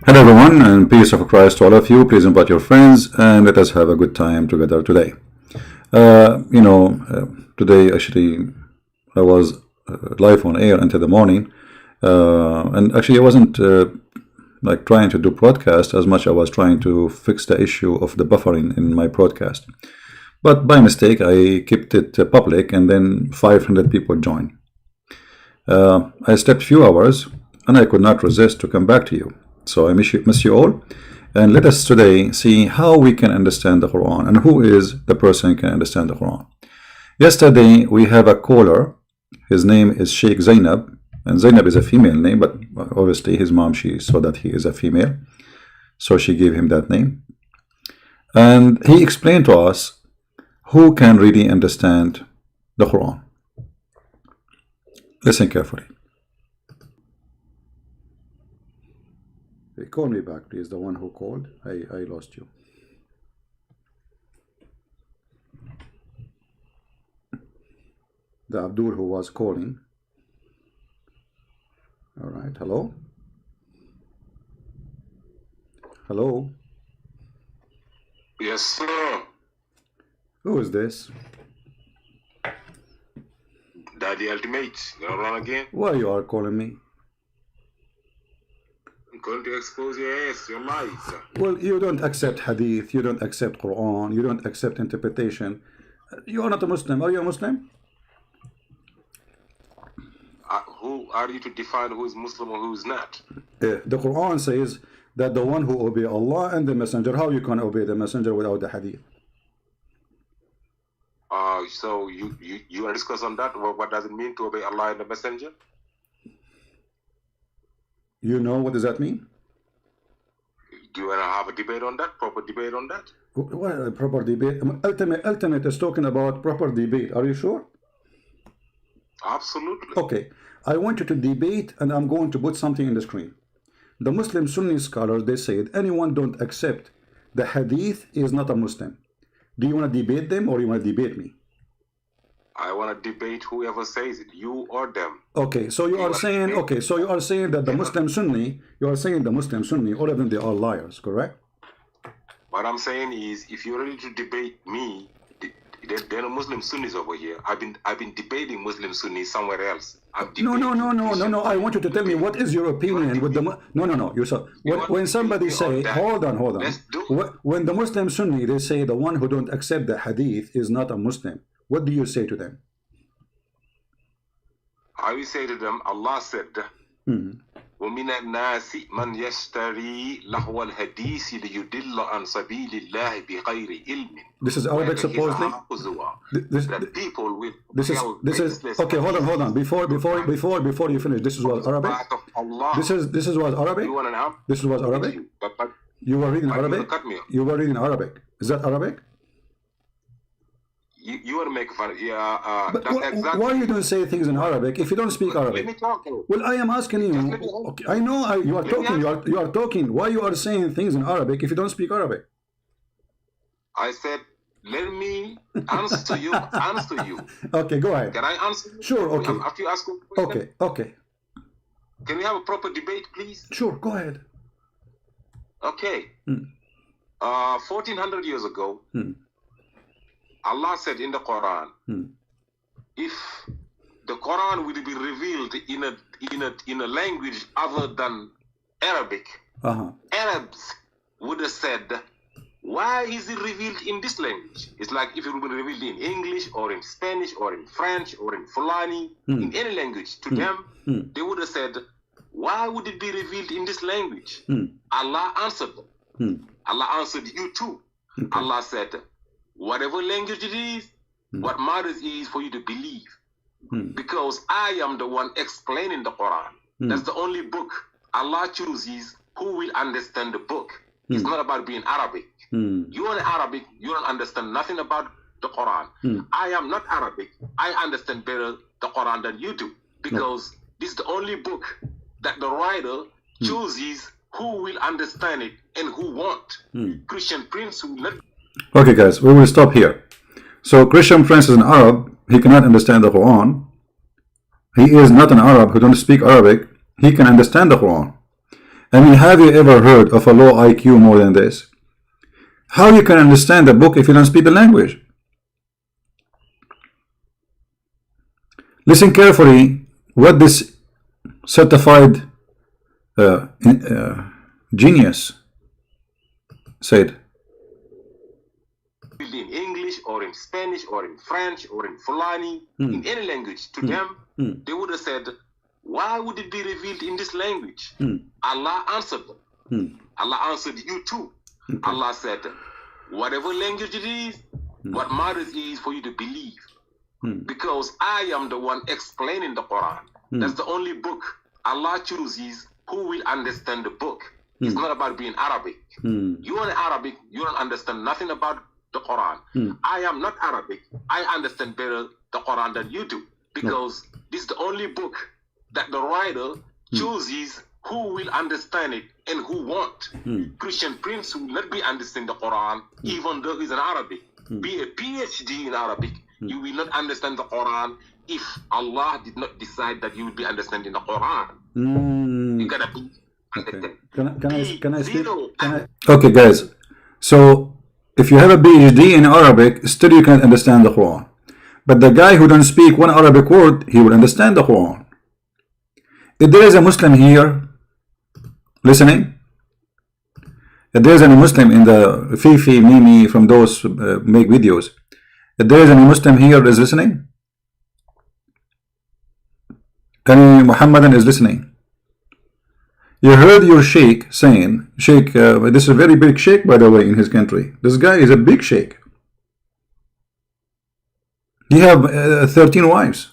Hello everyone, and peace of Christ to all of you. Please invite your friends and let us have a good time together today. Today actually I was live on air until the morning, and actually I wasn't like trying to do broadcast as much. I was trying to fix the issue of the buffering in my broadcast, but by mistake I kept it public, and then 500 people joined. I slept few hours, and I could not resist to come back to you. So I miss you all, and let us today see how we can understand the Quran and who is the person who can understand the Quran. Yesterday we have a caller. His name is Sheikh Zenab, and Zenab is a female name, but obviously his mom, she saw that he is a female, so she gave him that name. And he explained to us who can really understand the Quran. Listen carefully. Call me back, please. The one who called, I lost you. The Abdul who was calling. All right. Hello. Hello. Yes, sir. Who is this? Daddy Ultimate. You gonna run again? Why you are calling me? I'm going to expose your ass, your lies. Well, you don't accept hadith, you don't accept Quran, you don't accept interpretation. You are not a Muslim. Are you a Muslim? Who are you to define who is Muslim or who is not? The Quran says that the one who obey Allah and the Messenger, how you can obey the Messenger without the hadith? So you want to discuss on that? What does it mean to obey Allah and the Messenger? You know what does that mean? Do you want to have a debate on that? Proper debate on that? What proper debate? Ultimate is talking about proper debate. Are you sure? Absolutely. Okay. I want you to debate, and I'm going to put something in the screen. The Muslim Sunni scholars, they said anyone don't accept the hadith is not a Muslim. Do you want to debate them or you want to debate me? I want to debate whoever says it, you or them. Okay, so you are saying, okay, so you are saying that the Muslim Sunni, you are saying the Muslim Sunni, all of them, they are liars, correct? What I'm saying is, if you're ready to debate me, there are Muslim Sunnis over here. I've been debating Muslim Sunnis somewhere else. No. I want you to tell me what is your opinion with the no. You saw when somebody say, hold on. When the Muslim Sunni, they say the one who don't accept the hadith is not a Muslim. What do you say to them? I will say to them, Allah said, وَمِنَ النَّاسِ مَنْ يَشْتَرِي لَهْوَ الْحَدِيثِ لِيُدِلَّ عَنْ سَبِيلِ اللَّهِ بِغَيْرِ عِلْمٍ. This is Arabic, supposedly. This is okay. Hold on. Before you finish, this is what Arabic. This is what Arabic. This is what Arabic. You were reading Arabic. You were reading Arabic. Is that Arabic? You want to make fun? Yeah. But that's exactly. why you don't say things in Arabic if you don't speak Arabic? Let me talk. Well, I am asking you. Okay, I know you are talking. You are talking. Why you are saying things in Arabic if you don't speak Arabic? I said, let me answer you. Okay, go ahead. Can I answer you? Sure. Okay. After you ask a question. Okay. Can we have a proper debate, please? Sure. Go ahead. Okay. 1400 years ago. Allah said in the Quran, if the Quran would be revealed in a language other than Arabic, Arabs would have said, why is it revealed in this language? It's like if it would be revealed in English or in Spanish or in French or in Fulani, in any language, to them, they would have said, why would it be revealed in this language? Allah answered them. Allah answered you too. Okay. Allah said, whatever language it is, what matters is for you to believe. Because I am the one explaining the Quran. That's the only book Allah chooses who will understand the book. It's not about being Arabic. You are Arabic, you don't understand nothing about the Quran. I am not Arabic. I understand better the Quran than you do. Because this is the only book that the writer chooses who will understand it and who won't. Christian Prince will not. Okay, guys, we will stop here. So, Christian Prince is an Arab. He cannot understand the Quran. He is not an Arab who don't speak Arabic. He can understand the Quran. I mean, have you ever heard of a low IQ more than this? How you can understand the book if you don't speak the language? Listen carefully what this certified genius said. In English or in Spanish or in French or in Fulani, in any language, to them, they would have said, why would it be revealed in this language? Allah answered them. Allah answered you too. Okay. Allah said, whatever language it is, what matters is for you to believe. Because I am the one explaining the Quran. That's the only book Allah chooses who will understand the book. It's not about being Arabic. You are Arabic, you don't understand nothing about the Quran. I am not Arabic. I understand better the Quran than you do. Because this is the only book that the writer chooses who will understand it and who won't. Christian Prince will not be understanding the Quran even though he's an Arabic. Be a PhD in Arabic, you will not understand the Quran if Allah did not decide that you will be understanding the Quran. You gotta be okay. Can I speak? Okay, guys. So if you have a PhD in Arabic, still you can't understand the Quran. But the guy who don't speak one Arabic word, he will understand the Quran. If there is a Muslim here listening, if there is any Muslim in the Fifi, Mimi, from those make videos, if there is any Muslim here is listening, any Muhammadan is listening, you heard your sheikh saying, sheikh, this is a very big sheikh by the way in his country. This guy is a big sheikh. He have 13 wives.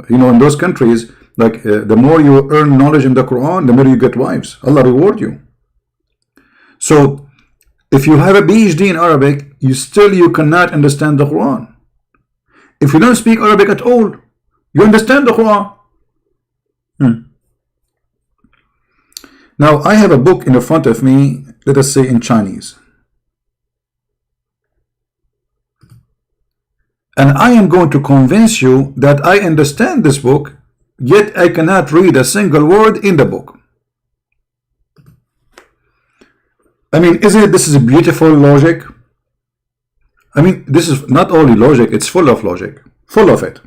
You know, in those countries, like the more you earn knowledge in the Quran, the more you get wives. Allah reward you. So if you have a PhD in Arabic, you cannot understand the Quran. If you don't speak Arabic at all, you understand the Quran. Now I have a book in the front of me, let us say in Chinese. And I am going to convince you that I understand this book, yet I cannot read a single word in the book. I mean, isn't this is a beautiful logic? I mean, this is not only logic, it's full of logic. Full of it.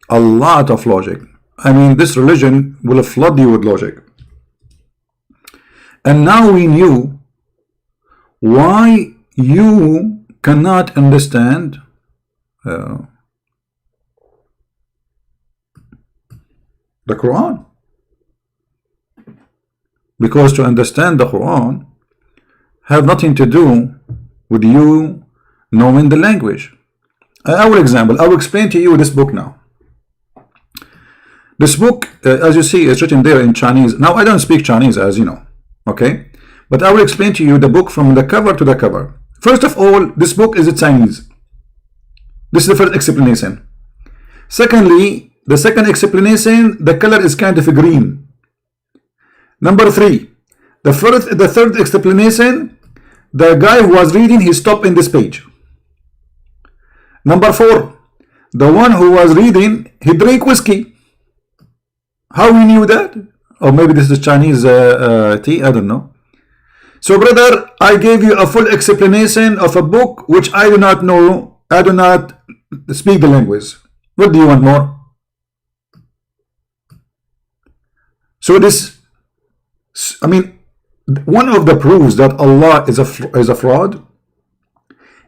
A lot of logic. I mean, this religion will flood you with logic. And now we knew why you cannot understand the Quran. Because to understand the Quran have nothing to do with you knowing the language. I will explain to you this book now. This book, as you see, is written there in Chinese. Now, I don't speak Chinese, as you know. Okay, but I will explain to you the book from the cover to the cover. First of all, this book is Chinese. This is the first explanation. Secondly, the second explanation, the color is kind of green. Number 3, the third explanation, the guy who was reading, he stopped in this page. Number 4, the one who was reading, he drank whiskey. How we knew that? Or maybe this is Chinese tea, I don't know. So brother, I gave you a full explanation of a book which I do not know. I do not speak the language. What do you want more? So this, I mean, one of the proofs that Allah is a fraud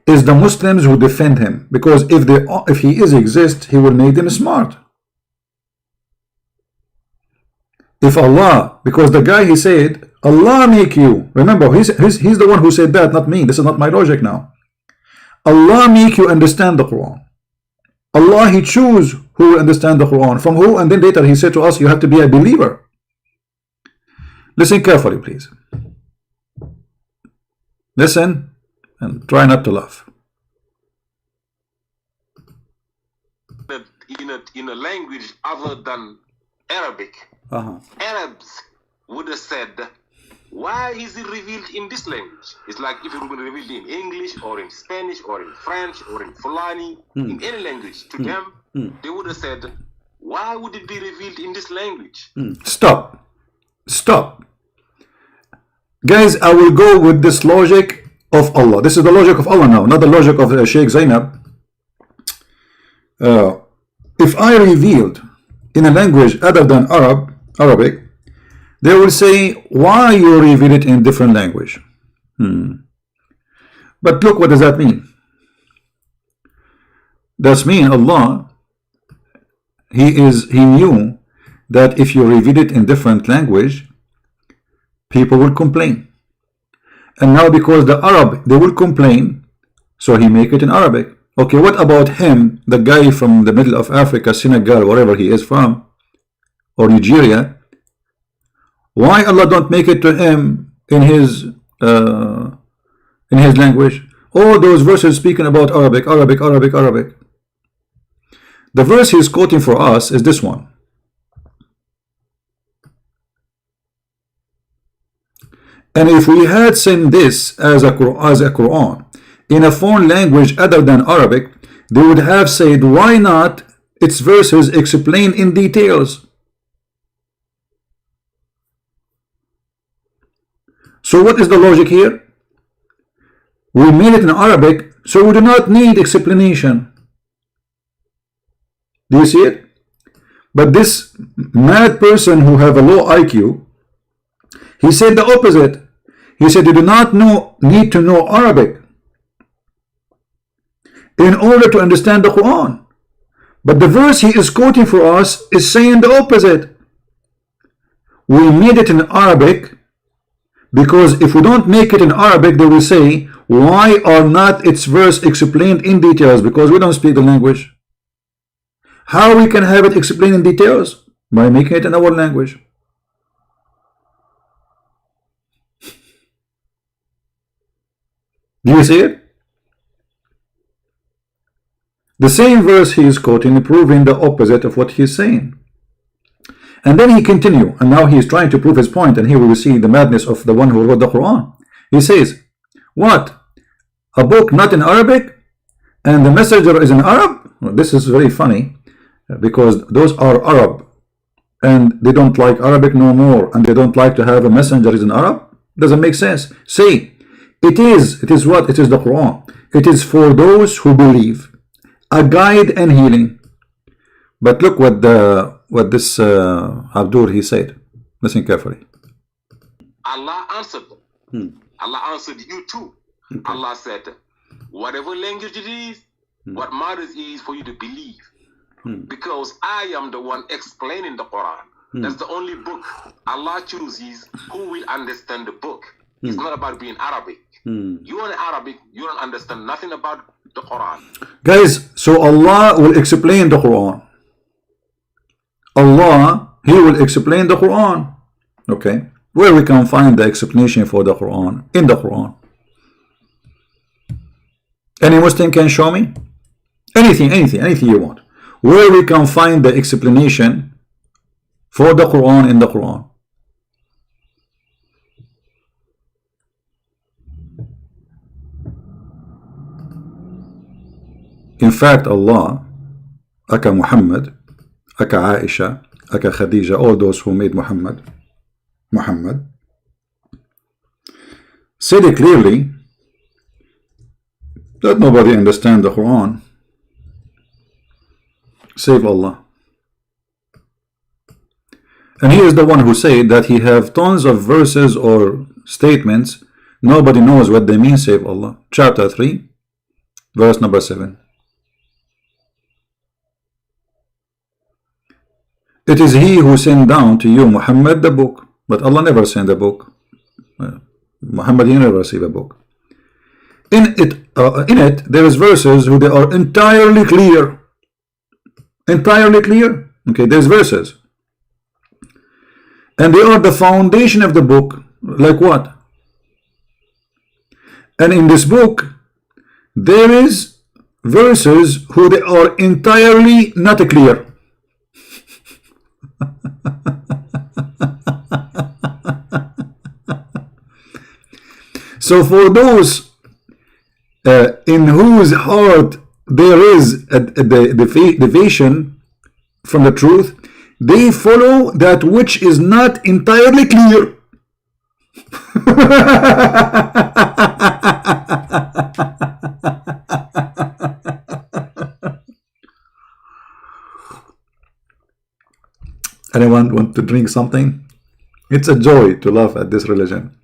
is the Muslims who defend him. Because if he exists, he will make them smart. If Allah, because the guy, he said, Allah make you. Remember, he's the one who said that, not me. This is not my logic now. Allah make you understand the Quran. Allah, he choose who will understand the Quran. From who? And then later he said to us, you have to be a believer. Listen carefully, please. Listen and try not to laugh. In a language other than Arabic, Arabs would have said, why is it revealed in this language? It's like if it would be revealed in English or in Spanish or in French or in Fulani, in any language, to them, they would have said, why would it be revealed in this language? Stop. Stop. Guys, I will go with this logic of Allah. This is the logic of Allah now, not the logic of Sheikh Zenab. If I revealed in a language other than Arabic, they will say, why you reveal it in different language? But look, what does that mean? Does mean Allah, He knew that if you reveal it in different language, people will complain. And now because the Arab, they will complain, so He make it in Arabic. Okay, what about him, the guy from the middle of Africa, Senegal, wherever he is from, or Nigeria? Why Allah don't make it to him in his language? All those verses speaking about Arabic. The verse he's quoting for us is this one. And if we had sent this as a Quran in a foreign language other than Arabic, they would have said, why not its verses explain in details? So what is the logic here? We made it in Arabic, so we do not need explanation. Do you see it? But this mad person who have a low IQ, he said the opposite. He said you do not need to know Arabic in order to understand the Quran. But the verse he is quoting for us is saying the opposite. We made it in Arabic because if we don't make it in Arabic, they will say, why are not its verse explained in details? Because we don't speak the language. How we can have it explained in details? By making it in our language. Do you see it? The same verse he is quoting, proving the opposite of what he is saying. And then he continues, and now he is trying to prove his point, and here we will see the madness of the one who wrote the Quran. He says, what? A book not in Arabic, and the messenger is in Arab? Well, this is very funny, because those are Arab, and they don't like Arabic no more, and they don't like to have a messenger is in Arab? Doesn't make sense. Say, it is what? It is the Quran. It is for those who believe, a guide and healing. But look what this Abdur he said. Listen carefully. Allah answered them. Allah answered you too. Okay. Allah said, whatever language it is, what matters is for you to believe. Because I am the one explaining the Quran. That's the only book Allah chooses who will understand the book. It's not about being Arabic. You are Arabic, you don't understand nothing about the Quran. Guys, so Allah will explain the Quran. Allah, He will explain the Quran. Okay, where we can find the explanation for the Quran? In the Quran. Any Muslim can show me? Anything you want. Where we can find the explanation for the Quran in the Quran? In fact, Allah, aka Muhammad, aka Aisha, aka Khadija, all those who made Muhammad, said it clearly that nobody understands the Quran save Allah. And he is the one who said that he have tons of verses or statements, nobody knows what they mean save Allah. Chapter 3, verse number 7. It is He who sent down to you, Muhammad, the book. But Allah never sent a book. Muhammad, he never received a book. In it, there is verses who they are entirely clear. Entirely clear. Okay, there's verses. And they are the foundation of the book. Like what? And in this book, there is verses who they are entirely not clear. So for those in whose heart there is a deviation from the truth, they follow that which is not entirely clear. Anyone want to drink something? It's a joy to laugh at this religion.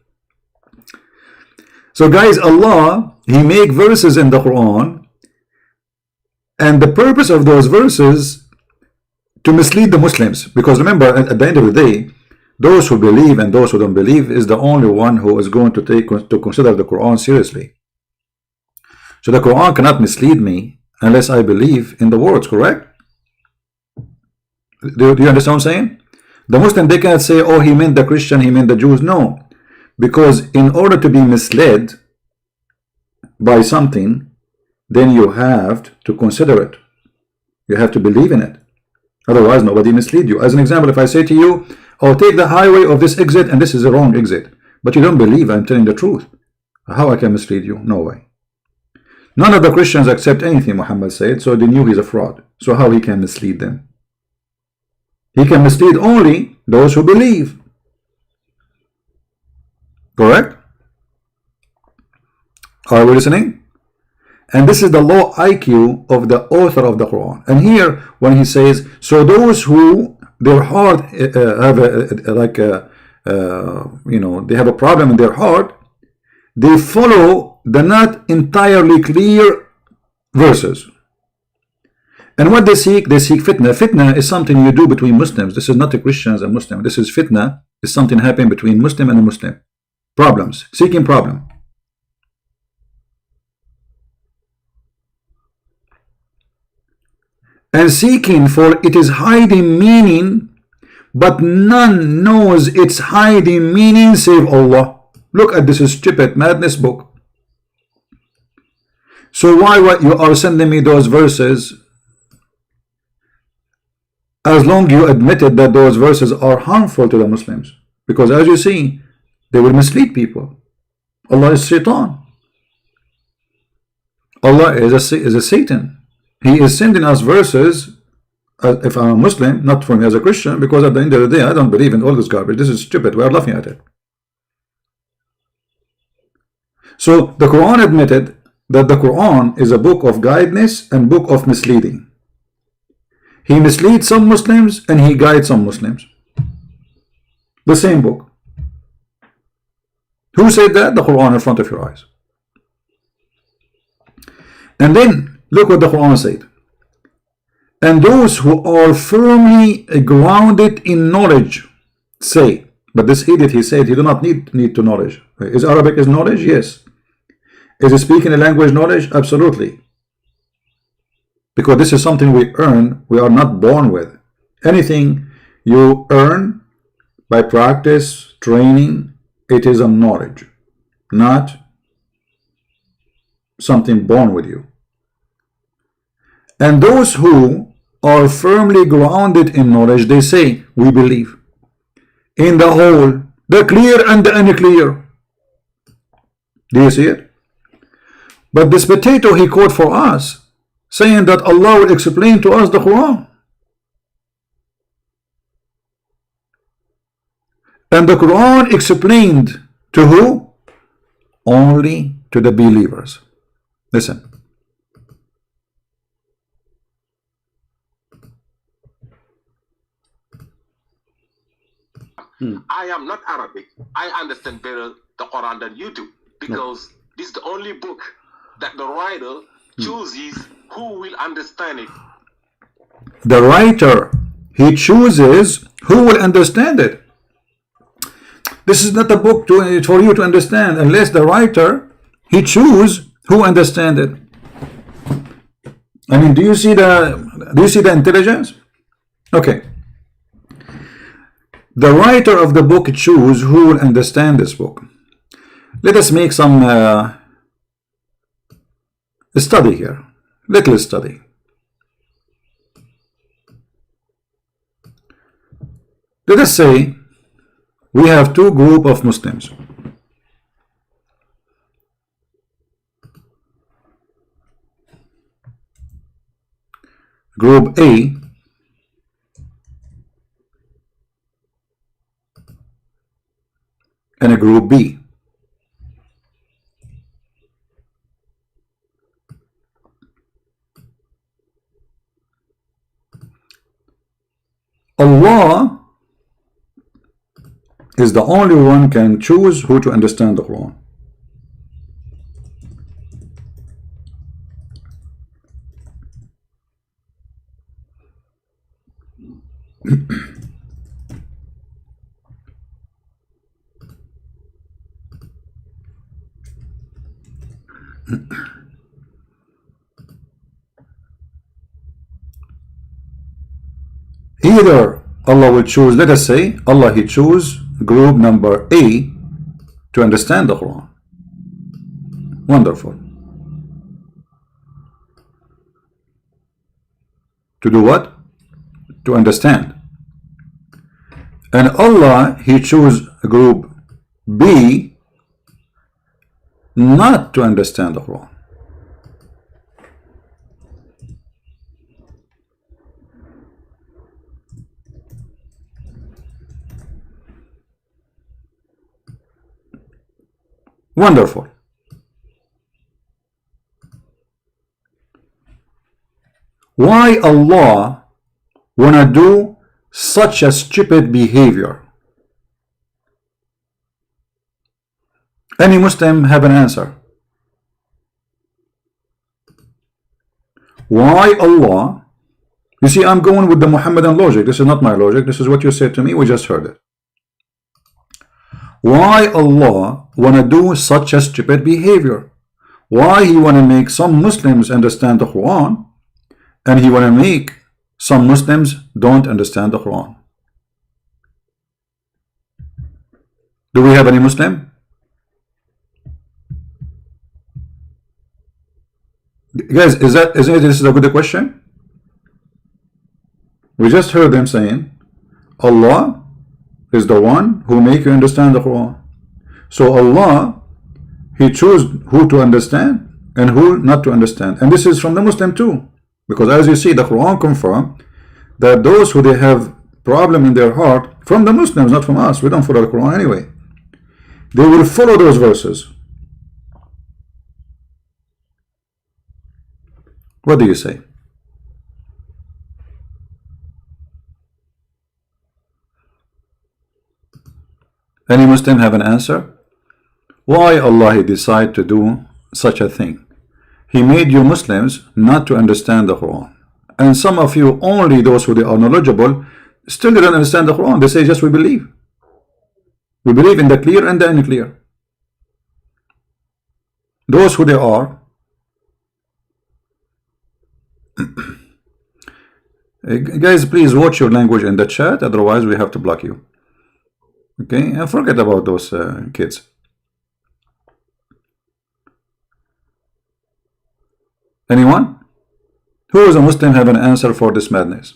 So guys, Allah, He make verses in the Quran, and the purpose of those verses to mislead the Muslims. Because remember, at the end of the day, those who believe and those who don't believe is the only one who is going to consider the Quran seriously. So the Quran cannot mislead me unless I believe in the words, correct? Do you understand what I'm saying? The Muslim, they cannot say, oh, he meant the Christian, he meant the Jews. No. Because in order to be misled by something, then you have to consider it. You have to believe in it. Otherwise, nobody mislead you. As an example, if I say to you, oh, take the highway of this exit, and this is the wrong exit, but you don't believe I'm telling the truth, how I can mislead you? No way. None of the Christians accept anything Muhammad said, so they knew he's a fraud. So how he can mislead them? He can mislead only those who believe. Correct? Are we listening? And this is the low IQ of the author of the Quran. And here, when he says, so those who their heart have they have a problem in their heart, they follow the not entirely clear verses. And what they seek fitna. Fitna is something you do between Muslims. This is not the Christians and Muslims. This is fitna. It's something happening between Muslim and a Muslim. Problems. Seeking problem. And seeking, for it is hiding meaning, but none knows its hiding meaning save Allah. Look at this stupid madness book. So why you are sending me those verses? As long you admitted that those verses are harmful to the Muslims. Because as you see, they will mislead people. Allah is Shaitan. Allah is a Satan. He is sending us verses, if I'm a Muslim, not for me as a Christian, because at the end of the day, I don't believe in all this garbage. This is stupid. We are laughing at it. So the Quran admitted that the Quran is a book of guidance and book of misleading. He misleads some Muslims and he guides some Muslims. The same book. Who said that? The Quran in front of your eyes. And then look what the Quran said. And those who are firmly grounded in knowledge say, but this idiot, he said, he do not need to knowledge. Is Arabic is knowledge? Yes. Is he speaking a language knowledge? Absolutely. Because this is something we earn, we are not born with. Anything you earn by practice, training, it is a knowledge, not something born with you. And those who are firmly grounded in knowledge, they say, we believe in the whole, the clear and the unclear. Do you see it? But this potato he quote for us, saying that Allah will explain to us the Quran. And the Quran explained to who? Only to the believers. Listen. I am not Arabic. I understand better the Quran than you do, because this is the only book that the writer chooses who will understand it. The writer, he chooses who will understand it. This is not a book for you to understand unless the writer, he chooses who understand it. I mean, do you see the intelligence? Okay. The writer of the book chooses who will understand this book. Let us make some study here. Little study. Let us say we have two groups of Muslims. group A and a group B. Allah is the only one can choose who to understand the Quran. Either Allah will choose, let us say, Allah He choose group number A to understand the Quran. Wonderful. To do what? To understand. And Allah He choose group B not to understand the Quran. Wonderful. Why Allah wanna do such a stupid behavior? Any Muslim have an answer? Why Allah? You see, I'm going with the Muhammadan logic. This is not my logic. This is what you said to me. We just heard it. Why Allah wanna do such a stupid behavior? Why He wanna make some Muslims understand the Quran and He wanna make some Muslims don't understand the Quran? Do we have any Muslim? Guys, isn't this a good question? We just heard them saying Allah is the one who make you understand the Quran. So Allah, He choose who to understand and who not to understand. And this is from the Muslim too. Because as you see, the Quran confirm that those who they have problem in their heart, from the Muslims, not from us, we don't follow the Quran anyway, they will follow those verses. What do you say? Any Muslim have an answer? Why Allah He decide to do such a thing? He made you Muslims not to understand the Quran. And some of you, only those who they are knowledgeable, still didn't understand the Quran. They say just we believe. We believe in the clear and the unclear. Those who they are guys, please watch your language in the chat, otherwise we have to block you. Okay, and forget about those kids. Anyone? Who is a Muslim have an answer for this madness?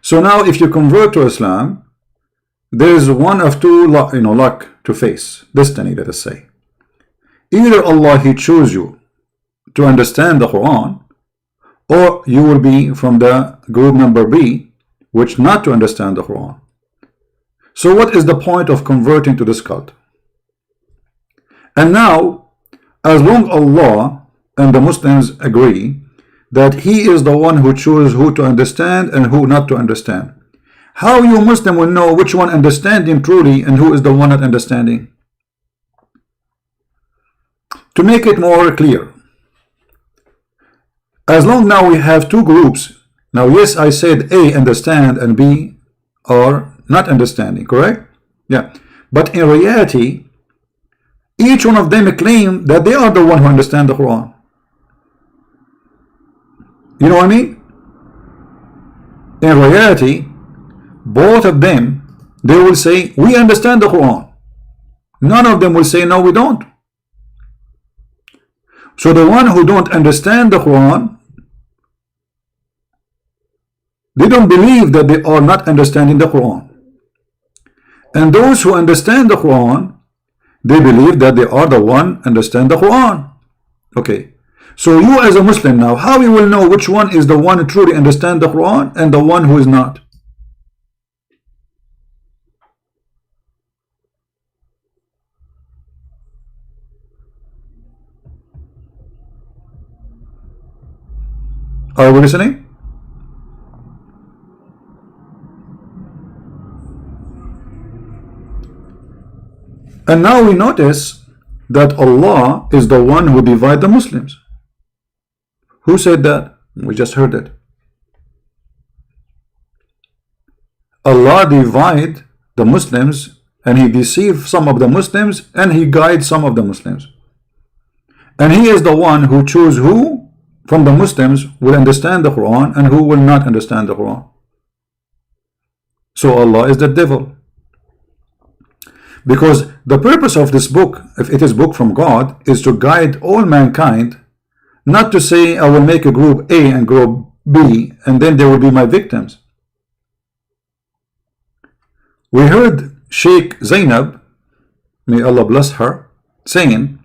So now if you convert to Islam, there is one of two luck to face, destiny, let us say. Either Allah He choose you to understand the Quran, or you will be from the group number B, which not to understand the Quran. So what is the point of converting to this cult? And now, as long Allah and the Muslims agree that He is the one who chooses who to understand and who not to understand, how you Muslim will know which one understanding truly and who is the one not understanding? To make it more clear, as long now we have two groups. Now yes, I said A understand and B are not understanding, correct? Yeah. But in reality, each one of them claim that they are the one who understand the Quran. You know what I mean? In reality, both of them, they will say, we understand the Quran. None of them will say, no, we don't. So the one who don't understand the Quran, they don't believe that they are not understanding the Quran. And those who understand the Quran, they believe that they are the one understand the Quran. Okay. So you as a Muslim now, how you will know which one is the one who truly understands the Quran and the one who is not? Are we listening? And now we notice that Allah is the one who divides the Muslims. Who said that? We just heard it. Allah divides the Muslims, and He deceives some of the Muslims, and He guides some of the Muslims. And He is the one who chooses who from the Muslims will understand the Quran and who will not understand the Quran. So Allah is the devil. Because the purpose of this book, if it is book from God, is to guide all mankind, not to say I will make a group A and group B and then they will be my victims. We heard Sheikh Zenab, may Allah bless her, saying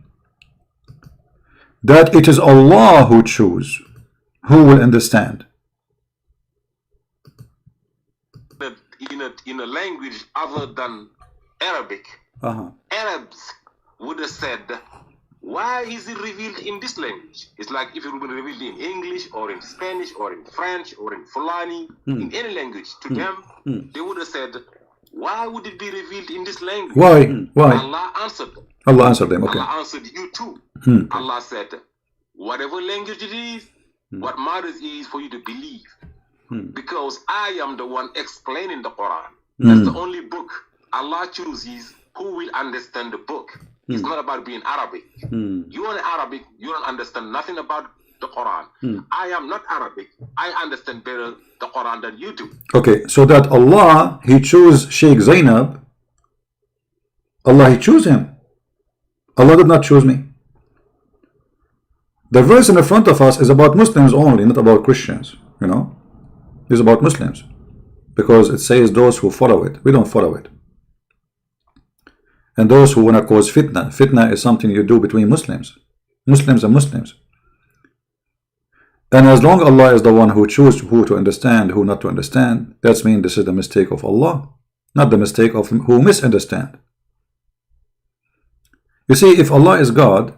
that it is Allah who chooses who will understand. In a language other than Arabic, Arabs would have said, why is it revealed in this language? It's like if it would be revealed in English or in Spanish or in French or in Fulani, in any language. To them, they would have said, why would it be revealed in this language? Why? Allah answered them. Allah answered them, okay. Allah answered you too. Allah said, whatever language it is, what matters is for you to believe. Because I am the one explaining the Quran. That's the only book Allah chooses who will understand the book. It's not about being Arabic. You are Arabic, you don't understand nothing about the Quran. I am not Arabic. I understand better the Quran than you do. Okay, so that Allah, He chose Sheikh Zenab. Allah, He chose him. Allah did not choose me. The verse in the front of us is about Muslims only, not about Christians. You know, it's about Muslims because it says those who follow it. We don't follow it. And those who want to cause fitna. Fitna is something you do between Muslims and Muslims. And as long Allah is the one who chooses who to understand, who not to understand, that means this is the mistake of Allah, not the mistake of who misunderstand. You see, if Allah is God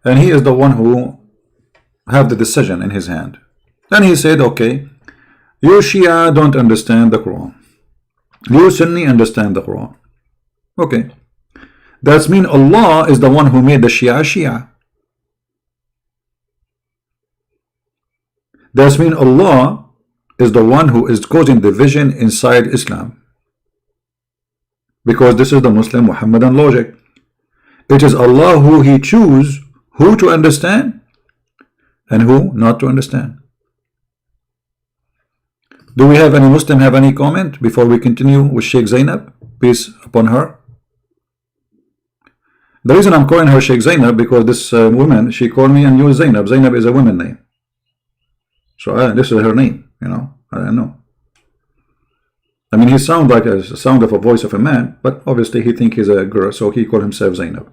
and He is the one who have the decision in His hand, then He said, okay, you Shia don't understand the Quran, you Sunni understand the Quran. Okay, that means Allah is the one who made the Shia Shia. That means Allah is the one who is causing division inside Islam, because this is the Muslim Muhammadan logic. It is Allah who He chooses who to understand and who not to understand. Do we have any Muslim have any comment before we continue with Sheikh Zenab? Peace upon her. The reason I'm calling her Sheikh Zenab because this woman, she called me and used Zenab. Zenab is a woman name. So this is her name, you know. I don't know. I mean, he sounds like a sound of a voice of a man, but obviously he thinks he's a girl, so he called himself Zenab.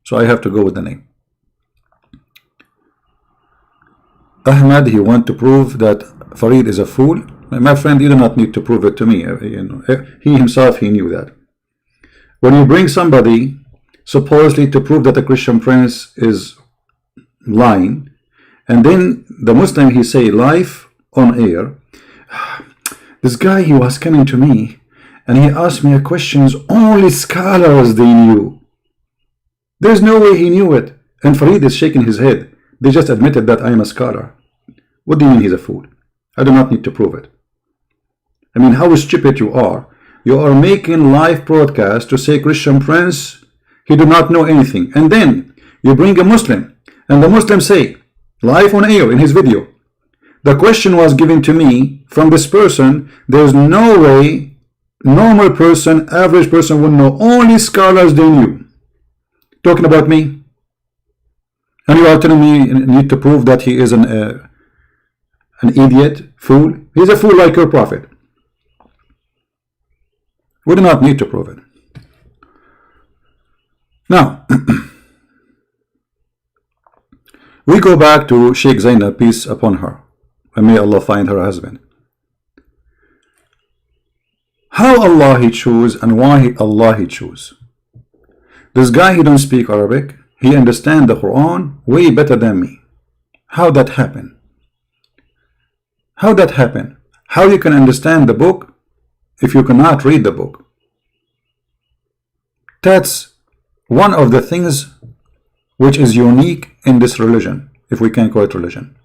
So I have to go with the name. Ahmad, he wants to prove that Farid is a fool. My friend, you do not need to prove it to me. You know, he himself, he knew that. When you bring somebody supposedly to prove that the Christian prince is lying, and then the Muslim, he say live on air, this guy, he was coming to me and he asked me questions only scholars they knew. There's no way he knew it. And Farid is shaking his head. They just admitted that I am a scholar. What do you mean he's a fool? I do not need to prove it. I mean, how stupid you are. You are making live broadcast to say Christian prince, he do not know anything. And then you bring a Muslim and the Muslim say, live on air in his video, the question was given to me from this person. There's no way normal person, average person would know. Only scholars they knew. Talking about me. And you are telling me you need to prove that he is an idiot, fool. He's a fool like your prophet. We do not need to prove it. Now, We go back to Sheikh Zainab, peace upon her, and may Allah find her husband. How Allah He choose and why Allah He choose? This guy, he don't speak Arabic. He understand the Quran way better than me. How that happen? How that happen? How you can understand the book if you cannot read the book? That's one of the things which is unique in this religion, if we can call it religion.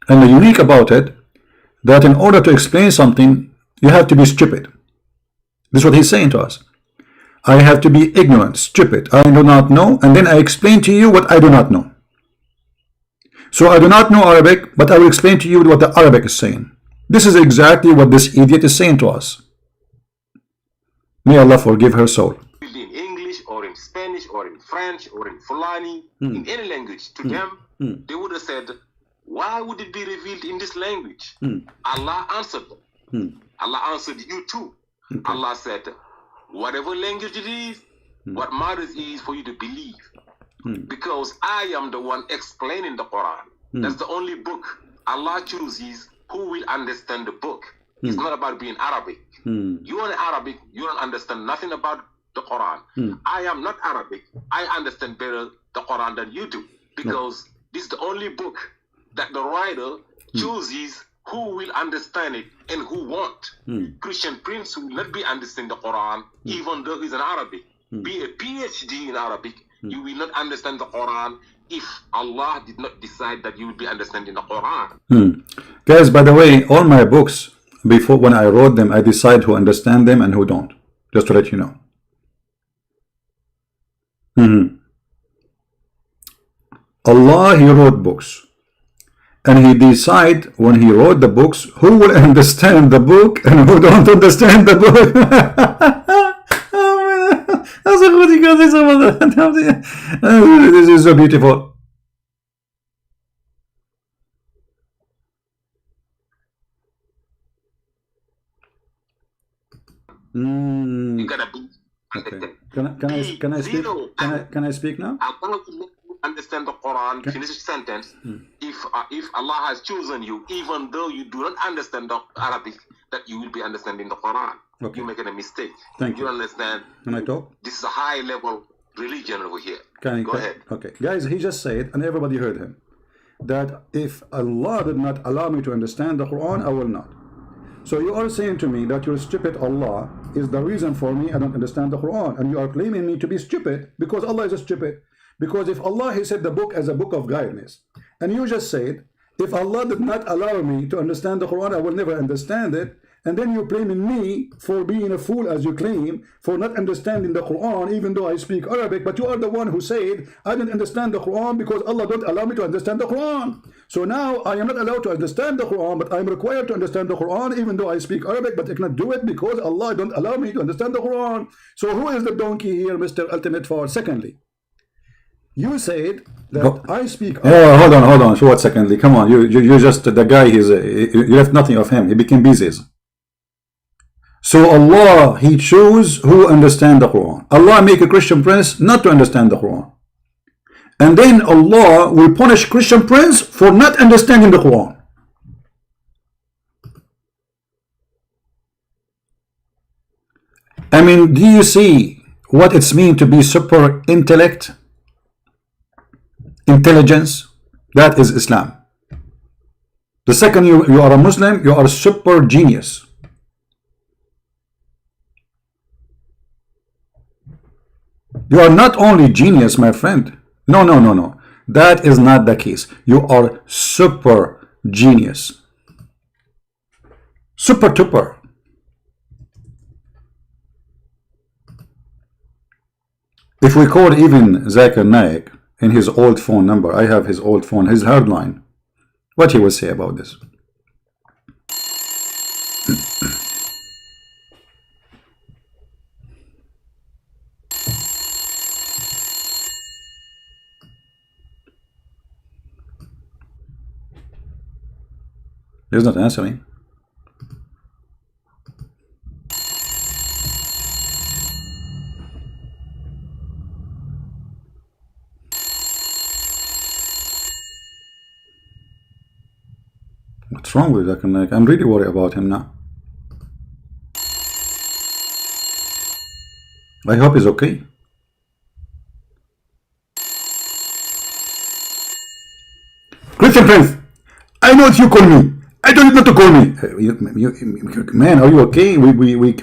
And the unique about it, that in order to explain something, you have to be stupid. This is what he's saying to us. I have to be ignorant, stupid, I do not know, and then I explain to you what I do not know. So I do not know Arabic, but I will explain to you what the Arabic is saying. This is exactly what this idiot is saying to us. May Allah forgive her soul. In English or in Spanish or in French or in Fulani, in any language, to them, they would have said, why would it be revealed in this language? Allah answered them. Allah answered you too. Okay. Allah said, whatever language it is, what matters is for you to believe. Because I am the one explaining the Quran. That's the only book Allah chooses who will understand the book. It's not about being Arabic. You are Arabic, you don't understand nothing about the Quran. I am not Arabic. I understand better the Quran than you do. Because this is the only book that the writer chooses who will understand it and who won't. Christian Prince will not be understanding the Quran even though he's an Arabic. Be a PhD in Arabic, you will not understand the Quran if Allah did not decide that you will be understanding the Quran. Guys, by the way, all my books, before when I wrote them, I decide who understand them and who don't. Just to let you know. Allah, He wrote books. And He decide when He wrote the books who will understand the book and who don't understand the book. This is so beautiful. You gotta be. Okay. Can I speak now? Allah will make you understand the Quran. Finish the sentence. If Allah has chosen you, even though you do not understand the Arabic, that you will be understanding the Quran. Okay. You're making a mistake. Thank you. You understand? Can I talk? This is a high level religion over here. Go ahead. Okay. Guys, he just said, and everybody heard him, that if Allah did not allow me to understand the Quran, I will not. So you are saying to me that your stupid Allah is the reason for me I don't understand the Quran, and you are claiming me to be stupid because Allah is a stupid. Because if Allah, He said the book as a book of guidance, and you just said, if Allah did not allow me to understand the Quran, I will never understand it, and then you're blaming me for being a fool, as you claim, for not understanding the Quran, even though I speak Arabic, but you are the one who said, I didn't understand the Quran because Allah don't allow me to understand the Quran. So now I am not allowed to understand the Quran, but I'm required to understand the Quran, even though I speak Arabic, but I cannot do it because Allah don't allow me to understand the Quran. So who is the donkey here, Mr. Ultimate Fard? Secondly, you said that I speak Arabic. Oh, hold on. So what secondly? Come on, you just, the guy, you left nothing of him. He became business. So Allah, He chose who understand the Quran. Allah make a Christian prince not to understand the Quran. And then Allah will punish Christian prince for not understanding the Quran. I mean, do you see what it's mean to be super intellect? Intelligence? That is Islam. The second you are a Muslim, you are a super genius. You are not only genius, my friend. No. That is not the case. You are super genius. Super duper. If we call even Zakir Naik in his old phone number, I have his old phone, his hardline, what he will say about this? He's not answering. What's wrong with Zakir Naik? I'm really worried about him now. I hope he's okay. Christian Prince, I know it's you call me. I told you not to call me. Man, are you okay?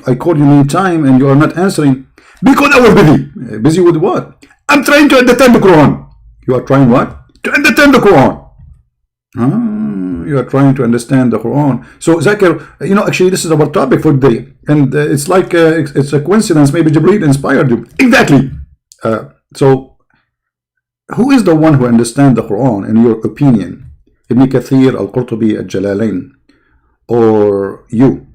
I called you many times and you are not answering. Because I was busy. Busy with what? I'm trying to understand the Quran. You are trying what? To understand the Quran. You are trying to understand the Quran. So Zakir, actually this is our topic for today. And it's like, it's a coincidence. Maybe Jibreel inspired you. Exactly. So who is the one who understands the Quran in your opinion? Ibn Kathir, Al-Qurtubi, Al-Jalalain, or you?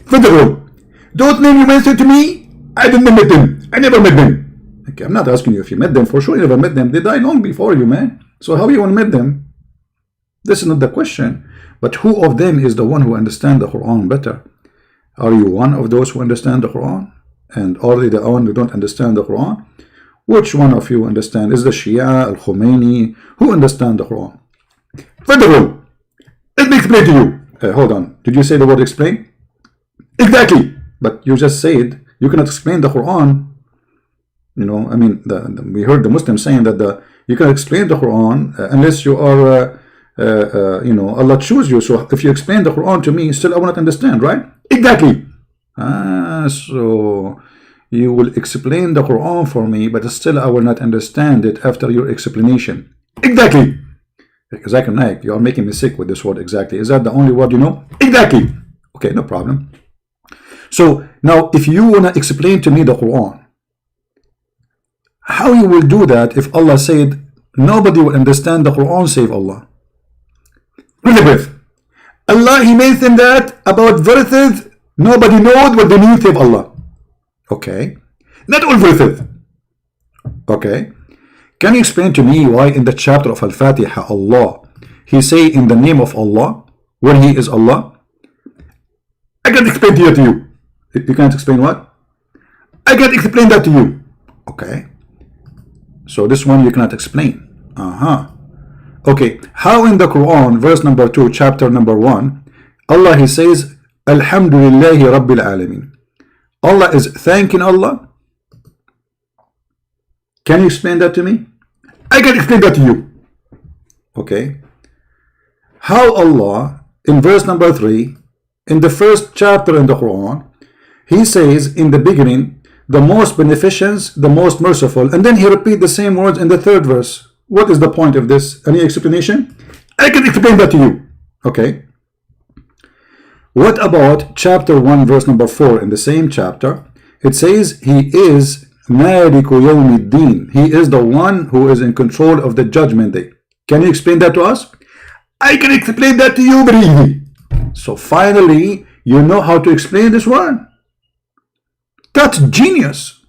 Further all, those names you mentioned to me, I didn't meet them. I never met them. Okay, I'm not asking you if you met them. For sure you never met them. They died long before you, man. So how you want to meet them? This is not the question. But who of them is the one who understands the Quran better? Are you one of those who understand the Quran? And are they the one who don't understand the Quran? Which one of you understand? Is the Shia, Al-Khomeini, who understand the Quran? Further all, let me explain to you. Hold on. Did you say the word explain? Exactly. But you just said you cannot explain the Quran. I mean, we heard the Muslims saying that you cannot explain the Quran unless you are, Allah choose you. So if you explain the Quran to me, still I will not understand, right? Exactly. So you will explain the Quran for me, but still I will not understand it after your explanation. Exactly. Zakir Naik, you are making me sick with this word exactly. Is that the only word you know? Exactly. Okay, no problem. So now if you want to explain to me the Quran, how you will do that if Allah said nobody will understand the Quran save Allah? Allah, He mentioned that about verses nobody knows what they mean save Allah. Okay, not all verses. Okay, can you explain to me why in the chapter of Al-Fatiha Allah He say in the name of Allah when He is Allah? I can't explain to you. You can't explain what? I can't explain that to you. Okay, so this one you cannot explain. Okay, how in the Quran verse number 2 chapter number 1 Allah He says Alhamdulillahi Rabbil Alameen. Allah is thanking Allah. Can you explain that to me? I can explain that to you. Okay, how Allah in verse number 3 in the first chapter in the Quran He says in the beginning the most beneficent, the most merciful, and then He repeats the same words in the third verse. What is the point of this? Any explanation? I can explain that to you. Okay, what about chapter 1 verse number 4 in the same chapter? It says He is Maliku Yawmiddin. He is the one who is in control of the judgment day. Can you explain that to us? I can explain that to you very easily. So finally you know how to explain this one. That's genius.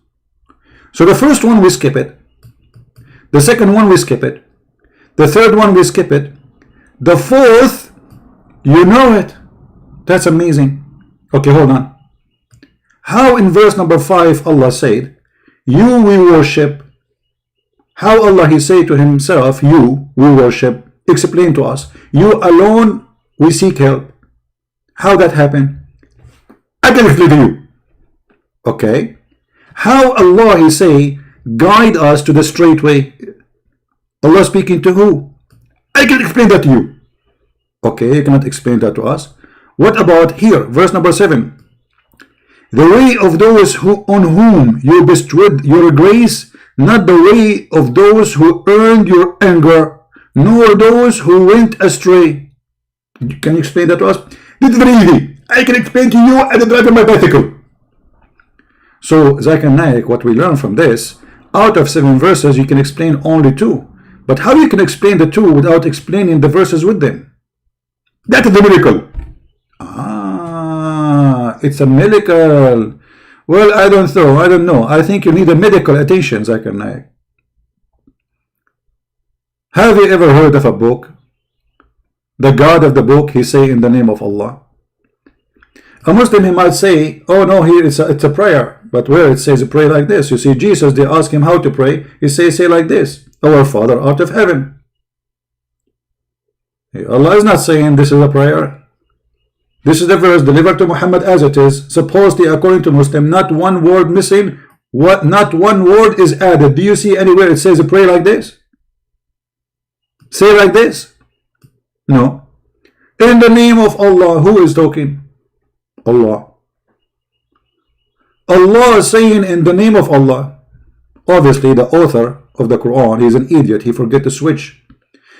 So the first one we skip it, the second one we skip it, the third one we skip it, the fourth you know it. That's amazing. Okay, hold on. How in verse number 5 Allah said you we worship? How Allah He say to Himself you we worship? Explain to us. You alone we seek help. How that happened? I can explain to you. Okay, how Allah He say guide us to the straight way? Allah speaking to who? I can explain that to you. Okay, you cannot explain that to us. What about here verse number 7? The way of those who on whom you bestowed your grace, not the way of those who earned your anger, nor those who went astray. Can you explain that to us? This is very easy. I can explain to you as a driver my bicycle. So Zakir Naik, what we learn from this, out of 7 verses you can explain only 2. But how you can explain the 2 without explaining the verses with them? That is the miracle. It's a miracle. Well, I don't know. I think you need a medical attention, Zakir Naik. Have you ever heard of a book? The God of the book, He say in the name of Allah. A Muslim, he might say, oh no, here it's a prayer. But where it says pray like this, you see Jesus, they ask Him how to pray. He says, say like this, our Father art of heaven. Allah is not saying this is a prayer. This is the verse delivered to Muhammad as it is, supposedly according to Muslim, not one word missing, not one word is added. Do you see anywhere it says a prayer like this? Say like this? No. In the name of Allah, who is talking? Allah. Allah is saying in the name of Allah. Obviously the author of the Quran, he's an idiot, he forget to switch.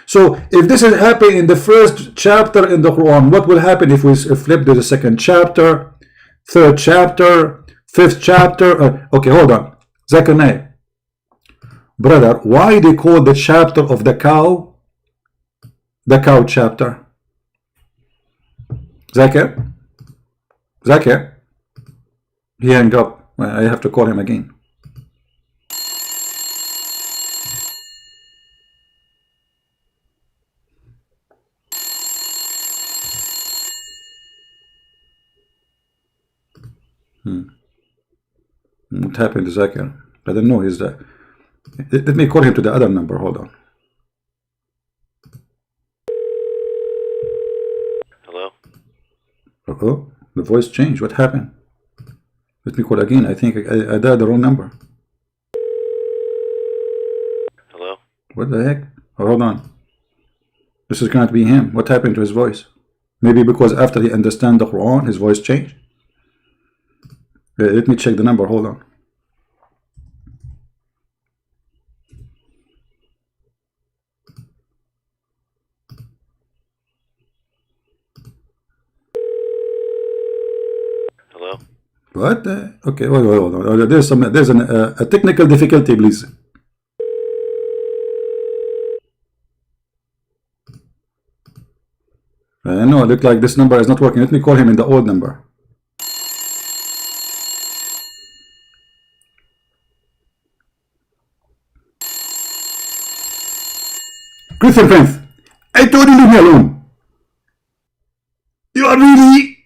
So if this is happening in the first chapter in the Quran, what will happen if we flip to the second chapter, third chapter, fifth chapter? Okay, hold on. Zakir, brother, why they call the chapter of the cow chapter? Zakir? Zakir? He hung up. I have to call him again. What happened to Zakir? I don't know. He's the. Let me call him to the other number. Hold on. Hello? Oh, the voice changed. What happened? Let me call again. I think I dialed the wrong number. Hello? What the heck? Oh, hold on. This is going to be him. What happened to his voice? Maybe because after he understands the Quran, his voice changed. Let me check the number. Hold on. Hello? What? Okay, hold on. There's a technical difficulty, please. I know. It looked like this number is not working. Let me call him in the old number. Christian friends, I told you leave me alone. You are really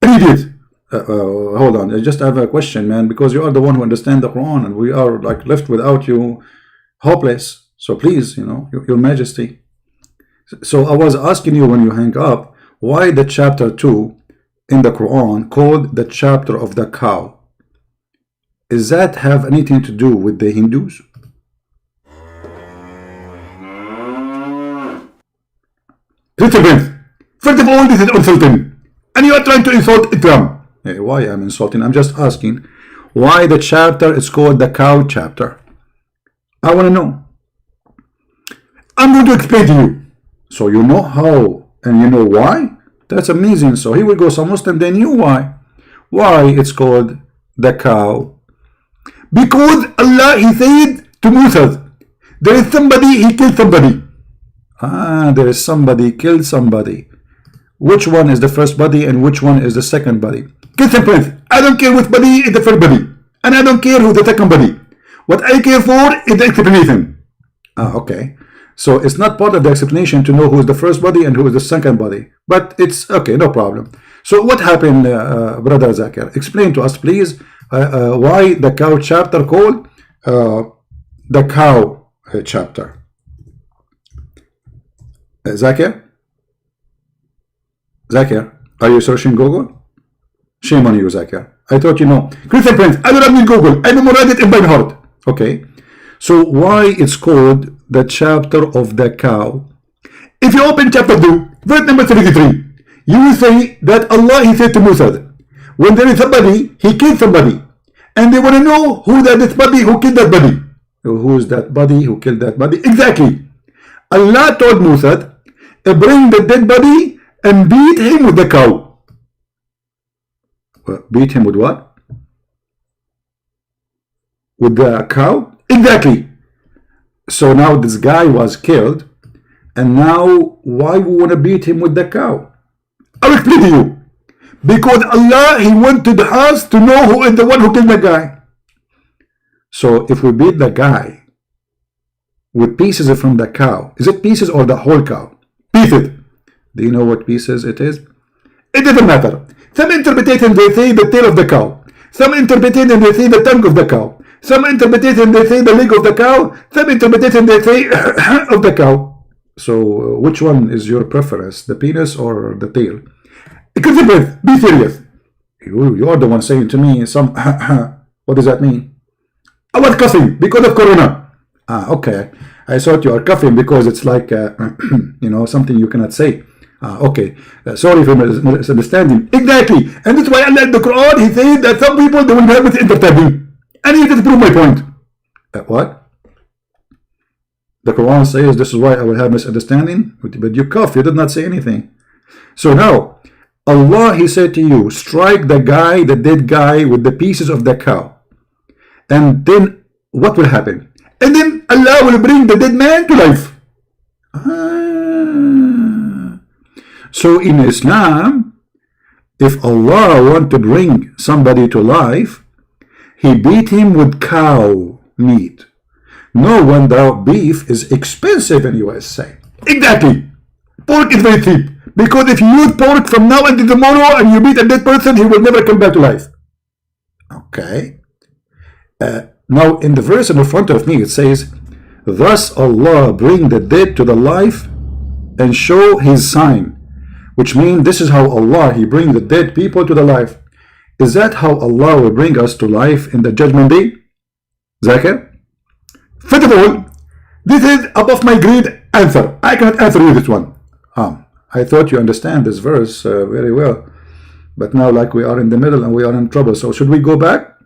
an idiot. Hold on, I just have a question, man, because you are the one who understands the Quran and we are like left without you, hopeless. So please, you know, your majesty. So I was asking you when you hang up, why the chapter 2 in the Quran called the chapter of the cow? Does that have anything to do with the Hindus? First of all, this is insulting, and you are trying to insult Islam. Hey, why I'm insulting? I'm just asking why the chapter is called the cow chapter. I want to know. I'm going to explain to you. So you know how and you know why? That's amazing. So here we go. Some Muslim, they knew why. Why it's called the cow? Because Allah, He said to Moses, there is somebody, he killed somebody. There is somebody killed somebody. Which one is the first body and which one is the second body? Listen, friends, I don't care which body is the first body, and I don't care who the second body. What I care for is the explanation. Okay. So it's not part of the explanation to know who is the first body and who is the second body. But it's okay, no problem. So what happened, Brother Zakir? Explain to us, please, why the cow chapter called the cow chapter. Zakir? Zakir, are you searching Google? Shame on you, Zakir. I thought you know. Christian friends, I do not need Google. I memorize it in my heart. Okay. So why it's called the chapter of the cow? If you open chapter 2, verse number 33, you will say that Allah, He said to Moses, when there is somebody, he killed somebody. And they want to know who that body, who killed that body. Who is that body, who killed that body? Exactly. Allah told Moses, bring the dead body and beat him with the cow. Beat him with what? With the cow? Exactly. So now this guy was killed, and now why we want to beat him with the cow? I'll explain to you. Because Allah, He wanted us to know who is the one who killed the guy. So if we beat the guy with pieces from the cow, is it pieces or the whole cow? Pieces. Do you know what pieces it is? It doesn't matter. Some interpretation they say the tail of the cow. Some interpretation they say the tongue of the cow. Some interpretation they say the leg of the cow. Some interpretation they say of the cow. So which one is your preference, the penis or the tail? Elizabeth, be serious. You are the one saying to me some. What does that mean? I was coughing because of corona. Okay. I thought you are coughing because it's like something you cannot say. Okay. Sorry for misunderstanding. Exactly. And that's why Allah in the Quran, he said that some people, they will have it entertaining. And he just proved my point. What? The Quran says this is why I will have misunderstanding. But you cough. You did not say anything. So now, Allah, he said to you, strike the guy, the dead guy, with the pieces of the cow. And then what will happen? And then Allah will bring the dead man to life. So in Islam, if Allah want to bring somebody to life, he beat him with cow meat. No wonder beef is expensive in USA. Exactly. Pork is very cheap. Because if you use pork from now until tomorrow and you beat a dead person, he will never come back to life. Okay. Now in the verse in front of me it says, thus Allah bring the dead to the life and show his sign. Which means this is how Allah, he bring the dead people to the life. Is that how Allah will bring us to life in the judgment day? Zakir? First of all, this is above my grade answer. I cannot answer you this one. I thought you understand this verse very well. But now like we are in the middle and we are in trouble. So should we go back?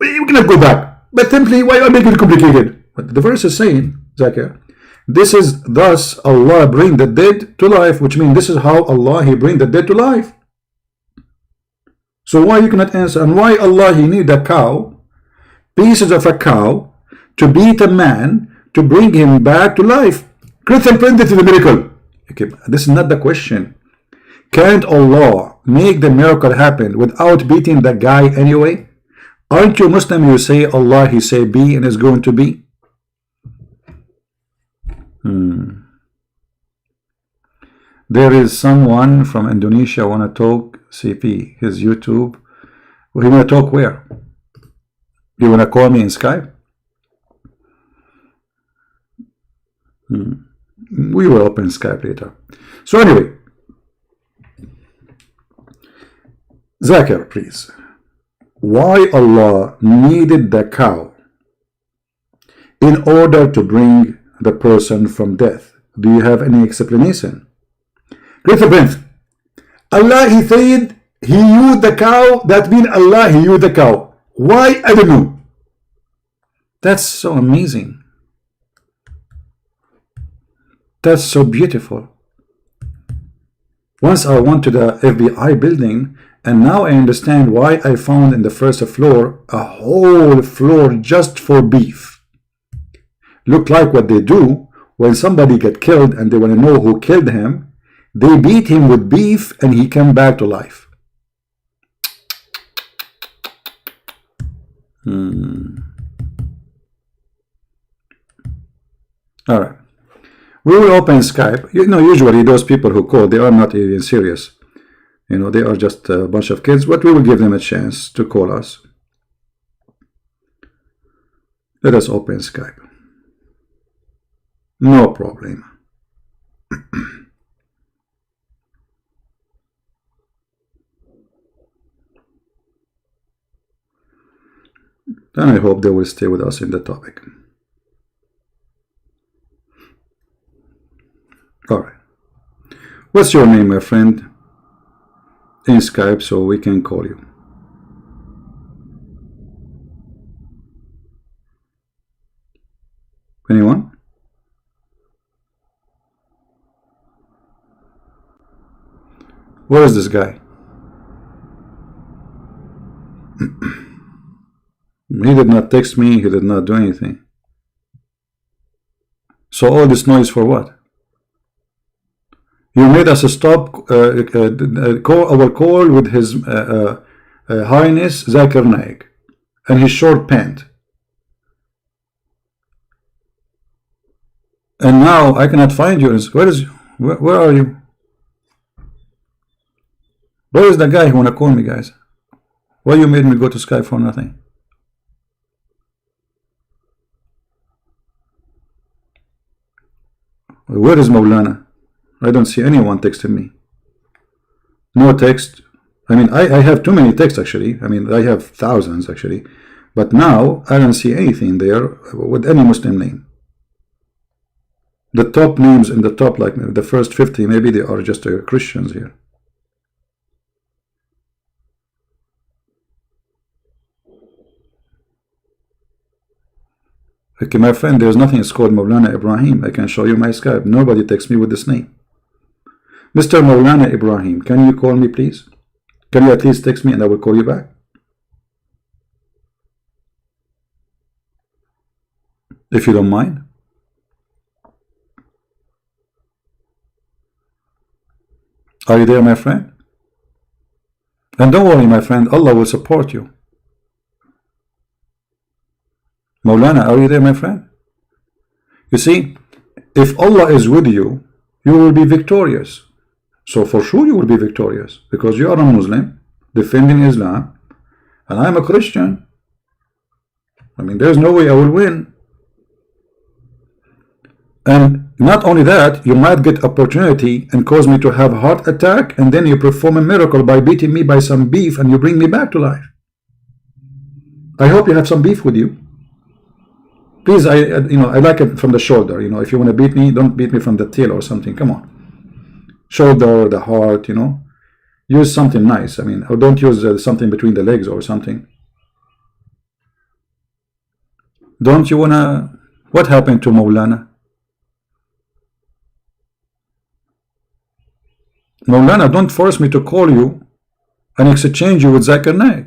We cannot go back. But simply, why are you making it complicated? But the verse is saying, Zakir, this is thus Allah bring the dead to life, which means this is how Allah, he bring the dead to life. So why you cannot answer? And why Allah, he need a cow, pieces of a cow, to beat a man, to bring him back to life? Christian friend, this is a miracle. Okay, this is not the question. Can't Allah make the miracle happen without beating the guy anyway? Aren't you Muslim? You say Allah, he say be and is going to be. There is someone from Indonesia want to talk CP, his YouTube. Well, he want to talk where? You want to call me in Skype? We will open Skype later. So anyway, Zakir, please. Why Allah needed the cow in order to bring the person from death? Do you have any explanation? Great friends, Allah, he said he used the cow. That means Allah, he used the cow. Why? I don't know. That's so amazing. That's so beautiful. Once I went to the FBI building, and now I understand why I found in the first floor a whole floor just for beef. Look like what they do when somebody get killed and they want to know who killed him. They beat him with beef and he came back to life. All right. We will open Skype. You know, usually those people who call, they are not even serious. You know, they are just a bunch of kids, but we will give them a chance to call us. Let us open Skype. No problem. And I hope they will stay with us in the topic. Alright. What's your name, my friend? In Skype, so we can call you. Anyone? Where is this guy? He did not text me, he did not do anything. So all this noise for what? You made us stop our call with his Highness Zakir Naik and his short pant. And now I cannot find you. Where are you? Where is the guy who wanna call me, guys? Why you made me go to Skype for nothing? Where is Maulana? I don't see anyone texting me. No text. I mean, I have too many texts actually. I mean, I have thousands actually. But now I don't see anything there with any Muslim name. The top names in the top, like the first 50, maybe they are just Christians here. Okay, my friend, there's nothing it's called Maulana Ibrahim. I can show you my Skype. Nobody texts me with this name. Mr. Maulana Ibrahim, can you call me, please? Can you at least text me and I will call you back? If you don't mind. Are you there, my friend? And don't worry, my friend, Allah will support you. Maulana, are you there, my friend? You see, if Allah is with you, you will be victorious. So for sure you will be victorious, because you are a Muslim defending Islam and I'm a Christian. I mean, there's no way I will win. And not only that, you might get opportunity and cause me to have a heart attack, and then you perform a miracle by beating me by some beef and you bring me back to life. I hope you have some beef with you. Please, I like it from the shoulder. If you want to beat me, don't beat me from the tail or something. Come on. Shoulder, the heart, use something nice. I mean, or don't use something between the legs or something. Don't you wanna? What happened to Maulana? Maulana, don't force me to call you and exchange you with Zakir Naik.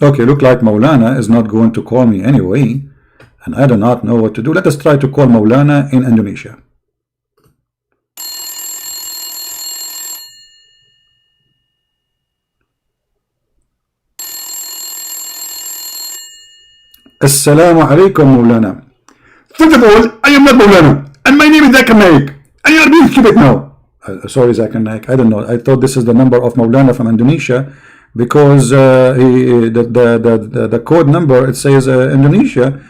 Okay, look like Maulana is not going to call me anyway, and I do not know what to do. Let us try to call Maulana in Indonesia. Assalamu alaikum, Maulana. First of all, I am not Maulana, and my name is Zakir Naik, and you are being stupid now. Sorry, Zakir Naik, I don't know. I thought this is the number of Maulana from Indonesia, because the code number, it says Indonesia.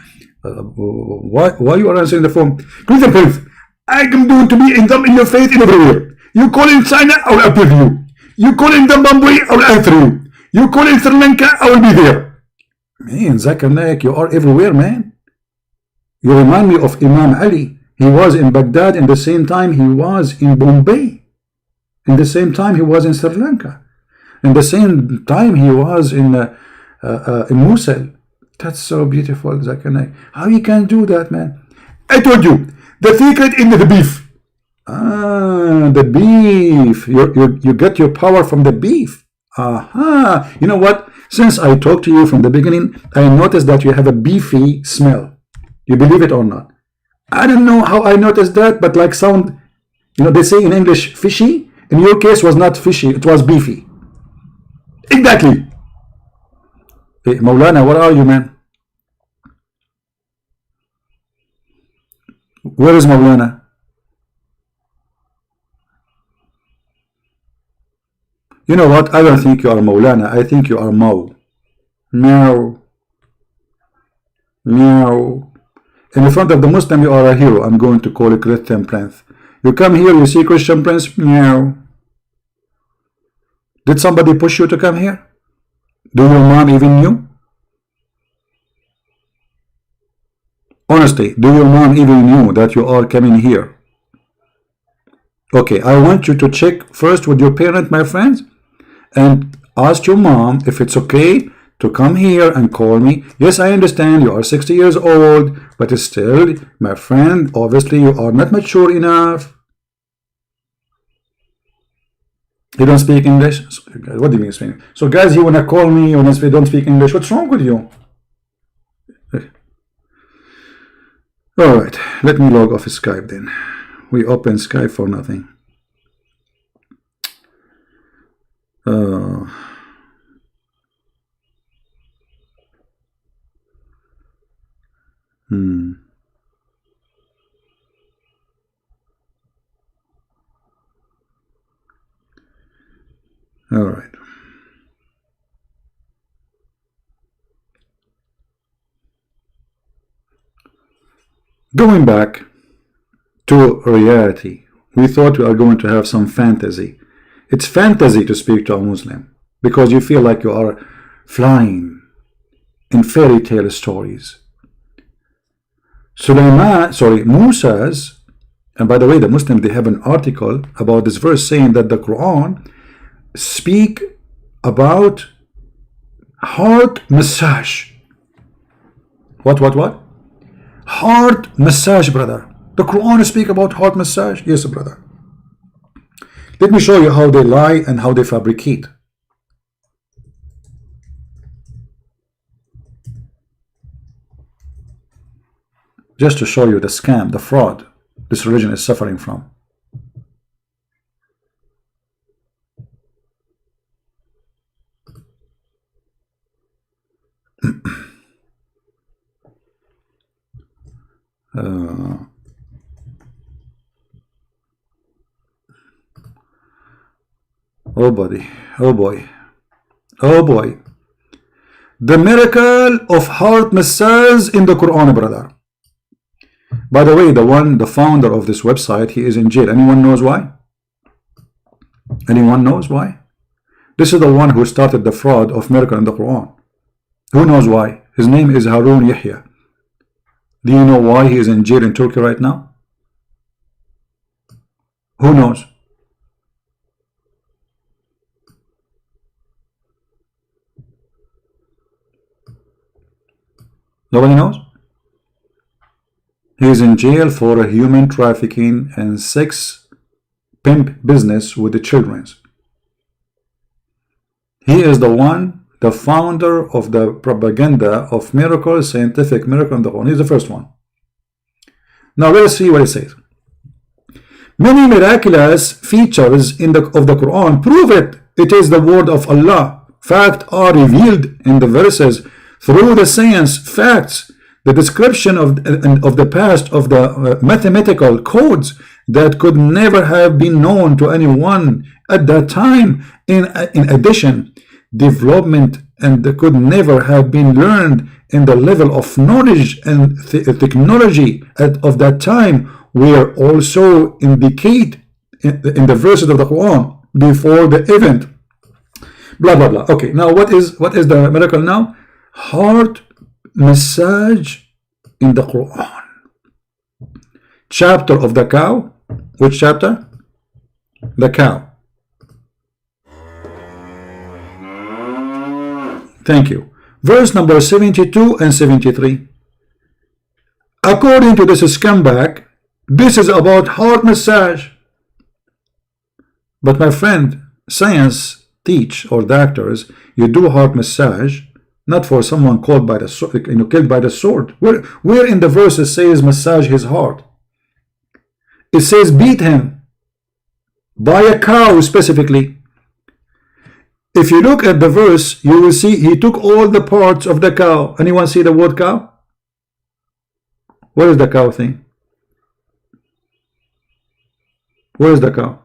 Why you are answering the phone? Christian Prince, I am going to be in your face in everywhere. You call in China, I will appear to you. You call in Zimbabwe, I will answer you. You call in Sri Lanka, I will be there. Man, Zakir Naik, you are everywhere, man. You remind me of Imam Ali. He was in Baghdad, in the same time he was in Bombay. In the same time he was in Sri Lanka. In the same time he was in Mosul. That's so beautiful, Zakir Naik. How you can do that, man? I told you, the secret in the beef. Ah, the beef. You get your power from the beef. Aha. You know what? Since I talked to you from the beginning, I noticed that you have a beefy smell. You believe it or not? I don't know how I noticed that, but like sound, they say in English fishy. In your case was not fishy, it was beefy. Exactly. Hey, Maulana, where are you, man? Where is Maulana? You know what? I don't think you are Maulana. I think you are Mau. Meow. Meow. In front of the Muslim, you are a hero. I'm going to call a Christian Prince. You come here, you see Christian Prince. Meow. Did somebody push you to come here? Do your mom even knew? Honestly, do your mom even knew that you are coming here? Okay, I want you to check first with your parent, my friends, and ask your mom if it's okay to come here and call me. Yes, I understand you are 60 years old, but still, my friend, obviously you are not mature enough. You don't speak English? What do you mean speak? So guys, you wanna call me, you don't speak English? What's wrong with you? Alright, let me log off Skype then. We open Skype for nothing. All right. Going back to reality, we thought we are going to have some fantasy. It's fantasy to speak to a Muslim because you feel like you are flying in fairy tale stories. Musa's, and by the way, the Muslims, they have an article about this verse saying that the Quran speak about heart massage. What? Heart massage, brother. The Quran speak about heart massage? Yes, brother. Let me show you how they lie and how they fabricate. Just to show you the scam, the fraud this religion is suffering from. Oh buddy, oh boy, oh boy. The miracle of heart massage in the Quran, brother. By the way, the founder of this website, he is in jail. Anyone knows why? Anyone knows why? This is the one who started the fraud of miracle in the Quran. Who knows why? His name is Harun Yahya. Do you know why he is in jail in Turkey right now? Who knows? Nobody knows? He is in jail for a human trafficking and sex pimp business with the children. He is the one, the founder of the propaganda of miracle, scientific miracle in the Quran. He's the first one. Now let's see what it says. Many miraculous features of the Quran prove it. It is the word of Allah. Facts are revealed in the verses through the science, facts, the description of the past, of the mathematical codes that could never have been known to anyone at that time. In addition, development and could never have been learned in the level of knowledge and technology of that time were also indicated in the verses of the Quran before the event. Blah blah blah. Okay, now what is the miracle now? Heart massage in the Quran. Chapter of the cow. Which chapter? The cow. Thank you. Verse number 72 and 73. According to this scumbag, this is about heart massage. But my friend, science teach, or doctors, you do heart massage not for someone killed by the sword. Where in the verse it says massage his heart? It says beat him by a cow specifically. If you look at the verse, you will see he took all the parts of the cow. Anyone see the word cow? Where is the cow thing? Where is the cow?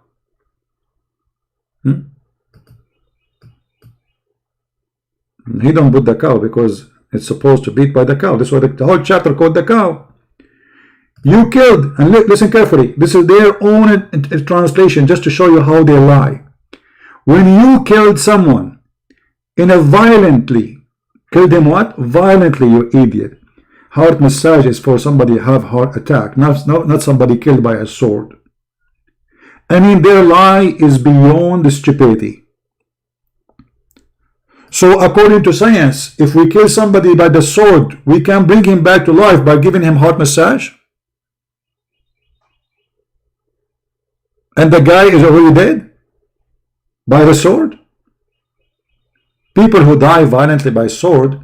He don't put the cow because it's supposed to beat by the cow. That's why the whole chapter called the cow. You killed, and listen carefully. This is their own translation just to show you how they lie. When you killed someone in a violently, killed him what? Violently, you idiot. Heart massage is for somebody have heart attack, not somebody killed by a sword. I mean, their lie is beyond stupidity. So according to science, if we kill somebody by the sword, we can bring him back to life by giving him heart massage? And the guy is already dead? By the sword? People who die violently by sword,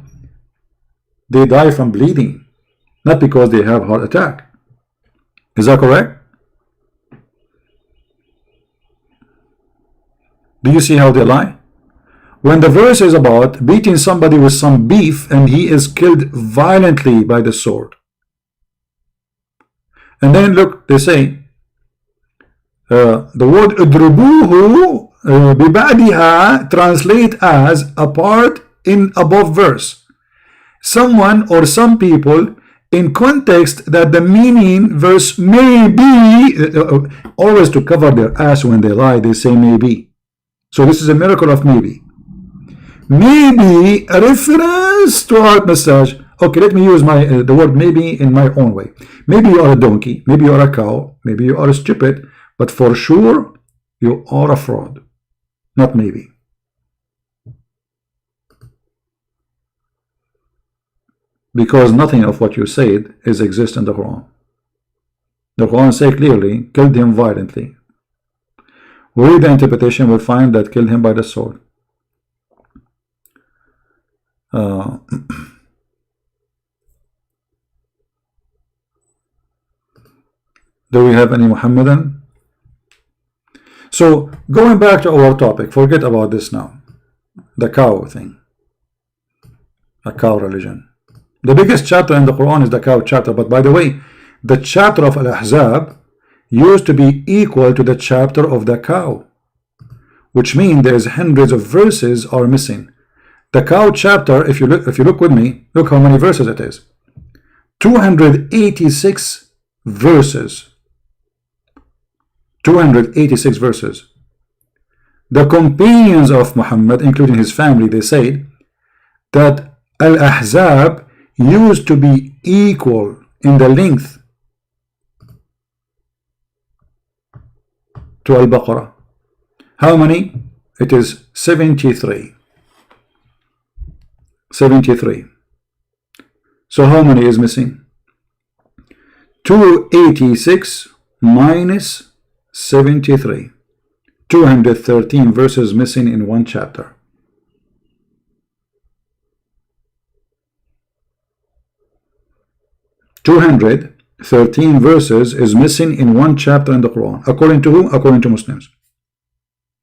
they die from bleeding, not because they have heart attack. Is that correct? Do you see how they lie? When the verse is about beating somebody with some beef and he is killed violently by the sword. And then look, they say, the word udrubuhu bibadiha translate as a part in above verse. Someone or some people in context that the meaning verse maybe, always to cover their ass when they lie, they say maybe. So this is a miracle of maybe. Maybe a reference to heart massage. Okay, let me use the word maybe in my own way. Maybe you are a donkey, maybe you are a cow, maybe you are stupid, but for sure you are a fraud. Not maybe. Because nothing of what you said exists in the Quran. The Quran says clearly, killed him violently. We read the interpretation, we'll find that killed him by the sword. Do we have any Muhammadan? So, going back to our topic, forget about this now. The cow thing. A cow religion. The biggest chapter in the Quran is the cow chapter. But by the way, the chapter of Al-Ahzab used to be equal to the chapter of the cow, which means there's hundreds of verses are missing. The cow chapter, if you look with me, look how many verses it is. 286 verses. 286 verses. The companions of Muhammad, including his family, they said that Al-Ahzab used to be equal in the length to Al-Baqarah. How many? It is 73. 73. So how many is missing? 286 minus 73. 213 verses missing in one chapter. 213 verses is missing in one chapter in the Quran. According to whom? According to Muslims.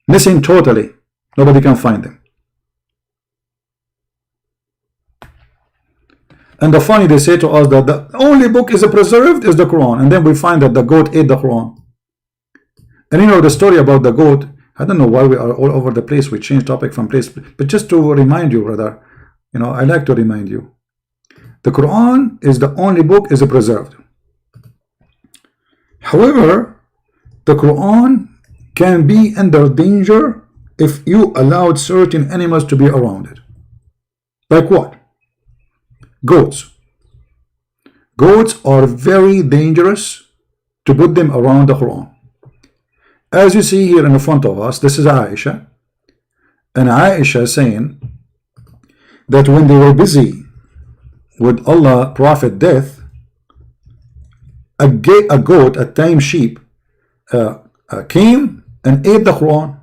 Missing totally. Nobody can find them. And the funny, they say to us that the only book is preserved is the Quran, and then we find that the goat ate the Quran. And you know the story about the goat. I don't know why we are all over the place. We change topic from place, but just to remind you, brother, you know, I like to remind you, the Quran is the only book is preserved. However, the Quran can be under danger if you allowed certain animals to be around it. Like what? Goats. Goats are very dangerous to put them around the Quran. As you see here in front of us, this is Aisha. And Aisha saying that when they were busy with Allah Prophet death, a goat, a tame sheep, came and ate the Quran.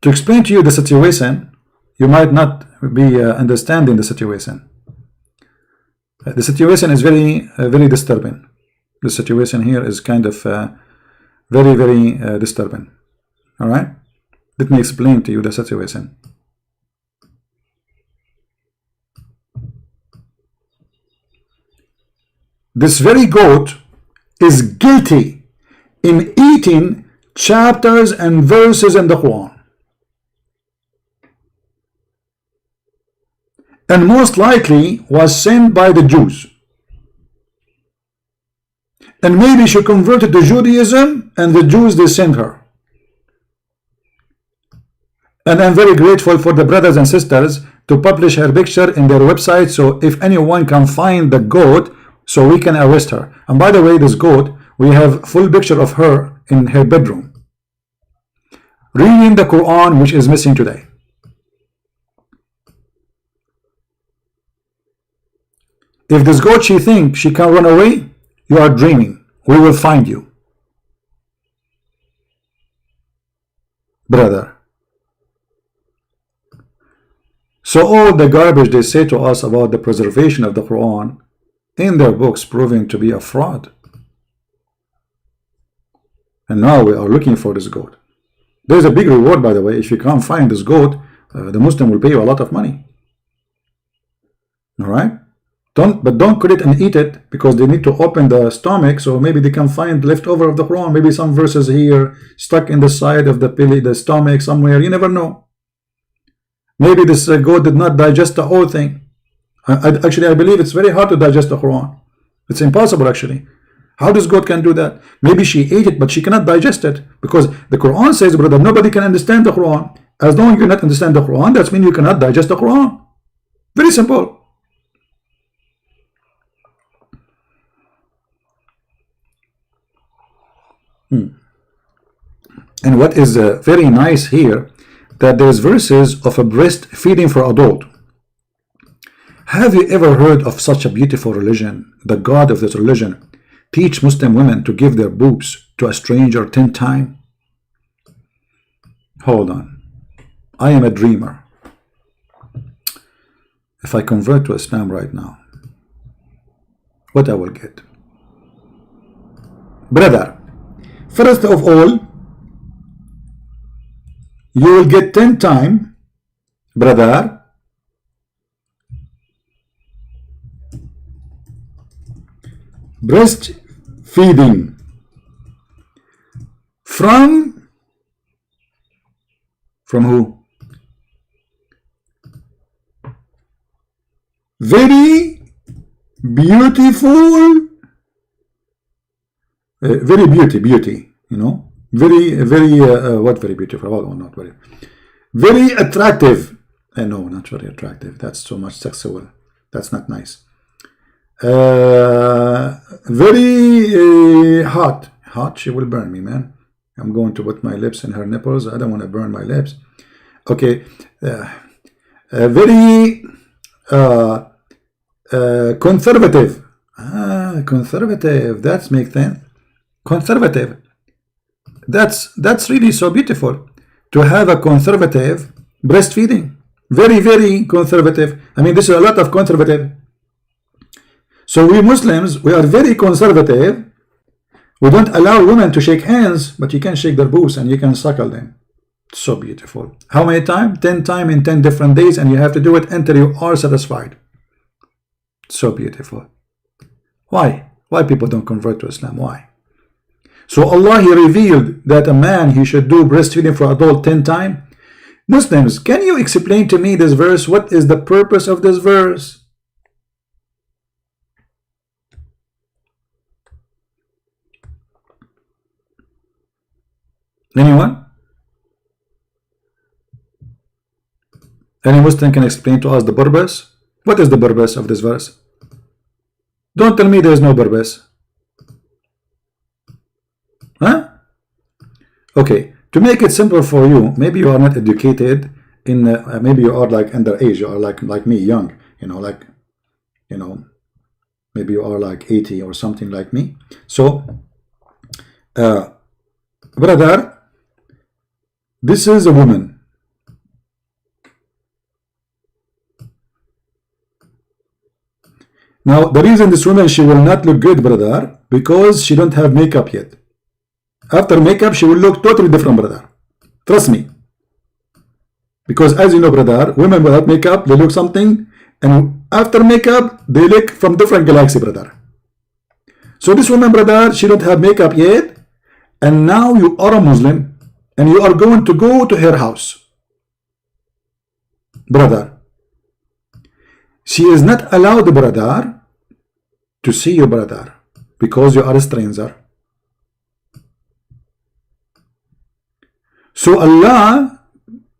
To explain to you the situation, you might not be understanding the situation. The situation is very, very disturbing. The situation here is kind of very, very disturbing. All right, let me explain to you the situation. This very goat is guilty in eating chapters and verses in the Quran. And most likely was sent by the Jews. And maybe she converted to Judaism and the Jews, they sent her. And I'm very grateful for the brothers and sisters to publish her picture in their website, so if anyone can find the goat, so we can arrest her. And by the way, this goat, we have full picture of her in her bedroom reading the Quran, which is missing today. If this goat, she thinks she can run away, you are dreaming. We will find you, brother. So all the garbage they say to us about the preservation of the Quran in their books proving to be a fraud. And now we are looking for this goat. There's a big reward, by the way. If you can't find this goat, the Muslim will pay you a lot of money. All right? Don't cut it and eat it, because they need to open the stomach, so maybe they can find leftover of the Quran, maybe some verses here stuck in the side of the stomach somewhere. You never know. Maybe this goat did not digest the whole thing. Actually, I believe it's very hard to digest the Quran. It's impossible, actually. How does goat can do that? Maybe she ate it, but she cannot digest it, because the Quran says, brother, nobody can understand the Quran. As long as you cannot understand the Quran, that means you cannot digest the Quran. Very simple. And what is very nice here, that there's verses of a breastfeeding for adult. Have you ever heard of such a beautiful religion? The God of this religion teach Muslim women to give their boobs to a stranger 10 times? Hold on. I am a dreamer. If I convert to Islam right now, what I will get? Brother, first of all, you will get 10 times, brother, breastfeeding from who? Very beautiful, very beauty, you know, very what very beautiful? Oh, not very attractive. No, not very attractive. That's so much sexual. That's not nice. Very hot. She will burn me, man. I'm going to put my lips in her nipples. I don't want to burn my lips. Okay. Very conservative. Conservative. That's make sense. Conservative. That's really so beautiful to have a conservative breastfeeding. Very conservative. I mean, this is a lot of conservative. So we Muslims, we are very conservative. We don't allow women to shake hands, but you can shake their boobs and you can suckle them. So beautiful. How many times? 10 times in 10 different days, and you have to do it until you are satisfied. So beautiful. Why? Why people don't convert to Islam? Why? So Allah, He revealed that a man, he should do breastfeeding for adult 10 times. Muslims, can you explain to me this verse? What is the purpose of this verse? Anyone? Any Muslim can explain to us the purpose? What is the purpose of this verse? Don't tell me there is no purpose. Huh? Okay, to make it simple for you, maybe you are not educated in maybe you are like underage, you are like me, young, maybe you are like 80 or something like me. So brother, this is a woman. Now the reason this woman, she will not look good, brother, because she don't have makeup yet. After makeup, she will look totally different, brother. Trust me. Because as you know, brother, women without makeup, they look something, and after makeup, they look from different galaxy, brother. So this woman, brother, she don't have makeup yet, and now you are a Muslim, and you are going to go to her house. Brother, she is not allowed, brother, to see you, brother, because you are a stranger. So Allah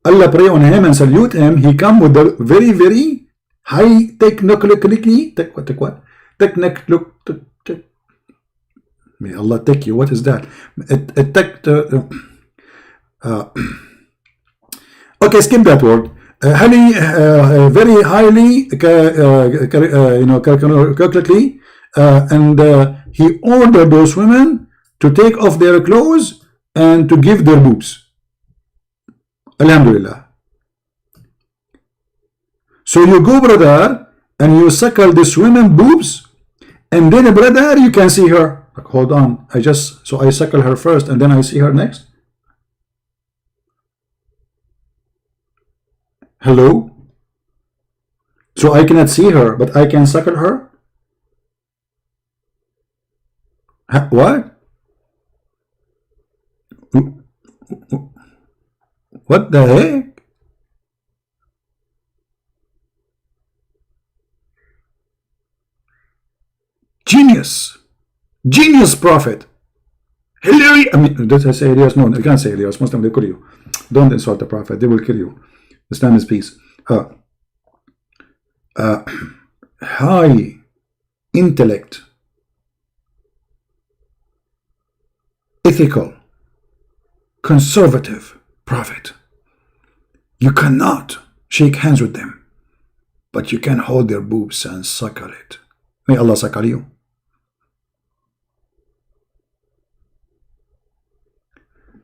pray on him and salute him. He come with a very high technically. May Allah take you. What is that? Okay, skip that word. Very highly, calculatedly, and he ordered those women to take off their clothes and to give their boobs. Alhamdulillah. So you go, brother, and you suckle this woman boobs, and then, brother, you can see her. Like, hold on, so I suckle her first, and then I see her next. Hello? So I cannot see her, but I can suckle her? What? What the heck? Genius. Genius prophet. Hilarious. I mean, did I say Elias? No, you can't say Elias. Muslim, they kill you. Don't insult the prophet. They will kill you. Islam is peace. High intellect, ethical, conservative prophet. You cannot shake hands with them, but you can hold their boobs and suckle it. May Allah suckle you.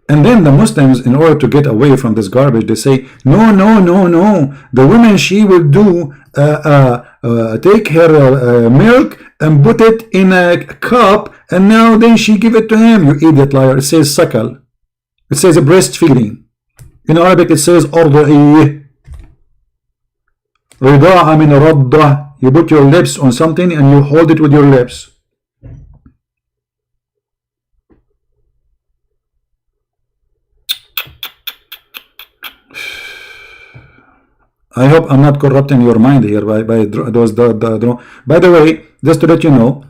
And then the Muslims, in order to get away from this garbage, they say, no, no, no, no. The woman, she will do, take her milk and put it in a cup, and now then she give it to him. You idiot liar. It says suckle. It says breastfeeding. In Arabic, it says أرضعي. رضاعة من رضة. You put your lips on something and you hold it with your lips. I hope I'm not corrupting your mind here by those. By the way, just to let you know,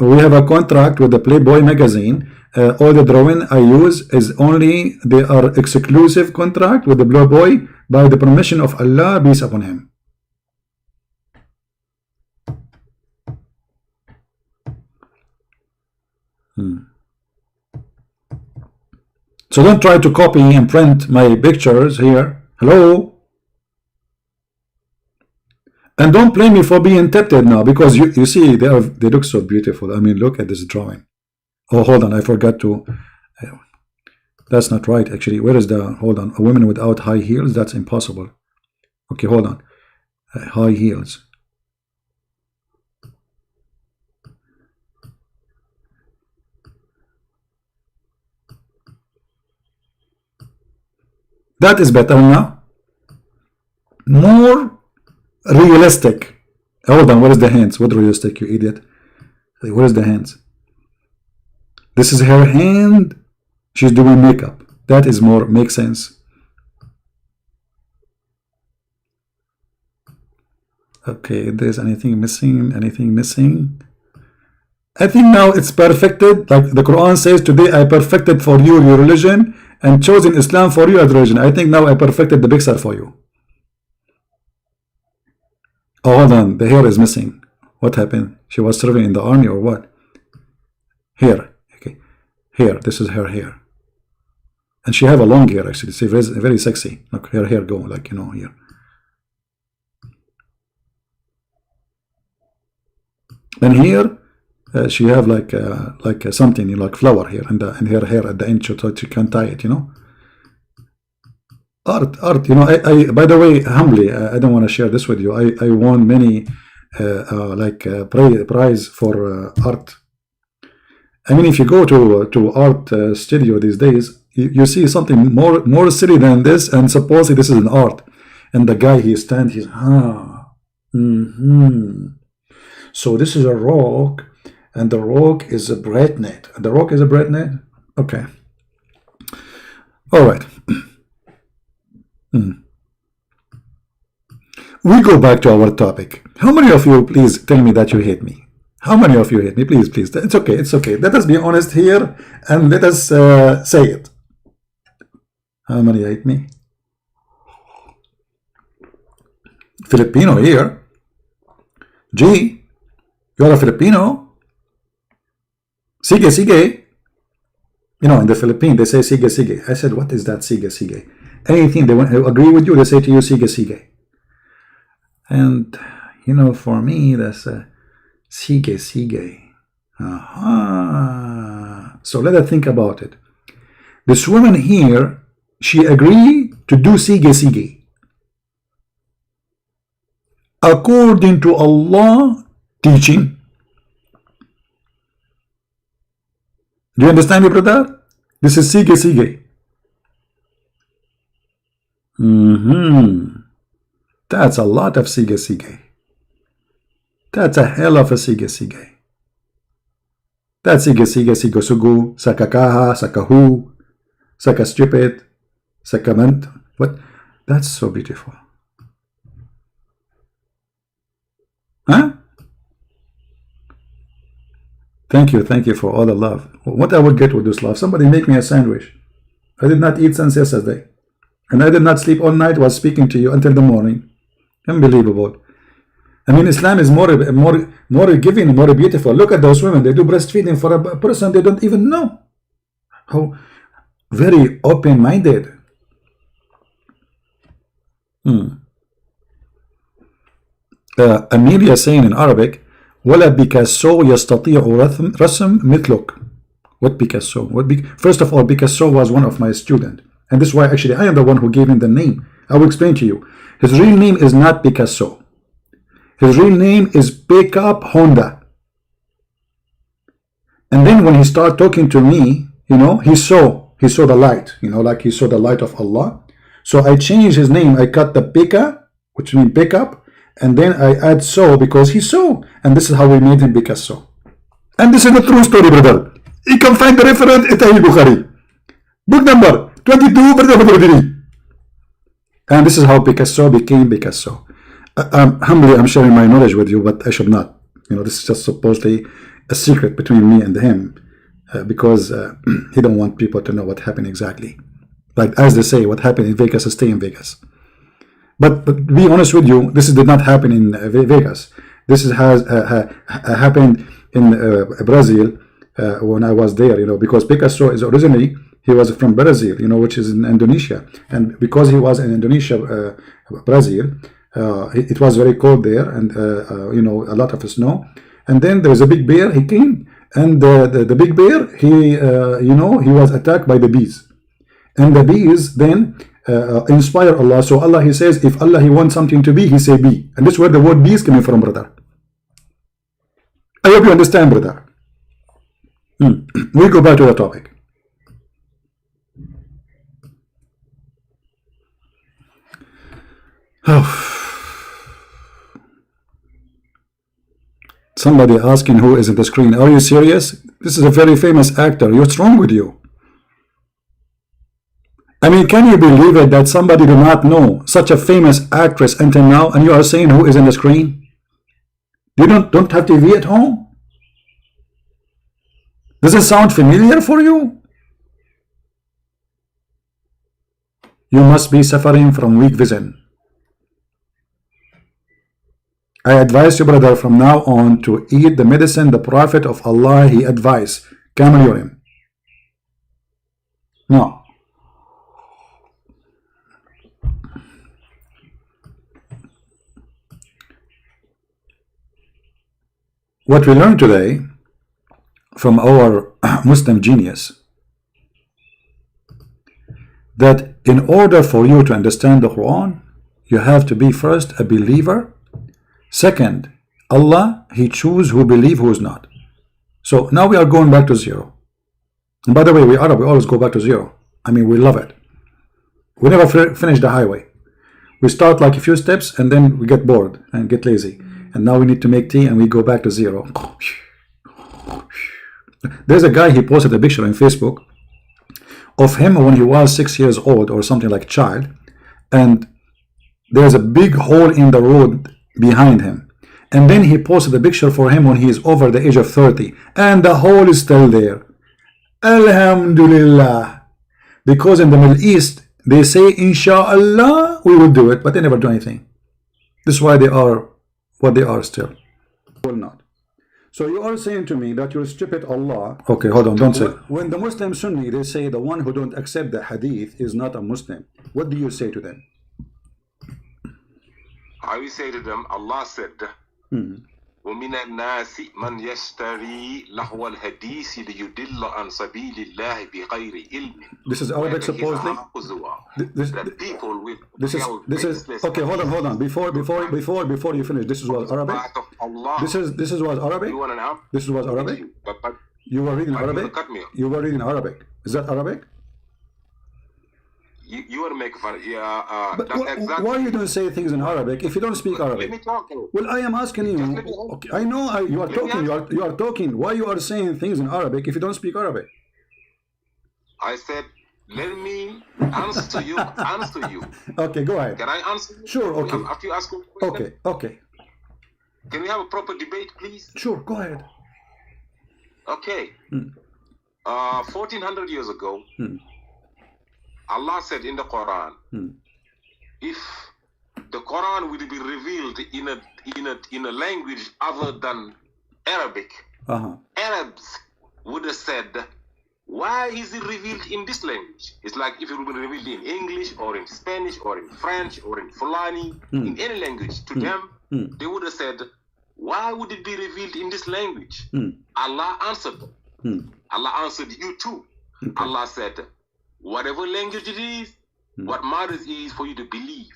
we have a contract with the Playboy magazine. All the drawing I use is only, they are exclusive contract with the Playboy by the permission of Allah, peace upon him. So don't try to copy and print my pictures here. Hello? And don't blame me for being tempted now, because you see they look so beautiful. I mean, look at this drawing. Oh, hold on, I forgot to. That's not right, actually. Where is the? Hold on, a woman without high heels? That's impossible. Okay, hold on. High heels. That is better now. More realistic. Hold on, what is the hands? What realistic, you idiot? What is the hands? This is her hand. She's doing makeup. That is more, makes sense. Okay, if there's anything missing, anything missing. I think now it's perfected. Like the Quran says, today I perfected for you your religion and chosen Islam for you as religion. I think now I perfected the picture for you. Oh, hold on, the hair is missing. What happened? She was serving in the army or what? Here, okay. Here, this is her hair. And she have a long hair actually. It's very, very sexy. Look, her hair go like, you know, here. And here, she have like something like flower here, and her hair at the end, so she can tie it, you know. Art, you know. I by the way, humbly, I don't want to share this with you. I won many prize for art. I mean, if you go to art studio these days, you see something more silly than this, and supposedly this is an art. And the guy he's So this is a rock, and the rock is a bread net. The rock is a bread net. Okay. All right. We go back to our topic. How many of you, please tell me that you hate me? How many of you hate me? Please, please. It's okay. It's okay. Let us be honest here, and let us say it. How many hate me? Filipino here. G, you're a Filipino. Sige, sige. You know, in the Philippines, they say sige, sige. I said, what is that sige, sige? Anything they want to agree with you, they say to you, sige, sige. And, you know, for me, that's sige, sige. Aha. So let us think about it. This woman here, she agreed to do sige, sige. According to Allah teaching. Do you understand me, brother? This is sige, sige. That's a lot of sige, sige. That's a hell of a sige, sige. That's siga siga sigo sugu, sakakaha, sakahu, saka stupid, sakament. What? That's so beautiful. Huh? Thank you for all the love. What I would get with this love? Somebody make me a sandwich. I did not eat since yesterday. And I did not sleep all night while speaking to you until the morning. Unbelievable. I mean, Islam is more giving, more beautiful. Look at those women. They do breastfeeding for a person they don't even know. How very open-minded. Amelia saying in Arabic, ولا بيكاسو يستطيع رسم مثلك. What Picasso? First of all, Picasso was one of my students. And this is why actually I am the one who gave him the name. I will explain to you. His real name is not Picasso. His real name is Pickup Honda. And then when he started talking to me, you know, he saw the light, you know, like he saw the light of Allah. So I changed his name. I cut the Pika, which means pickup, and then I add so because he saw. And this is how we made him Picasso. And this is the true story, brother. You can find the reference in Sahih Bukhari. Book number 22. And this is how Picasso became Picasso. Humbly, I'm sharing my knowledge with you, but I should not. You know, this is just supposedly a secret between me and him, because he don't want people to know what happened exactly. Like as they say, what happened in Vegas stay in Vegas. But to be honest with you, this did not happen in Vegas. This has happened in Brazil when I was there. You know, because Picasso is originally, he was from Brazil, you know, which is in Indonesia, and because he was in Indonesia, Brazil. It was very cold there, and you know, a lot of snow. And then there was a big bear. He came, and the big bear, he you know, he was attacked by the bees, and the bees then inspire Allah. So Allah, he says, if Allah he wants something to be, he say be, and this is where the word be is coming from, brother. I hope you understand, brother. We go back to the topic. Somebody asking who is in the screen. Are you serious? This is a very famous actor. What's wrong with you? I mean, can you believe it that somebody do not know such a famous actress until now, and you are saying who is in the screen? You don't have TV at home? Does it sound familiar for you? You must be suffering from weak vision. I advise you, brother, from now on to eat the medicine the Prophet of Allah he advised, camel urine. No. What we learned today from our Muslim genius, that in order for you to understand the Quran, you have to be first a believer. Second, Allah, he choose who believe, who is not. So now we are going back to zero. And by the way, we Arab, we always go back to zero. I mean, we love it. We never finish the highway. We start like a few steps and then we get bored and get lazy. And now we need to make tea and we go back to zero. There's a guy, he posted a picture on Facebook of him when he was 6 years old or something like a child. And there's a big hole in the road behind him, and then he posted a picture for him when he is over the age of 30, and the hole is still there. Alhamdulillah, because in the Middle East they say inshallah we will do it, but they never do anything. This is why they are what they are still. Will not. So you are saying to me that you'll stupid Allah. Okay, hold on, don't say. When the Muslim Sunni, they say the one who don't accept the hadith is not a Muslim, what do you say to them? I will say to them, Allah said, وَمِنَ النَّاسِ مَنْ يَشْتَرِي لَهْوَ الْحَدِيثِ لِيُدِلَّ عَنْ سَبِيلِ اللَّهِ بِغَيْرِ عِلْمٍ. This is Arabic, supposedly. This is okay. Hold on. Before you finish, this is what Arabic. This is what Arabic. This is what Arabic. You were reading Arabic. You were reading Arabic. Is that Arabic? You want to make fun? Yeah, But that's exactly. why you don't say things in Arabic if you don't speak Arabic? Let me talk. Well, I am asking you. Okay, I know you are talking. You are talking. Why you are saying things in Arabic if you don't speak Arabic? I said, let me answer you. Answer you. Okay, go ahead. Can I answer you? Sure. Okay. After you ask me a question? Okay. Okay. Can we have a proper debate, please? Sure. Go ahead. Okay. 1400 years ago, Allah said in the Quran, if the Quran will be revealed in a language other than Arabic, Arabs would have said, why is it revealed in this language? It's like if it would be revealed in English or in Spanish or in French or in Fulani, in any language, to them, they would have said, why would it be revealed in this language? Allah answered them. Allah answered you too. Okay. Allah said, whatever language it is, what matters is for you to believe.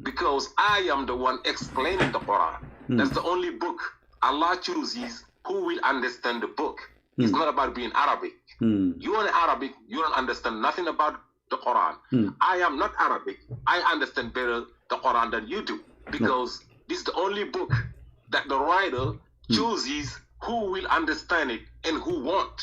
Because I am the one explaining the Quran. That's the only book Allah chooses who will understand the book. It's not about being Arabic. You are Arabic, you don't understand nothing about the Quran. I am not Arabic. I understand better the Quran than you do. Because this is the only book that the writer chooses who will understand it and who won't.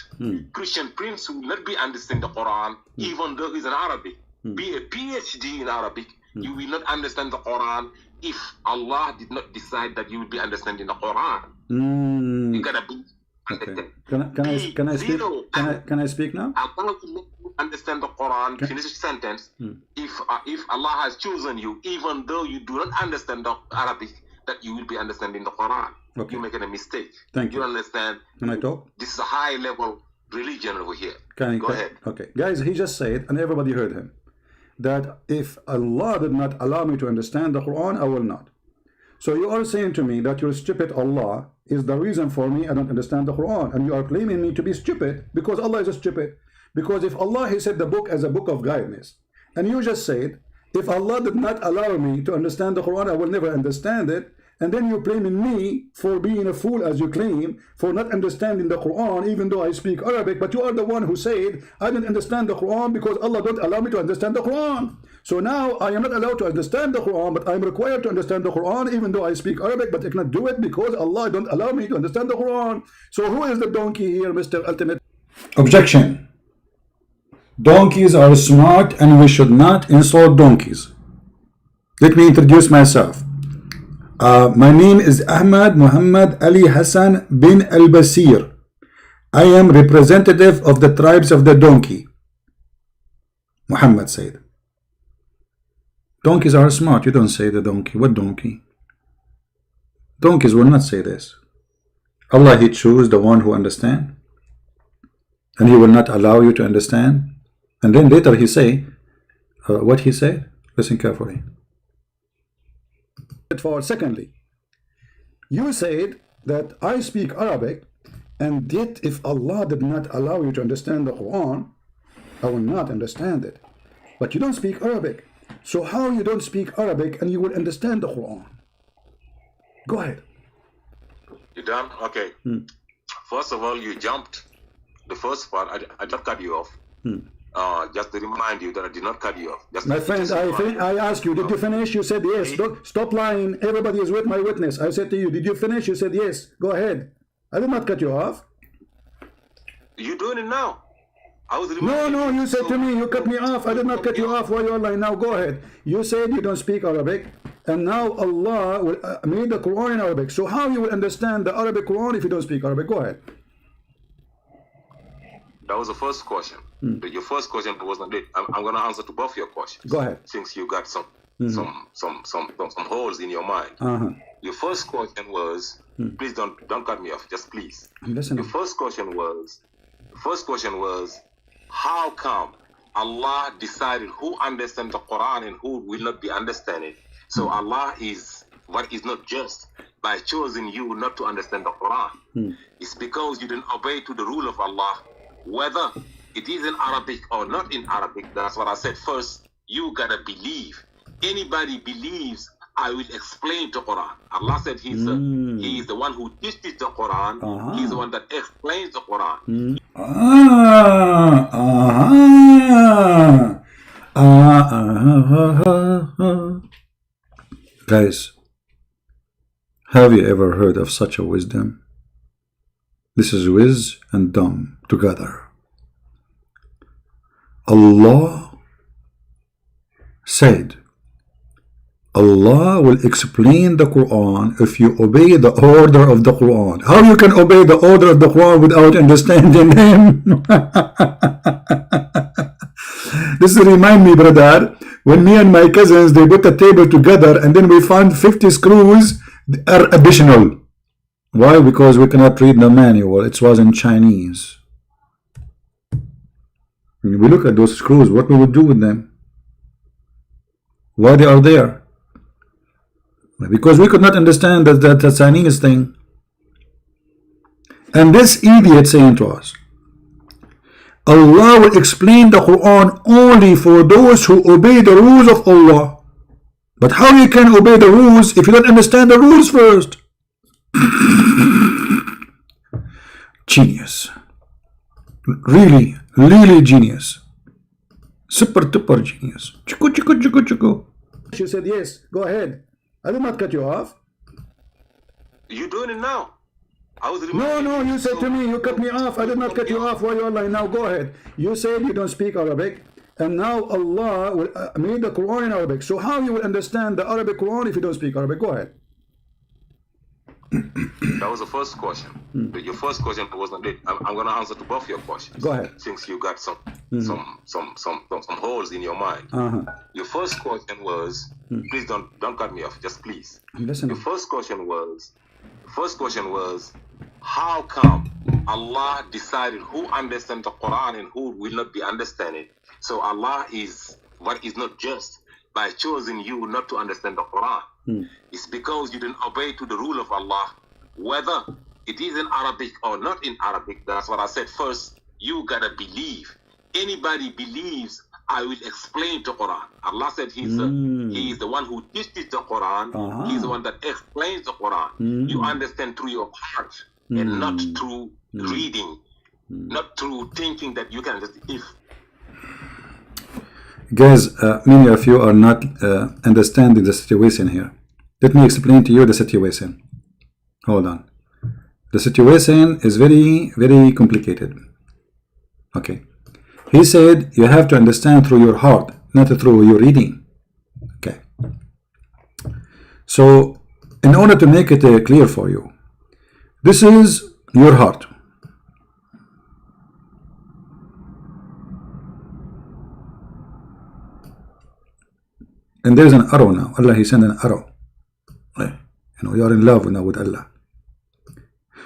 Christian Prince will not be understand the Quran even though he's an Arabic. Be a PhD in Arabic, you will not understand the Quran if Allah did not decide that you will be understanding the Quran. You gotta be understand. Can I speak now? Allah will make you understand the Quran. Finish the sentence. If Allah has chosen you, even though you do not understand the Arabic, that you will be understanding the Quran. You're making a mistake. Thank you. You understand? Can I talk? This is a high level religion over here. Go ahead. Okay. Guys, he just said, and everybody heard him, that if Allah did not allow me to understand the Quran, I will not. So you are saying to me that your stupid Allah is the reason for me I don't understand the Quran. And you are claiming me to be stupid because Allah is stupid. Because if Allah, he said the book as a book of guidance. And you just said, if Allah did not allow me to understand the Quran, I will never understand it. And then you're blaming me for being a fool, as you claim, for not understanding the Quran, even though I speak Arabic. But you are the one who said, I didn't understand the Quran because Allah don't allow me to understand the Quran. So now I am not allowed to understand the Quran, but I'm required to understand the Quran, even though I speak Arabic, but I cannot do it because Allah don't allow me to understand the Quran. So who is the donkey here, Mr. Ultimate? Objection. Donkeys are smart and we should not insult donkeys. Let me introduce myself. My name is Ahmad Muhammad Ali Hassan bin Al-Basir. I am representative of the tribes of the donkey. Muhammad said. Donkeys are smart. You don't say the donkey. What donkey? Donkeys will not say this. Allah, he chose the one who understands. And he will not allow you to understand. And then later he say, what he said? Listen carefully. Secondly, you said that I speak Arabic, and yet if Allah did not allow you to understand the Quran, I will not understand it. But you don't speak Arabic. So how you don't speak Arabic and you will understand the Quran? Go ahead. You done? Okay. First of all, you jumped the first part. I just cut you off. Just to remind you that I did not cut you off. My friend, I asked you, did you finish? You said yes. Don't, stop lying. Everybody is with my witness. I said to you, did you finish? You said yes. Go ahead. I did not cut you off. You're doing it now. I was no, you said to me, you cut me off. I did not cut you off while you're lying. Now go ahead. You said you don't speak Arabic, and now Allah will made the Quran in Arabic. So how you will understand the Arabic Quran if you don't speak Arabic? Go ahead. That was the first question. Your first question wasn't it. I'm going to answer to both your questions. Go ahead. Since you got some holes in your mind. Your first question was, please don't cut me off. Just please. Listen. Your first question was, how come Allah decided who understands the Quran and who will not be understanding? So Allah is not just by choosing you not to understand the Quran. It's because you didn't obey to the rule of Allah, whether it is in Arabic or not in Arabic. That's what I said first. You gotta believe. Anybody believes, I will explain the Quran. Allah said He is the one who teaches the Quran. He's the one that explains the Quran. Guys, have you ever heard of such a wisdom? This is whiz and dumb together. Allah said, Allah will explain the Quran if you obey the order of the Quran. How you can obey the order of the Quran without understanding him? This remind me, brother, when me and my cousins, they put a table together and then we found 50 screws are additional. Why? Because we cannot read the manual. It was in Chinese. When we look at those screws, what we would do with them? Why they are there? Because we could not understand that Chinese thing. And this idiot saying to us, Allah will explain the Quran only for those who obey the rules of Allah. But how you can obey the rules if you don't understand the rules first? Genius. Really, really genius. Super duper genius. Chiku, chiku, chiku, chiku. She said, yes, go ahead. I did not cut you off. You're doing it now. I was No, you said to me, you cut me off. I did not cut you off while you're online. Now go ahead. You said you don't speak Arabic, and now Allah will made the Quran in Arabic. So how you will understand the Arabic Quran if you don't speak Arabic? Go ahead. That was the first question. Your first question wasn't it. I'm going to answer to both your questions. Go ahead. Since you got some holes in your mind. Your first question was, please don't cut me off. Just please. I'm listening. Your first question was, how come Allah decided who understands the Quran and who will not be understanding? So Allah is not just by choosing you not to understand the Quran. It's because you didn't obey to the rule of Allah, whether it is in Arabic or not in Arabic. That's what I said first. You gotta believe. Anybody believes, I will explain the Quran. Allah said He is the one who teaches the Quran. He's the one that explains the Quran. You understand through your heart and not through reading, not through thinking that you can just Guys, many of you are not understanding the situation here. Let me explain to you the situation. Hold on. The situation is very, very complicated. Okay. He said you have to understand through your heart, not through your reading. Okay. So, in order to make it clear for you, this is your heart. And there's an arrow now. Allah, He sent an arrow. You know, you are in love now with Allah.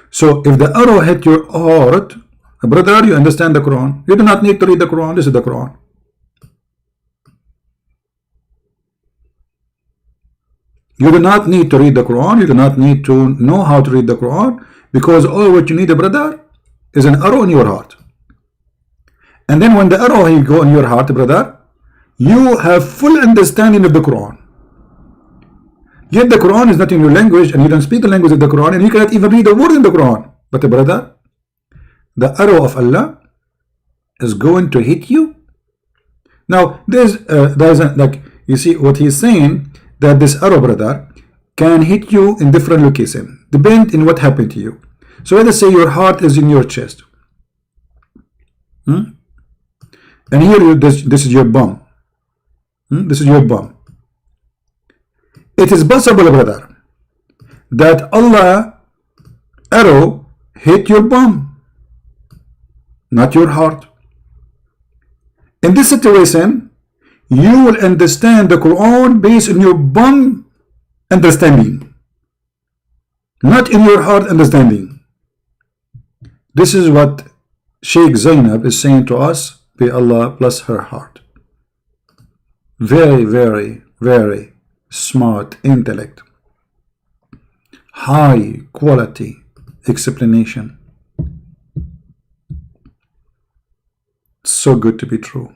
So if the arrow hit your heart, brother, you understand the Quran. You do not need to read the Quran. This is the Quran. You do not need to read the Quran. You do not need to know how to read the Quran, because all what you need, brother, is an arrow in your heart. And then when the arrow will go in your heart, brother, you have full understanding of the Quran. Yet the Quran is not in your language, and you don't speak the language of the Quran, and you cannot even read the word in the Quran. But brother, the arrow of Allah is going to hit you. Now there's like, you see what he's saying, that this arrow, brother, can hit you in different locations, depend on what happened to you. So let us say your heart is in your chest, and here this is your bum. This is your bum. It is possible, brother, that Allah arrow hit your bum, not your heart. In this situation, you will understand the Quran based on your bum understanding, not in your heart understanding. This is what Sheikh Zenab is saying to us. May Allah bless her heart. Very, very, very smart intellect, high quality explanation. So good to be true.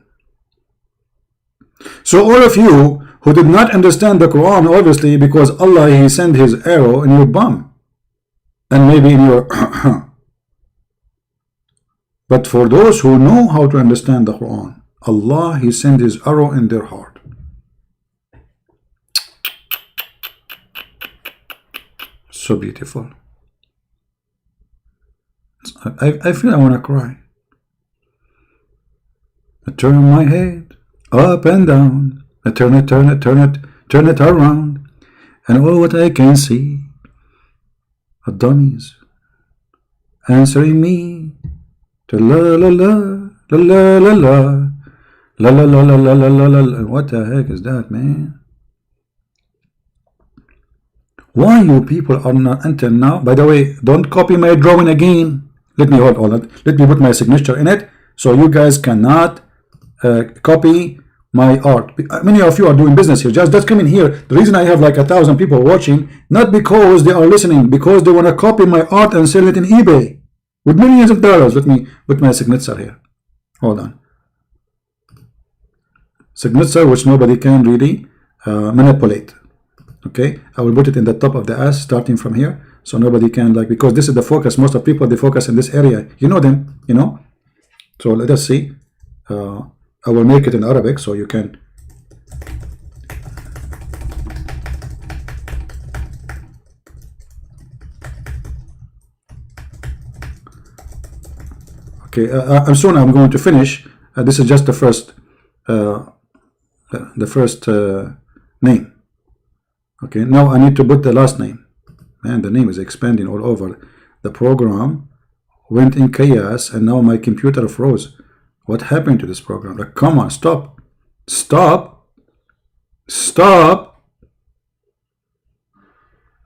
So all of you who did not understand the Quran, obviously because Allah, He sent His arrow in your bum and maybe in your but for those who know how to understand the Quran, Allah, He sent His arrow in their heart. So beautiful. I feel I want to cry. I turn my head up and down. I turn it around. And all what I can see are dummies answering me to la la la la la la la la la la la la la la la. What the heck is that, man? Why you people are not until now? By the way, don't copy my drawing again. Let me hold on. Let me put my signature in it, so you guys cannot copy my art. Many of you are doing business here. Just come in here. The reason I have like 1,000 people watching, not because they are listening, because they want to copy my art and sell it in eBay with millions of dollars. Let me put my signature here. Hold on. Signature which nobody can really manipulate. Okay, I will put it in the top of the S starting from here, so nobody can like, because this is the focus. Most of people, they focus in this area. You know them, you know. So let us see. I will make it in Arabic so you can. Okay, I'm soon I'm going to finish. This is just the first name. Okay, now I need to put the last name. Man, the name is expanding all over. The program went in chaos and now my computer froze. What happened to this program? Like, come on, stop. Stop. Stop.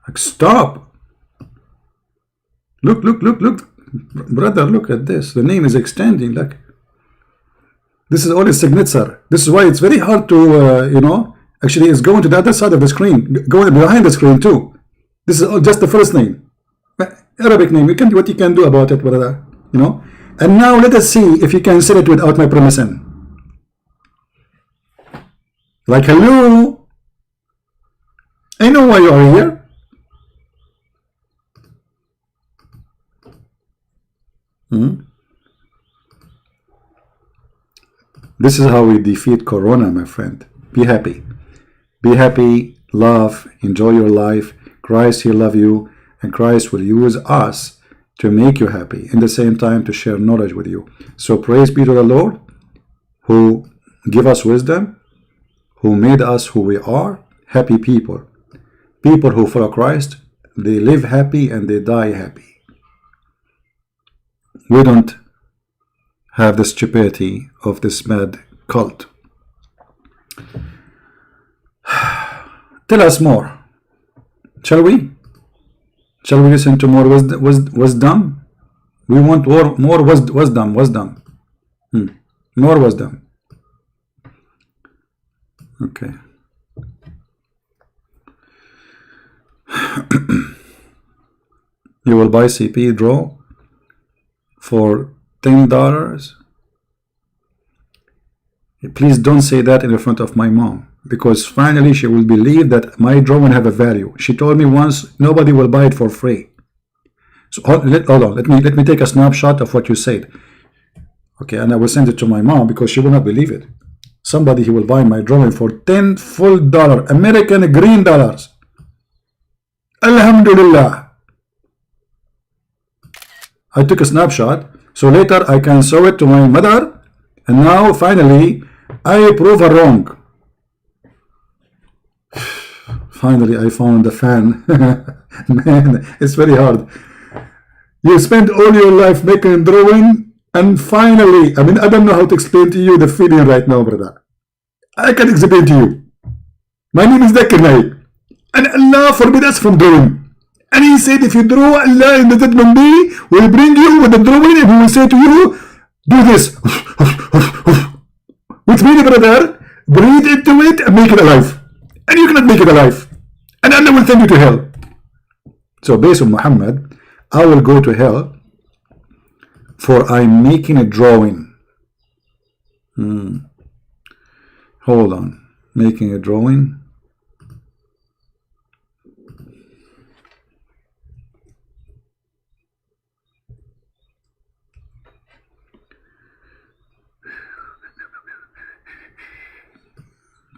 Like, stop. Look. Brother, look at this. The name is extending. Like, this is only signature. This is why it's very hard to, you know, actually it's going to the other side of the screen, going behind the screen too. This is just the first name. Arabic name. You can do what you can do about it, brother. You know. And now let us see if you can sell it without my permission. Like, hello. I know why you are here. This is how we defeat Corona, my friend. Be happy. Be happy, love, enjoy your life. Christ, He loves you, and Christ will use us to make you happy, in the same time to share knowledge with you. So praise be to the Lord, who give us wisdom, who made us who we are, happy people. People who follow Christ, they live happy and they die happy. We don't have the stupidity of this mad cult. Tell us more. Shall we? Shall we listen to more wisdom? We want more wisdom. More wisdom. Okay. You will buy CP draw for $10. Please don't say that in front of my mom, because finally she will believe that my drawing have a value. She told me once nobody will buy it for free. So hold on, let me take a snapshot of what you said. Okay, and I will send it to my mom because she will not believe it. Somebody he will buy my drawing for $10 full American green dollars. Alhamdulillah. I took a snapshot so later I can show it to my mother, and now finally I prove her wrong. Finally I found the fan. Man, it's very hard. You spend all your life making a drawing, and finally, I mean, I don't know how to explain to you the feeling right now, brother. I can explain to you. My name is Zakir Naik, and Allah forbid us from drawing. And He said, if you draw, Allah in the judgment day will bring you with the drawing, and He will say to you, do this. Which means, brother, breathe into it and make it alive. And you cannot make it alive. And Allah will send you to hell. So based on Muhammad, I will go to hell for I'm making a drawing. Hold on. Making a drawing.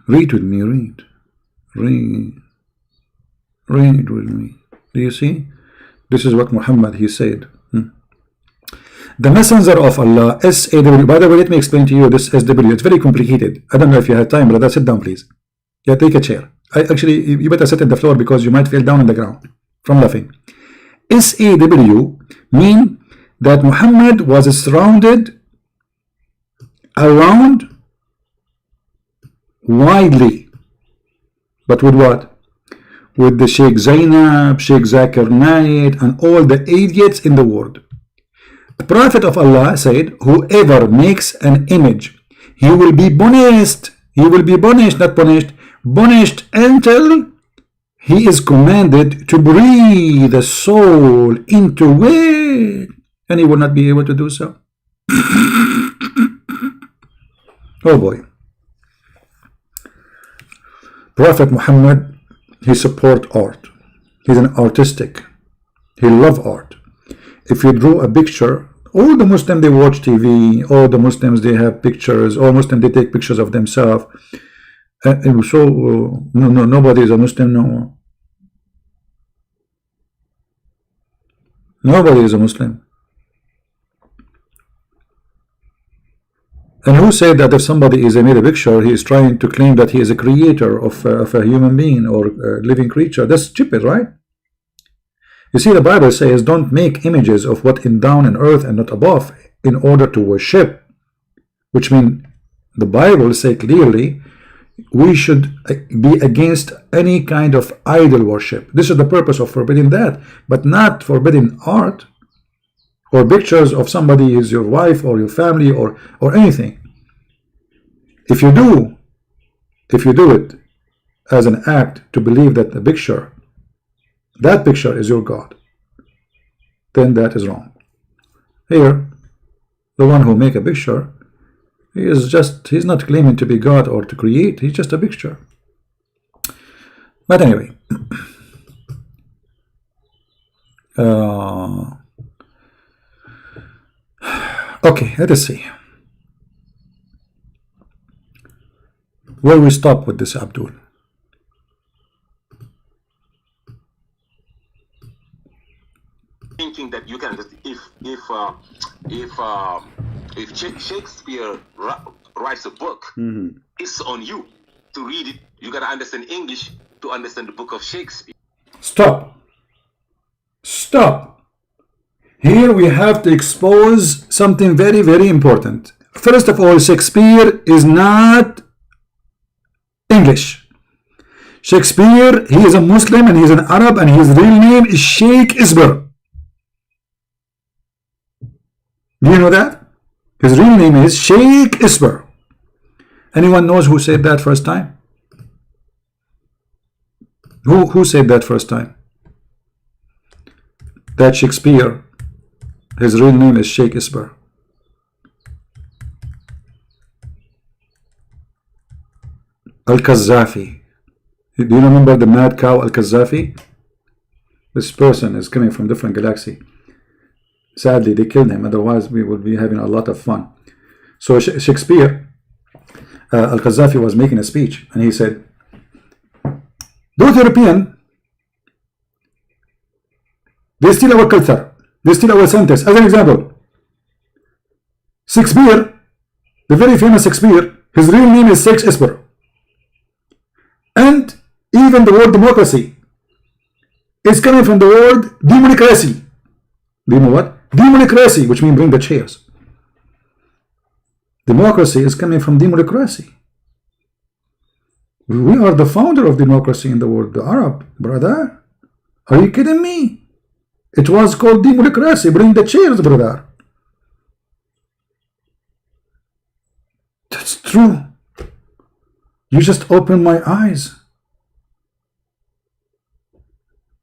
Read with me, read. Read with me. Do you see? This is what Muhammad, he said. The messenger of Allah, SAW. By the way, let me explain to you this SAW. It's very complicated. I don't know if you have time, brother. Sit down, please. Yeah, take a chair. Actually, you better sit on the floor because you might fall down on the ground from laughing. SAW mean that Muhammad was surrounded around widely. But with what? With the Sheikh Zainab, Sheikh Zakir Naik, and all the idiots in the world. The Prophet of Allah said, whoever makes an image, he will be punished. He will be punished, not punished. Punished until he is commanded to breathe the soul into it. And he will not be able to do so. Oh boy. Prophet Muhammad, he support art. He's an artistic. He love art. If you draw a picture, all the Muslims, they watch TV, all the Muslims, they have pictures, all Muslims, they take pictures of themselves. And so, nobody is a Muslim no more. Nobody is a Muslim. And who said that if somebody is made a picture, he is trying to claim that he is a creator of a human being or a living creature? That's stupid, right? You see, the Bible says, don't make images of what is down in earth and not above in order to worship. Which means, the Bible says clearly, we should be against any kind of idol worship. This is the purpose of forbidding that, but not forbidding art or pictures of somebody is your wife or your family or anything. If you do it as an act to believe that the picture, that picture is your God, then that is wrong. Here, the one who make a picture, he's not claiming to be God or to create, he's just a picture. But anyway, okay, let us see where we stop with this, Abdul. Thinking that you can just if Shakespeare writes a book, it's on you to read it. You gotta understand English to understand the book of Shakespeare. Stop. Here we have to expose something very, very important. First of all, Shakespeare is not English. Shakespeare, he is a Muslim and he is an Arab and his real name is Sheikh Isber. Do you know that? His real name is Sheikh Isber. Anyone knows who said that first time? Who said that first time? That Shakespeare, his real name is Sheikh Isber. Al-Qaddafi. Do you remember the mad cow Al-Qaddafi? This person is coming from different galaxy. Sadly, they killed him. Otherwise, we would be having a lot of fun. So Shakespeare, Al-Qaddafi was making a speech, and he said, "Those European, they steal our culture. They steal our sentence." As an example, Shakespeare, the very famous Shakespeare, his real name is Sheikh Isber. And even the word democracy is coming from the word democracy. Do you know what? Democracy, which means bring the chairs. Democracy is coming from democracy. We are the founder of democracy in the world, the Arab, brother. Are you kidding me? It was called democracy. Bring the chairs, brother. That's true. You just opened my eyes.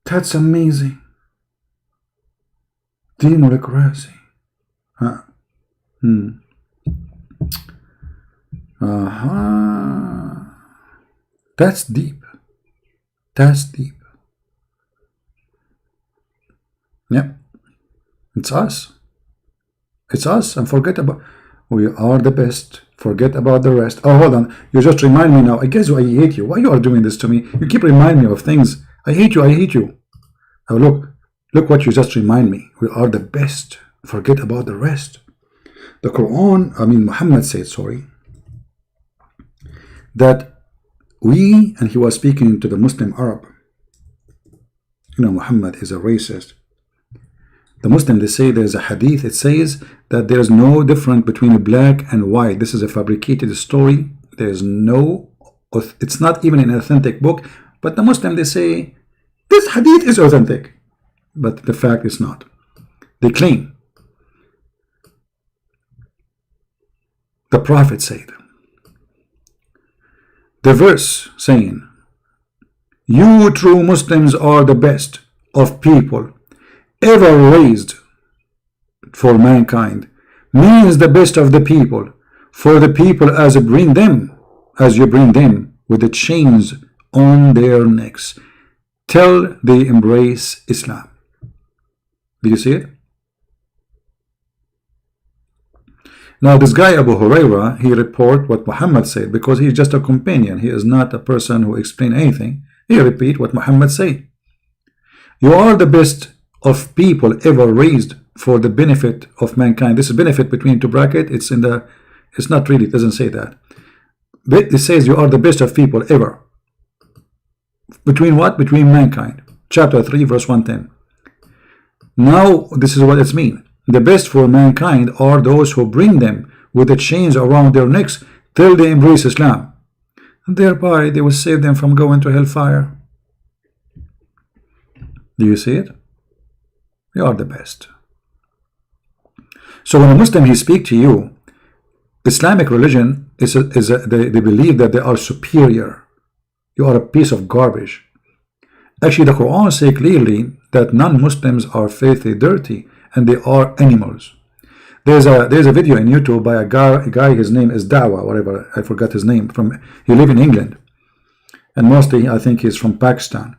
That's amazing. Democracy. Huh. That's deep. That's deep. Yep. It's us. It's us. And forget about, we are the best. Forget about the rest. Oh, hold on. You just remind me now. I guess I hate you. Why you are doing this to me? You keep reminding me of things. I hate you. I hate you. Oh, look what you just remind me. We are the best. Forget about the rest. The Quran, Muhammad said, sorry, that and he was speaking to the Muslim Arab. Muhammad is a racist. The Muslim, they say there's a hadith, it says that there's no difference between black and white. This is a fabricated story. There's no, it's not even an authentic book, but the Muslim, they say this hadith is authentic, but the fact is not. They claim. The Prophet said, the verse saying, you true Muslims are the best of people ever raised for mankind, means the best of the people, for the people as you bring them with the chains on their necks till they embrace Islam. Do you see it? Now this guy Abu Huraira, he report what Muhammad said, because he's just a companion. He is not a person who explain anything. He repeat what Muhammad said. You are the best of people ever raised for the benefit of mankind. This is benefit between two brackets. It's not really, it doesn't say that. But it says you are the best of people ever. Between what? Between mankind. Chapter 3, verse 110. Now, this is what it means. The best for mankind are those who bring them with the chains around their necks till they embrace Islam. And thereby they will save them from going to hellfire. Do you see it? You are the best. So when a Muslim, he speak to you, Islamic religion they believe that they are superior. You are a piece of garbage. Actually, the Quran says clearly that non-Muslims are filthy, dirty, and they are animals. There's a video in YouTube by a guy, his name is Dawa, whatever, I forgot his name. He live in England, and mostly I think he's from Pakistan.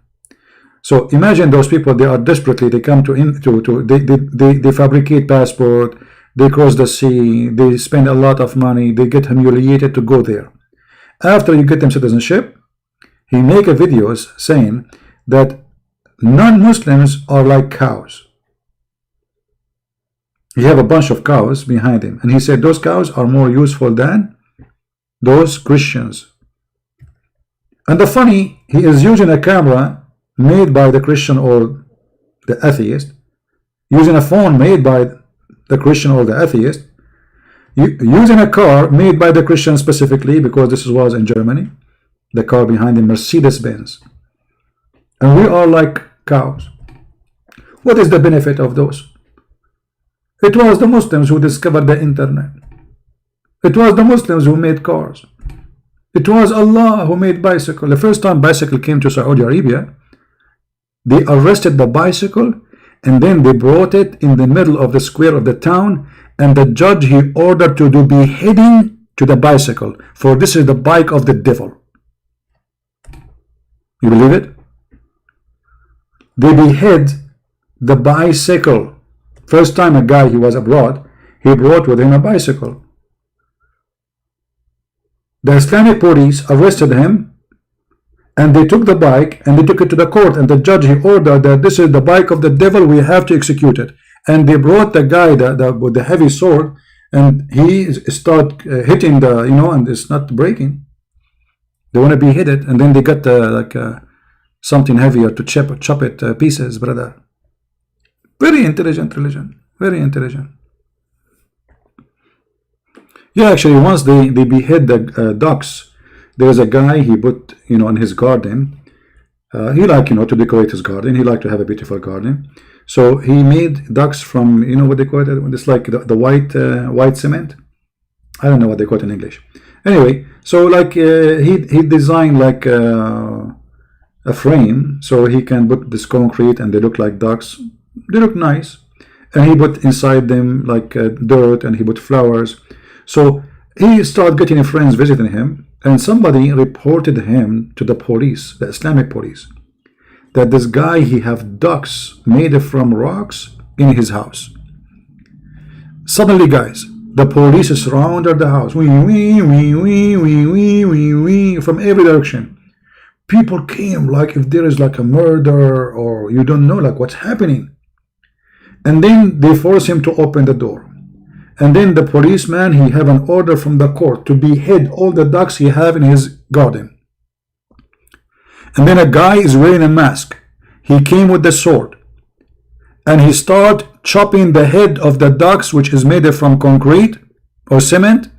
So imagine those people, they are desperately, they come they fabricate passport, they cross the sea, they spend a lot of money, they get humiliated to go there. After you get them citizenship, he make a videos saying that non-Muslims are like cows. He have a bunch of cows behind him, and he said those cows are more useful than those Christians. And the funny, he is using a camera made by the Christian or the atheist, using a phone made by the Christian or the atheist, using a car made by the Christian specifically, because this was in Germany, the car behind him, Mercedes-Benz. And we are like cows. What is the benefit of those? It was the Muslims who discovered the internet. It was the Muslims who made cars. It was Allah who made bicycle. The first time bicycle came to Saudi Arabia, they arrested the bicycle and then they brought it in the middle of the square of the town, and the judge, he ordered to do beheading to the bicycle, for this is the bike of the devil. You believe it? They behead the bicycle. First time a guy, he was abroad, he brought with him a bicycle. The Islamic police arrested him, and they took the bike and they took it to the court, and the judge, he ordered that this is the bike of the devil, we have to execute it. And they brought the guy with the heavy sword, and he start hitting the, and it's not breaking. They want to be hit it, and then they got something heavier to chop it pieces, brother. Very intelligent religion, very intelligent. Yeah, actually, once they behead the ducks, there was a guy, he put, in his garden, he liked, to decorate his garden, he liked to have a beautiful garden. So he made ducks from, what they call it, it's like the white cement. I don't know what they call it in English. Anyway, so he designed like a frame, so he can put this concrete and they look like ducks. They look nice, and he put inside them like dirt, and he put flowers. So he started getting friends visiting him, and somebody reported him to the police, the Islamic police, that this guy, he have ducks made from rocks in his house. Suddenly, guys, The police surrounded the house. Wee, wee, wee, wee, wee, wee, wee, wee, from every direction. People came like if there is like a murder or you don't know like what's happening. And then they force him to open the door. And then the policeman, he have an order from the court to behead all the ducks he have in his garden. And then a guy is wearing a mask. He came with the sword. And he start chopping the head of the ducks, which is made from concrete or cement.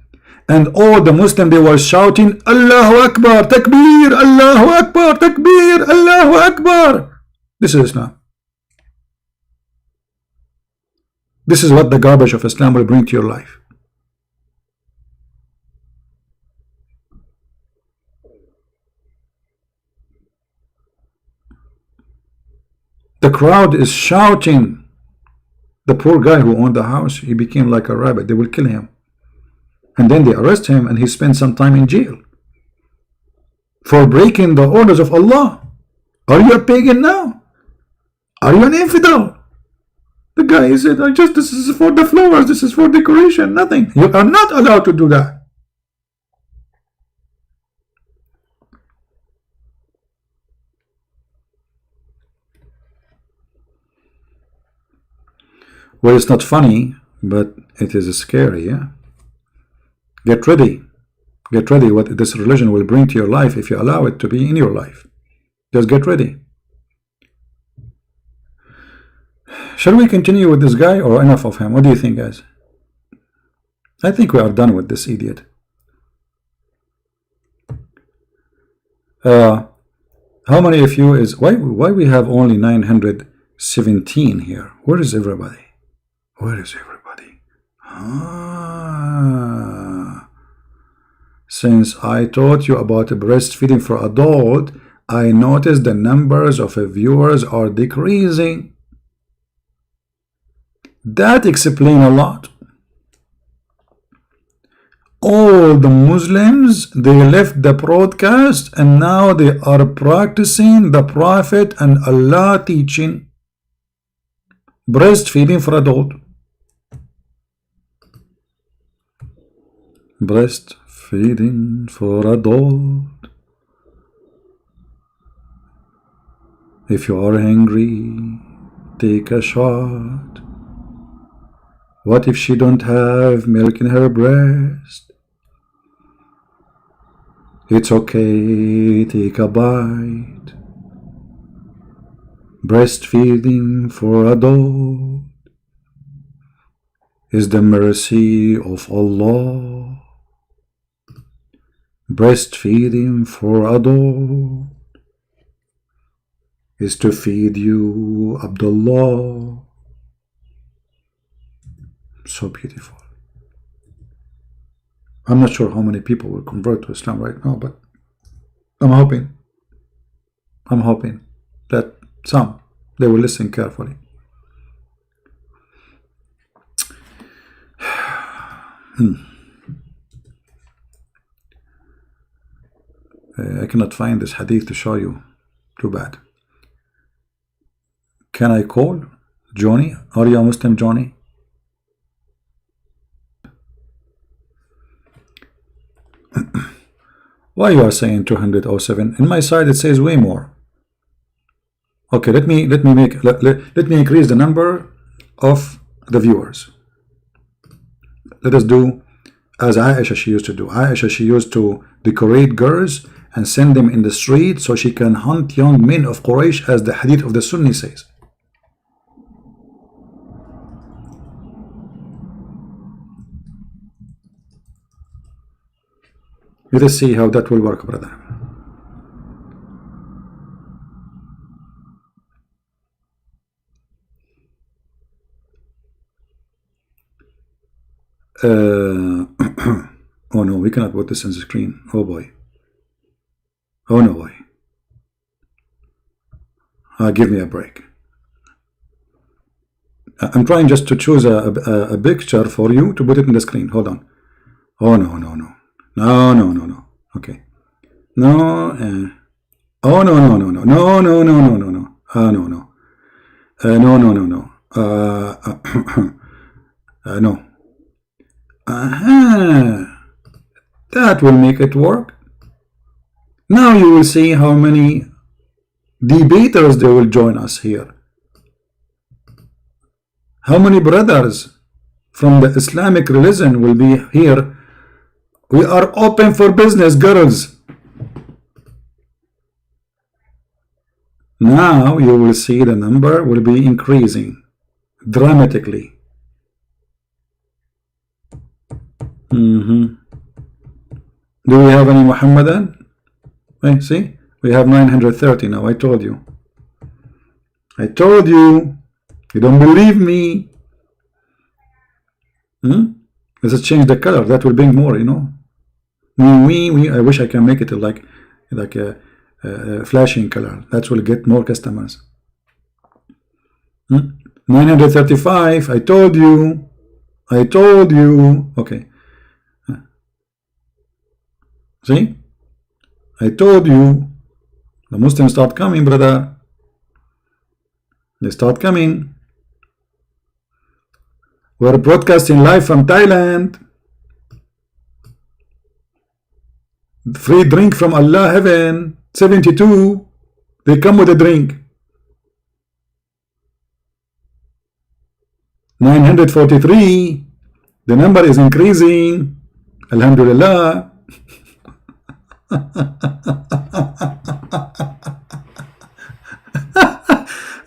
And all the Muslims, they were shouting, Allahu Akbar, Takbir, Allahu Akbar, Takbir, Allahu Akbar. This is Islam. This is what the garbage of Islam will bring to your life. The crowd is shouting. The poor guy who owned the house, he became like a rabbit. They will kill him. And then they arrest him and he spent some time in jail for breaking the orders of Allah. Are you a pagan now? Are you an infidel? The guy said, this is for the flowers, this is for decoration, nothing. You are not allowed to do that. Well, it's not funny, but it is scary, yeah? Get ready. Get ready what this religion will bring to your life if you allow it to be in your life. Just get ready. Shall we continue with this guy or enough of him? What do you think, guys? I think we are done with this idiot. How many of you is... Why we have only 917 here? Where is everybody? Where is everybody? Since I taught you about breastfeeding for adult, I noticed the numbers of viewers are decreasing. That explains a lot. All the Muslims, they left the broadcast and now they are practicing the Prophet and Allah teaching breastfeeding for adult. Breastfeeding for adult. If you are hungry, take a shot. What if she don't have milk in her breast? It's okay, take a bite. Breastfeeding for adult is the mercy of Allah. Breastfeeding for adult is to feed you Abdullah. So beautiful. I'm not sure how many people will convert to Islam right now, but I'm hoping that some, they will listen carefully. I cannot find this hadith to show you. Too bad. Can I call Johnny? Are you a Muslim, Johnny? Why you are saying 207? In my side it says way more. Okay, let me increase the number of the viewers. Let us do as Aisha she used to do. Aisha, she used to decorate girls and send them in the street so she can hunt young men of Quraysh, as the hadith of the Sunni says. Let us see how that will work, brother. Oh no, we cannot put this on the screen. Oh boy. Oh no boy. Give me a break. I'm trying just to choose a picture for you to put it in the screen. Hold on. Oh no. No. Okay. No. Oh no. No. No. No. No. No. Aha, that will make it work. Now you will see how many debaters they will join us here. How many brothers from the Islamic religion will be here. We are open for business, girls. Now you will see the number will be increasing dramatically. Do we have any Muhammadan? Hey, see, we have 930 now. I told you. I told you. You don't believe me. Let's change the color. That will bring more, you know. I wish I can make it like a flashing color. That will get more customers. 935. I told you. I told you. Okay. See? I told you. The Muslims start coming, brother. They start coming. We're broadcasting live from Thailand. Free drink from Allah heaven. 72. They come with a drink. 943. The number is increasing. Alhamdulillah.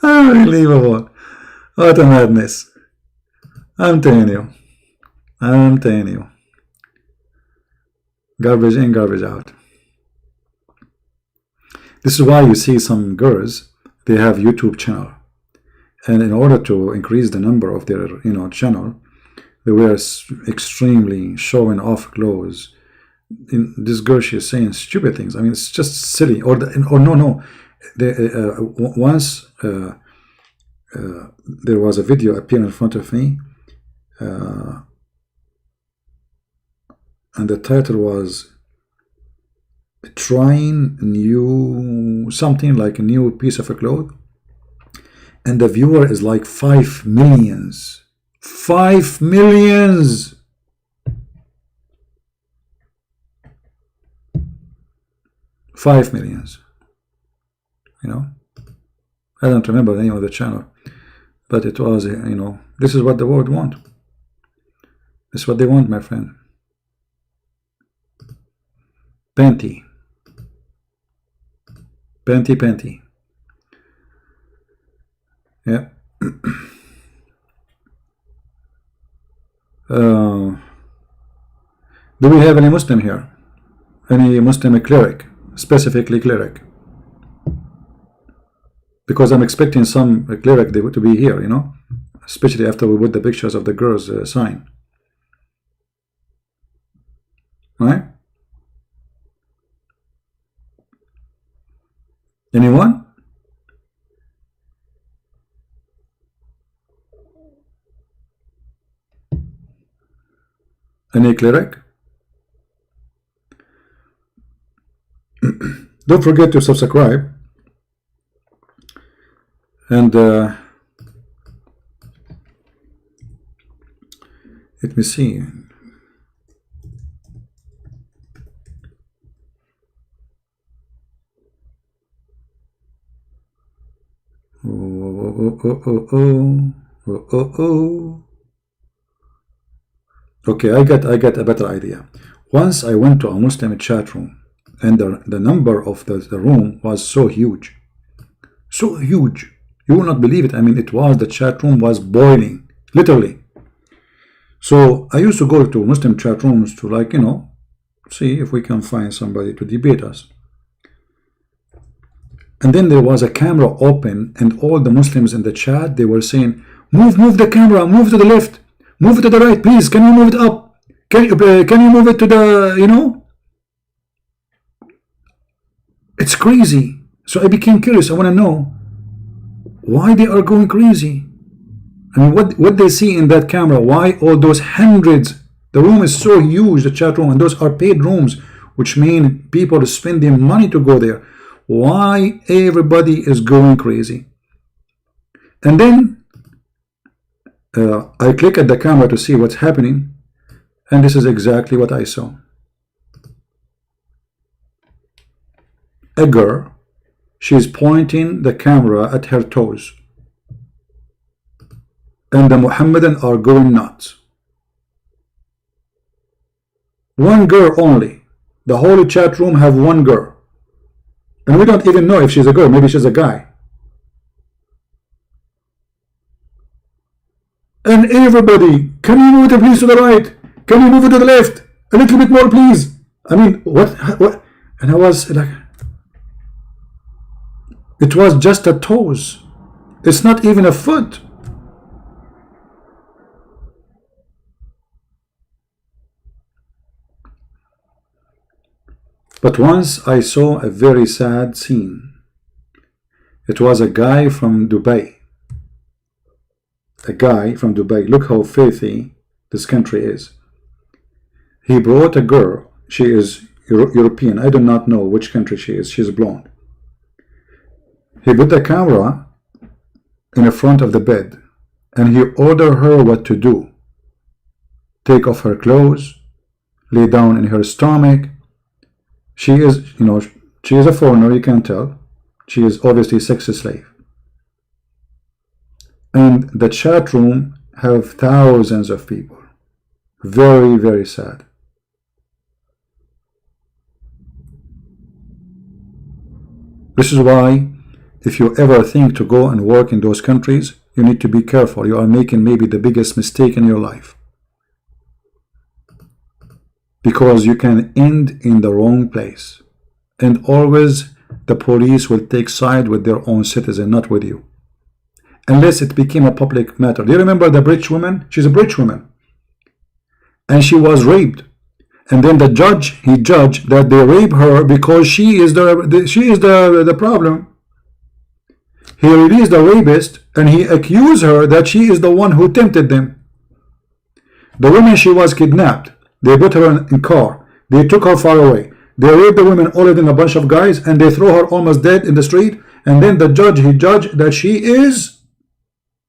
Unbelievable. What a madness. I'm telling you. I'm telling you. Garbage in, garbage out. This is why you see some girls, they have YouTube channel. And in order to increase the number of their, channel, they were extremely showing off clothes. This girl, she is saying stupid things. I mean, it's just silly. Or no. Once there was a video appearing in front of me, and the title was trying something like a new piece of a cloth, and the viewer is like 5 millions. 5 millions. $5 million. I don't remember the name of the channel, but it was, this is what the world want. This is what they want, my friend. Panty. Yeah. Do we have any Muslim here? Any Muslim cleric? Specifically cleric? Because I'm expecting some cleric to be here, especially after we put the pictures of the girls sign. Right? Anyone? Any cleric? Don't forget to subscribe. And let me see. Okay, I got a better idea. Once I went to a Muslim chat room, and the number of the room was so huge. So huge. You will not believe it. I mean, the chat room was boiling, literally. So I used to go to Muslim chat rooms to see if we can find somebody to debate us. And then there was a camera open, and all the Muslims in the chat, they were saying, move the camera, move to the left, move it to the right, please, can you move it up? Can you move it to the, It's crazy. So I became curious. I want to know why they are going crazy. I mean, what they see in that camera, why all those hundreds, the room is so huge, the chat room, and those are paid rooms, which mean people are spending money to go there. Why everybody is going crazy? And then I click at the camera to see what's happening, And this is exactly what I saw. A girl, she's pointing the camera at her toes. And the Mohammedan are going nuts. One girl only. The whole chat room have one girl. And we don't even know if she's a girl. Maybe she's a guy. And everybody, can you move it please to the right? Can you move it to the left? A little bit more please. I mean, what? And I was like, it was just a toes. It's not even a foot. But once I saw a very sad scene. It was a guy from Dubai. A guy from Dubai. Look how filthy this country is. He brought a girl. She is European. I do not know which country she is. She's blonde. He put the camera in the front of the bed and he ordered her what to do. Take off her clothes, lay down in her stomach. She is, you know, she is a foreigner, you can tell. She is obviously a sex slave. And the chat room have thousands of people. Very, very sad. This is why if you ever think to go and work in those countries, you need to be careful. You are making maybe the biggest mistake in your life. Because you can end in the wrong place. And always the police will take side with their own citizen, not with you. Unless it became a public matter. Do you remember the British woman? She's a British woman. And she was raped. And then the judge, he judged that they rape her because she is the problem. He released the rapist and he accused her that she is the one who tempted them. The woman, she was kidnapped. They put her in car. They took her far away. They raped the woman older than a bunch of guys and they throw her almost dead in the street. And then the judge, he judged that she is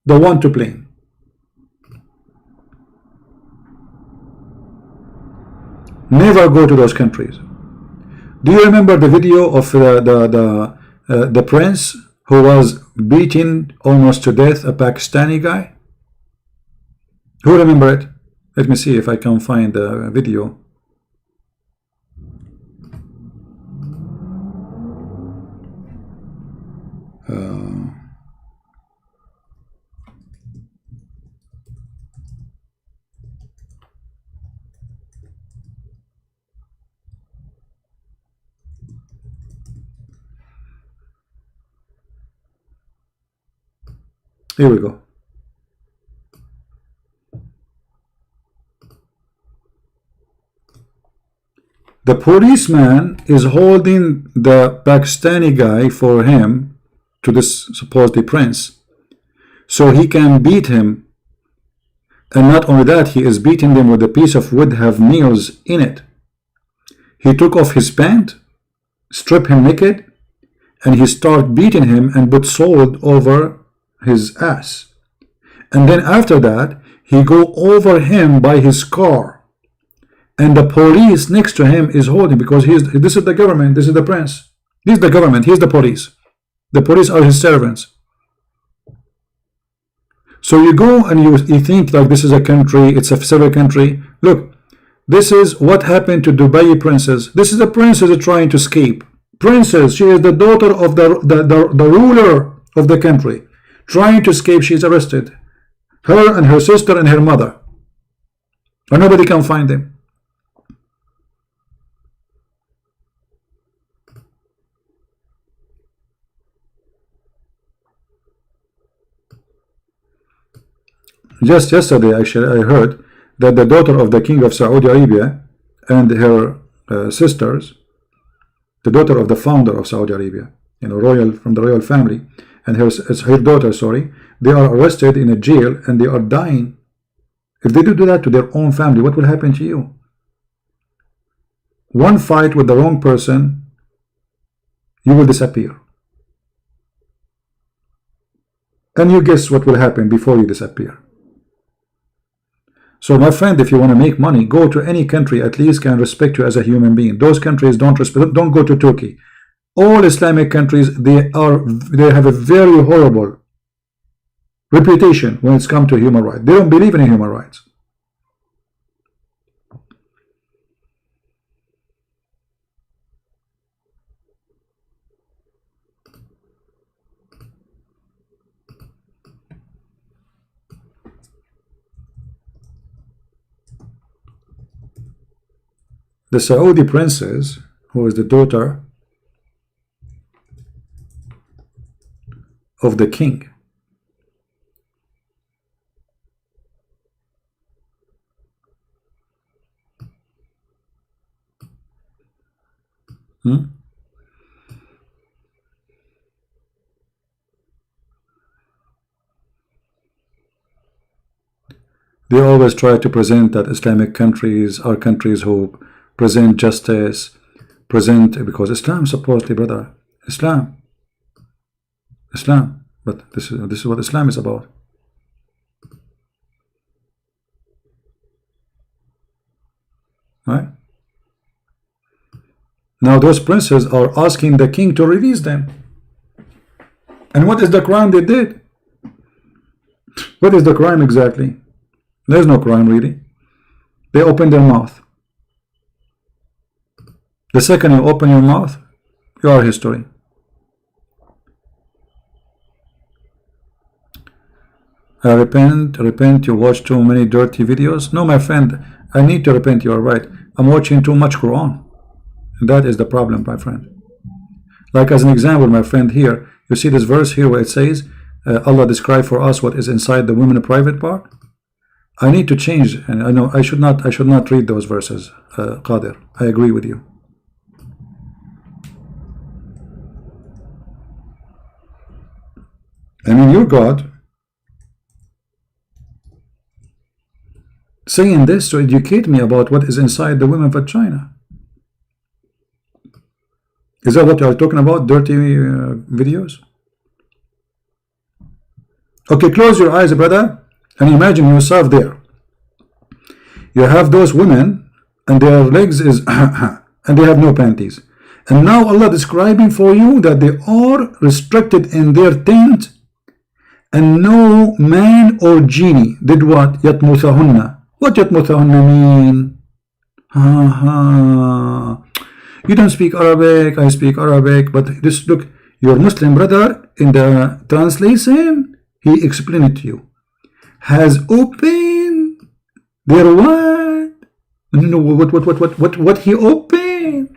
the one to blame. Never go to those countries. Do you remember the video of the prince who was beaten almost to death, a Pakistani guy? Who remember it? Let me see if I can find the video. Here we go. The policeman is holding the Pakistani guy for him to this supposedly prince, so he can beat him. And not only that, he is beating them with a piece of wood have nails in it. He took off his pant, stripped him naked, and he started beating him and put salt over his ass. And then after that, he go over him by his car. And the police next to him is holding, because this is the government, this is the prince. This is the government, he's the police. The police are his servants. So you go and you think like this is a country, it's a civil country. Look, this is what happened to Dubai princess. This is a princess trying to escape. Princess, she is the daughter of the ruler of the country. Trying to escape, she is arrested. Her and her sister and her mother. And nobody can find them. Just yesterday, actually, I heard that the daughter of the king of Saudi Arabia and her sisters, the daughter of the founder of Saudi Arabia, you know, royal, from the royal family, and her daughter, sorry, they are arrested in a jail and they are dying. If they do that to their own family, what will happen to you? One fight with the wrong person, you will disappear. And you guess what will happen before you disappear. So my friend, if you want to make money, go to any country at least can respect you as a human being. Those countries don't respect. Don't go to Turkey. All Islamic countries, they have a very horrible reputation when it's come to human rights. They don't believe in human rights. The Saudi princess, who is the daughter of the king, they always try to present that Islamic countries are countries who present justice, because Islam supposedly, brother, Islam, but this is what Islam is about. Right? Now those princes are asking the king to release them. And what is the crime they did? What is the crime exactly? There's no crime really. They opened their mouth. The second you open your mouth, you are history. Repent, you watch too many dirty videos. No, my friend, I need to repent, you are right. I'm watching too much Quran. And that is the problem, my friend. Like as an example, my friend, here, you see this verse here where it says, Allah described for us what is inside the women private part. I need to change, and I know I should not read those verses, Qadir. I agree with you. I mean, your God saying this to educate me about what is inside the women vagina. Is that what you are talking about? Dirty videos? Okay, close your eyes, brother, and imagine yourself there. You have those women, and their legs is and they have no panties. And now Allah describing for you that they are restricted in their tent, and no man or genie did what? Yatmuthahunna. What yatmuthahunna mean? You don't speak Arabic, I speak Arabic, but this, look, your Muslim brother in the translation, he explained it to you. Has opened their what? No, what he opened?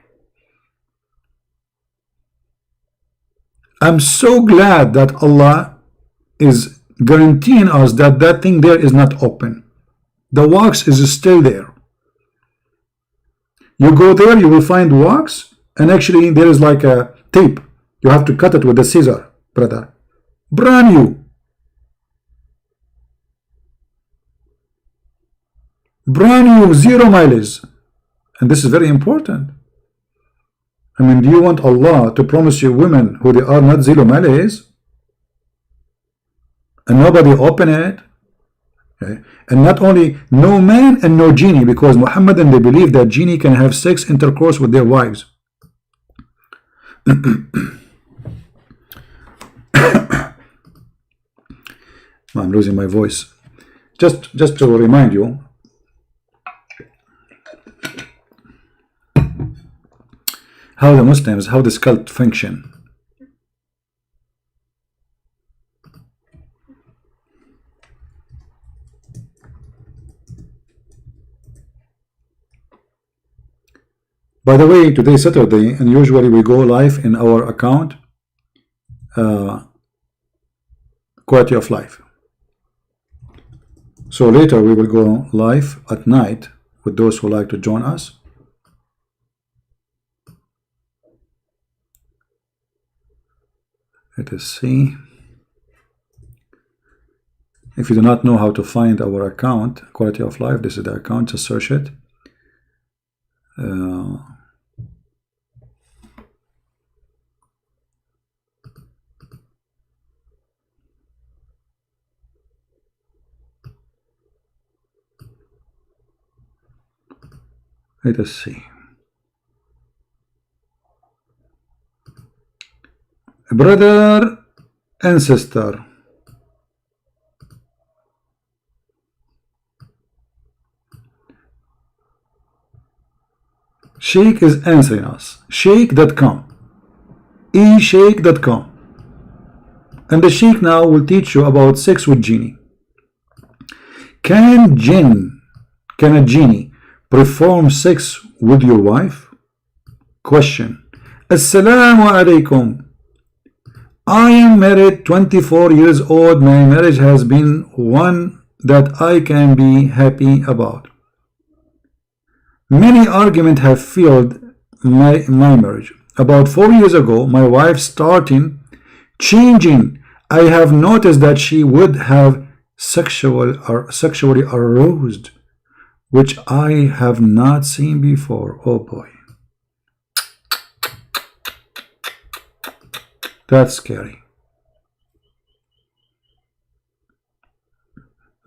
I'm so glad that Allah is guaranteeing us that that thing there is not open. The wax is still there. You go there, you will find wax, and actually there is like a tape. You have to cut it with a scissor, brother. Brand new. Brand new, 0 mileage. And this is very important. I mean, do you want Allah to promise you women who they are not 0 mileage? And nobody open it? Okay. And not only no man and no genie, because Muhammadan, they believe that genie can have sex intercourse with their wives. I'm losing my voice. Just to remind you, how the Muslims, how this cult function. By the way, today is Saturday, and usually we go live in our account, Quality of Life. So later we will go live at night with those who like to join us. Let us see. If you do not know how to find our account, Quality of Life, this is the account, just search it. Let us see. Brother and sister, Sheikh is answering us. Sheikh.com, sheikh.com, and the Sheikh now will teach you about sex with genie. Can a genie perform sex with your wife? Question. Assalamu alaikum. I am married, 24 years old. My marriage has been one that I can be happy about. Many arguments have failed my marriage. About 4 years ago, my wife started changing. I have noticed that she would have sexually aroused, which I have not seen before. Oh boy. That's scary.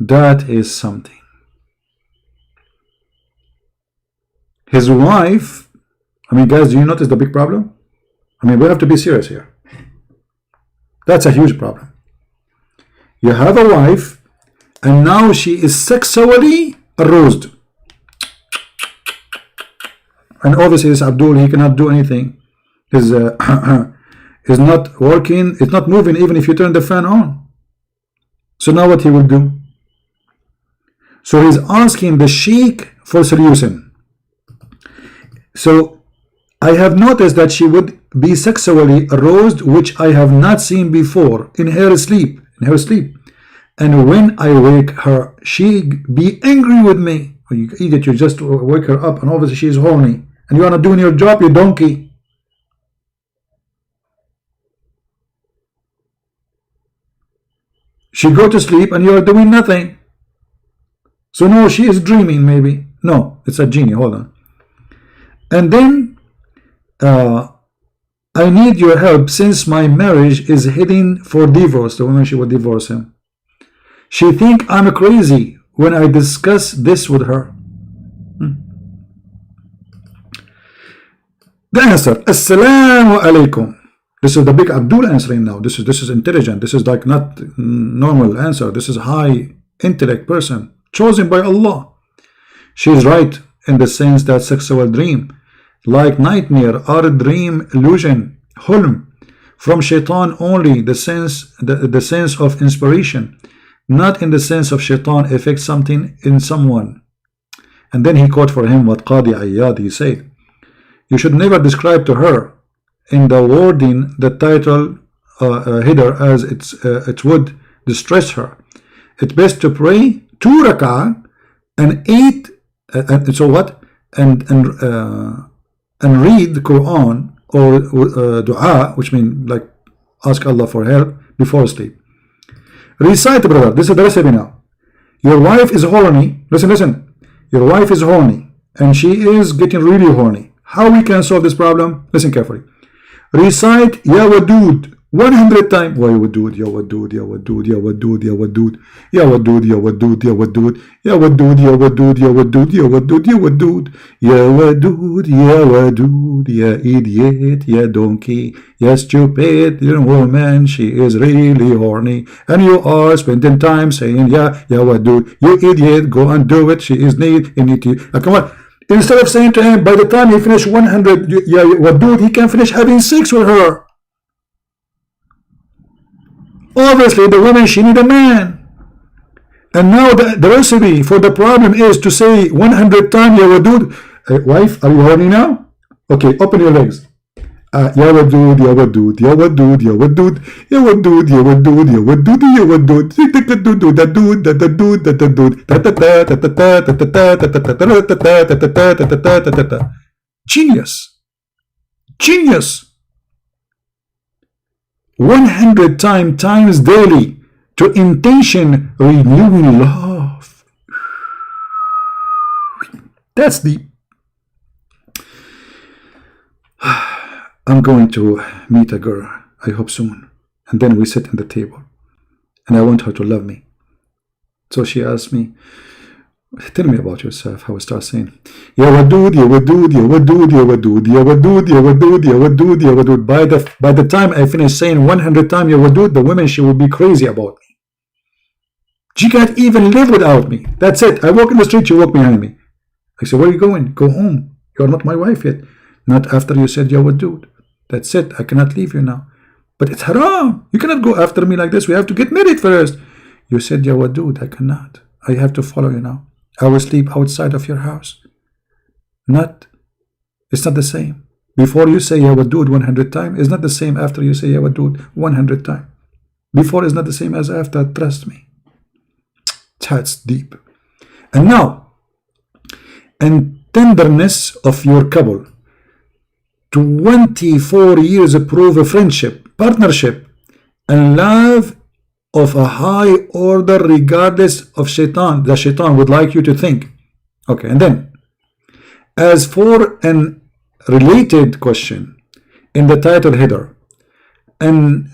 That is something. His wife, I mean, guys, do you notice the big problem? I mean, we have to be serious here. That's a huge problem. You have a wife, and now she is sexually aroused. And obviously, this Abdul, he cannot do anything. His is not working, it's not moving even if you turn the fan on. So now what he will do? So he's asking the Sheikh for solution. So I have noticed that she would be sexually aroused, which I have not seen before, in her sleep. And when I wake her, she be angry with me. You idiot, you just wake her up and obviously she's horny. And you are not doing your job, you donkey. She go to sleep and you are doing nothing. So no, she is dreaming maybe. No, it's a genie. Hold on. And then I need your help since my marriage is heading for divorce. The woman, she would divorce him. She think I'm crazy when I discuss this with her. The answer. Assalamu alaikum. This is the big Abdul answering now. This is intelligent. This is like not normal answer. This is high intellect person chosen by Allah. She is right in the sense that sexual dream, like nightmare, or dream illusion, hulm, from shaitan only, the sense of inspiration, not in the sense of shaitan affect something in someone. And then he quote for him what Qadi Ayyad, he said, you should never describe to her in the wording the title header as it would distress her. It's best to pray 2 rak'ah and 8 and so what and read the Quran or dua, which means like ask Allah for help before sleep. Recite, brother. This is the recipe now. Your wife is horny. Listen. Your wife is horny and she is getting really horny. How we can solve this problem? Listen carefully. Recite Ya Wadud 100 times. Why Wadud? Ya Wadud, Ya Wadud, Ya Wadud, Ya Wadud, Ya Wadud, Ya Wadud, Ya Wadud, Ya Wadud, Ya Wadud, Ya Wadud, Ya Wadud, Ya Wadud, Ya Wadud, Ya Wadud, Ya idiot, Ya donkey, Ya stupid, you woman, she is really horny, and you are spending time saying Ya Wadud, you idiot, go and do it, she is need, come on. Instead of saying to him, by the time he finish 100, yeah, Wadud, he can finish having sex with her. Obviously, the woman, she need a man. And now the recipe for the problem is to say 100 times, Ya Wadud. Wife, are you horny now? Okay, open your legs. Ya Wadud, Ya Wadud, Ya Wadud, Ya Wadud, Ya Wadud, Ya Wadud, Ya Wadud, Ya Wadud, Genius. Genius. 100 times daily to intention renewing love. That's the I'm going to meet a girl, I hope soon, and then we sit at the table and I want her to love me. So she asked me, Tell me about yourself. How I start saying, Ya Wadud, Ya Wadud, Ya Wadud, Ya Wadud, Ya Wadud, Ya Wadud, Ya Wadud, Ya Wadud. By the time I finish saying 100 times Ya Wadud, the woman, she will be crazy about me. She can't even live without me. That's it. I walk in the street, you walk behind me. I say, where are you going? Go home. You are not my wife yet. Not after you said Ya Wadud. That's it. I cannot leave you now. But it's haram. You cannot go after me like this. We have to get married first. You said Ya Wadud. I cannot. I have to follow you now. I will sleep outside of your house. It's not the same. Before you say Ya Wadud 100 times, it's not the same after you say Ya Wadud 100 times. Before is not the same as after. Trust me. That's deep. And now, and tenderness of your couple. 24 years prove a friendship, partnership, and love of a high order regardless of shaitan. The shaitan would like you to think. Okay, and then, as for an related question in the title header, and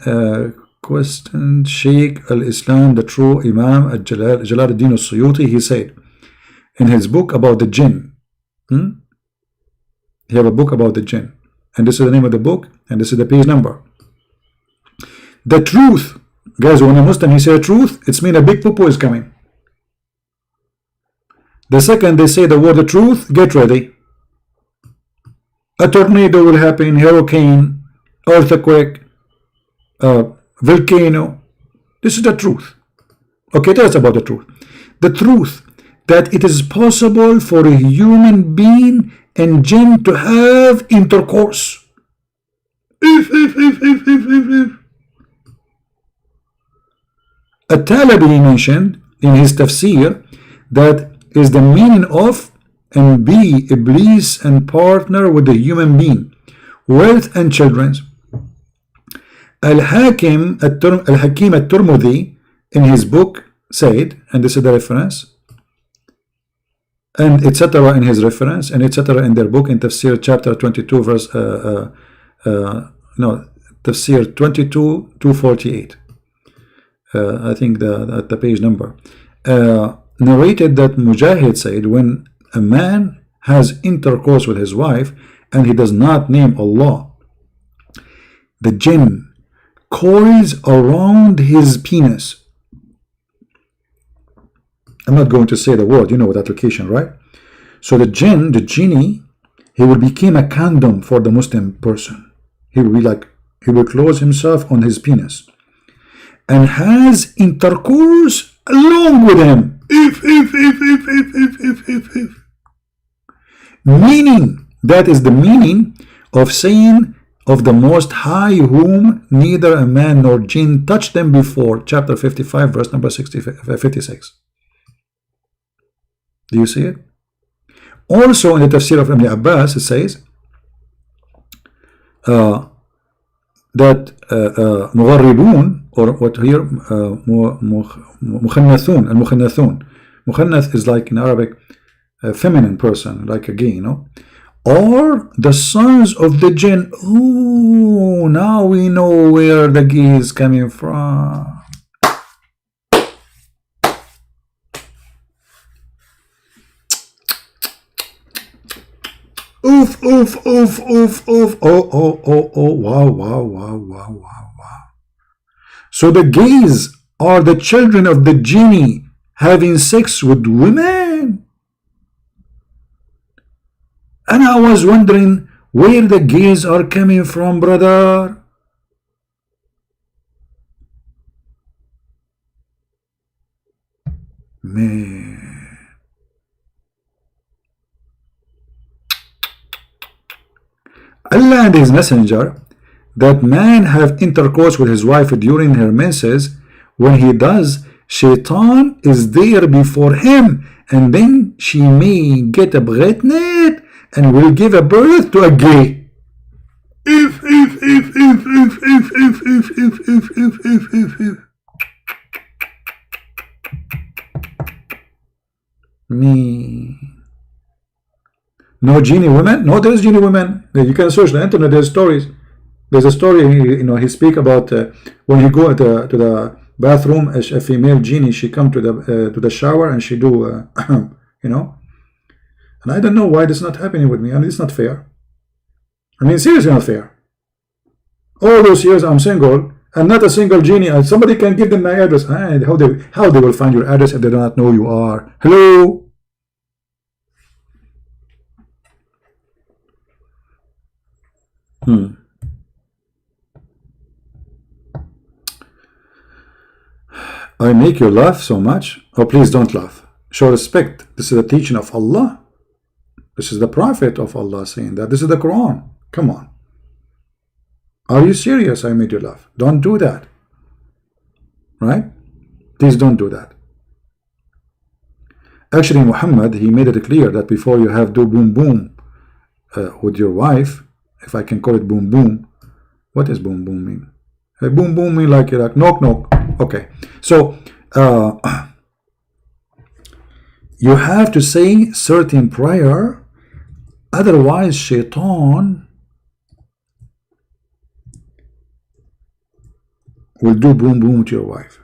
question Sheikh al-Islam, the true Imam Jalaluddin al-Suyuti, he said in his book about the jinn. He have a book about the jinn. And this is the name of the book, and this is the page number. The truth. Guys, when a Muslim, he say truth, it's mean a big poo-poo is coming. The second they say the word the truth, get ready. A tornado will happen, hurricane, earthquake, volcano. This is the truth. Okay, tell us about the truth. The truth that it is possible for a human being and jinn to have intercourse. At-Talabi mentioned in his tafsir that is the meaning of and be Iblis and partner with the human being, wealth and children. Al-Hakim at-Tirmidhi in his book said, and this is the reference, and etc. in his reference, and etc. in their book in Tafsir chapter 22 verse Tafsir 22 248. I think the page number narrated that Mujahid said, when a man has intercourse with his wife and he does not name Allah, the jinn coils around his penis. I'm not going to say the word, you know, with application, right? So the jinn, the genie, he will become a condom for the Muslim person. He will be like, he will close himself on his penis and has intercourse along with him. If. Meaning, that is the meaning of saying of the Most High, whom neither a man nor jinn touched them before, chapter 55, verse number 56. Do you see it? Also in the tafsir of Ibn Abbas, it says that مغربون, or what here, مخنثون, المخنثون. Mukhannath is like in Arabic a feminine person, like a gay, you know, or the sons of the jinn. Oh, now we know where the gay is coming from. Oof, oof, oof, oof, oof. Oh, wow. So the gays are the children of the genie having sex with women. And I was wondering where the gays are coming from, brother. Man. Allah and his messenger, that man have intercourse with his wife during her menses. When he does, shaitan is there before him, and then she may get pregnant and will give a birth to a gay. If. Me. No genie women? No, there's genie women. You can search the internet. There's stories. There's a story. You know, he speak about when he go to the bathroom. A female genie, she come to the shower and she do you know. And I don't know why this is not happening with me. I mean, it's not fair. I mean, seriously not fair. All those years I'm single and not a single genie. Somebody can give them my address. How they will find your address if they do not know you are? Hello? I make you laugh so much. Oh, please don't laugh. Show respect. This is the teaching of Allah. This is the Prophet of Allah saying that. This is the Quran. Come on. Are you serious? I made you laugh. Don't do that. Right? Please don't do that. Actually, Muhammad, he made it clear that before you have do boom boom with your wife, if I can call it boom boom, what does boom boom mean? Boom boom mean like knock knock. Okay, so you have to say certain prayer, otherwise shaitan will do boom boom to your wife.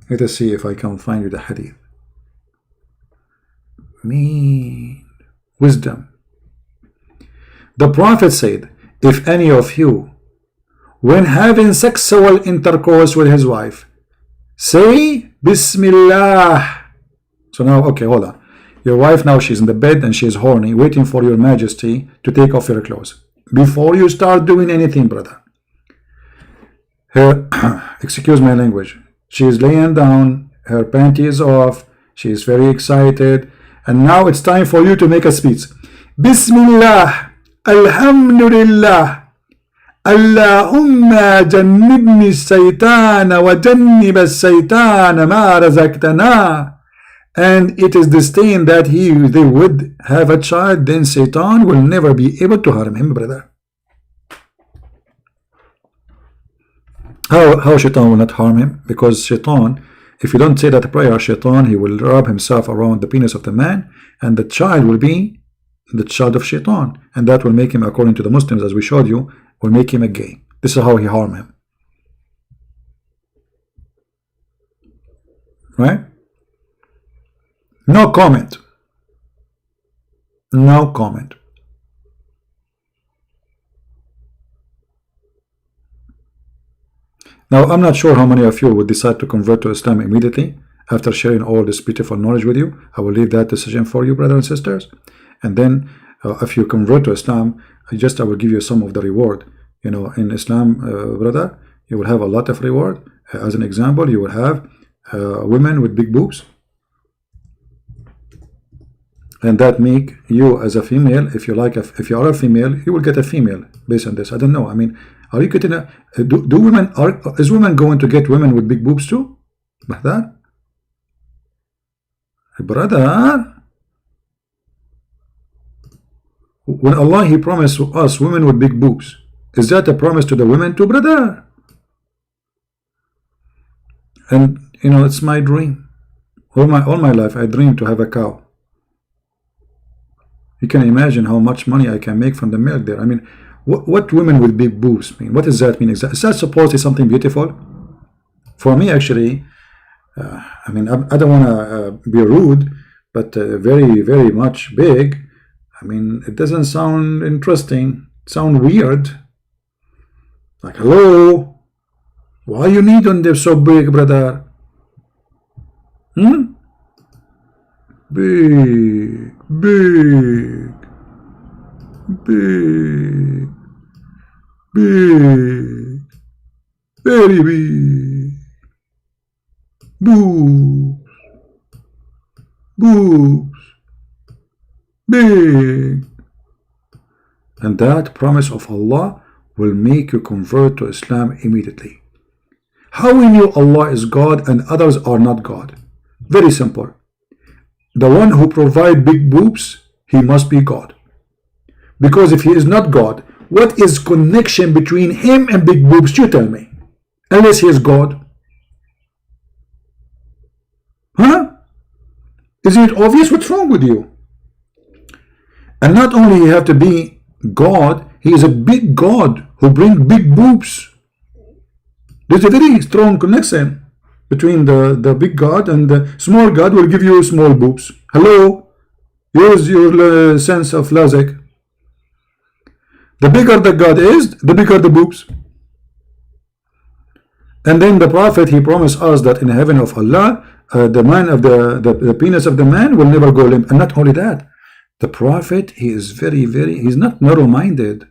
Let us see if I can find you the hadith. Mean wisdom. The Prophet said, if any of you, when having sexual intercourse with his wife, say Bismillah. So now, okay, hold on. Your wife now, she's in the bed and she's horny, waiting for your majesty to take off your clothes. Before you start doing anything, brother, her, excuse my language, she is laying down, her panty is off, she is very excited, and now it's time for you to make a speech. Bismillah. Alhamdulillah. Allahumma jannibni shaytana wa jannib shaytana ma razaqtana. And it is disdained that they would have a child, then Satan will never be able to harm him, brother. How Shaitan will not harm him? Because Shaitan, if you don't say that prayer, Shaitan, he will wrap himself around the penis of the man, and the child will be the child of Shaitan, and that will make him, according to the Muslims, as we showed you, will make him a gay. This is how he harm him. Right? No comment. No comment. Now, I'm not sure how many of you would decide to convert to Islam immediately after sharing all this beautiful knowledge with you. I will leave that decision for you, brothers and sisters. And then, if you convert to Islam, I will give you some of the reward. You know, in Islam, brother, you will have a lot of reward. As an example, you will have women with big boobs. And that make you as a female, if you are a female, you will get a female based on this. I don't know. I mean, are you getting is women going to get women with big boobs too? Brother? When Allah, he promised us women with big boobs, is that a promise to the women too, brother? And you know, it's my dream. All my life I dream to have a cow. You can imagine how much money I can make from the milk there. I mean, what women with big boobs mean? What does that mean exactly? Is that supposed to be something beautiful? For me, actually, I mean, I don't want to be rude, but very, very much big. I mean, it doesn't sound interesting. It sounds weird. Like, hello? Why you need on them so big, brother? Big, big, big, big, very big. Boobs, boobs, big. And that promise of Allah will make you convert to Islam immediately. How we knew Allah is God and others are not God? Very simple. The one who provides big boobs, he must be God. Because if he is not God, what is connection between him and big boobs? You tell me. Unless he is God. Huh? Isn't it obvious? What's wrong with you? And not only you have to be God, he is a big God who brings big boobs. There's a very strong connection. between the big God, and the small God will give you small boobs. Hello? Use your sense of logic. The bigger the God is, the bigger the boobs. And then the Prophet, he promised us that in heaven of Allah, the man of the penis of the man will never go limp. And not only that, the Prophet, he is he's not narrow-minded.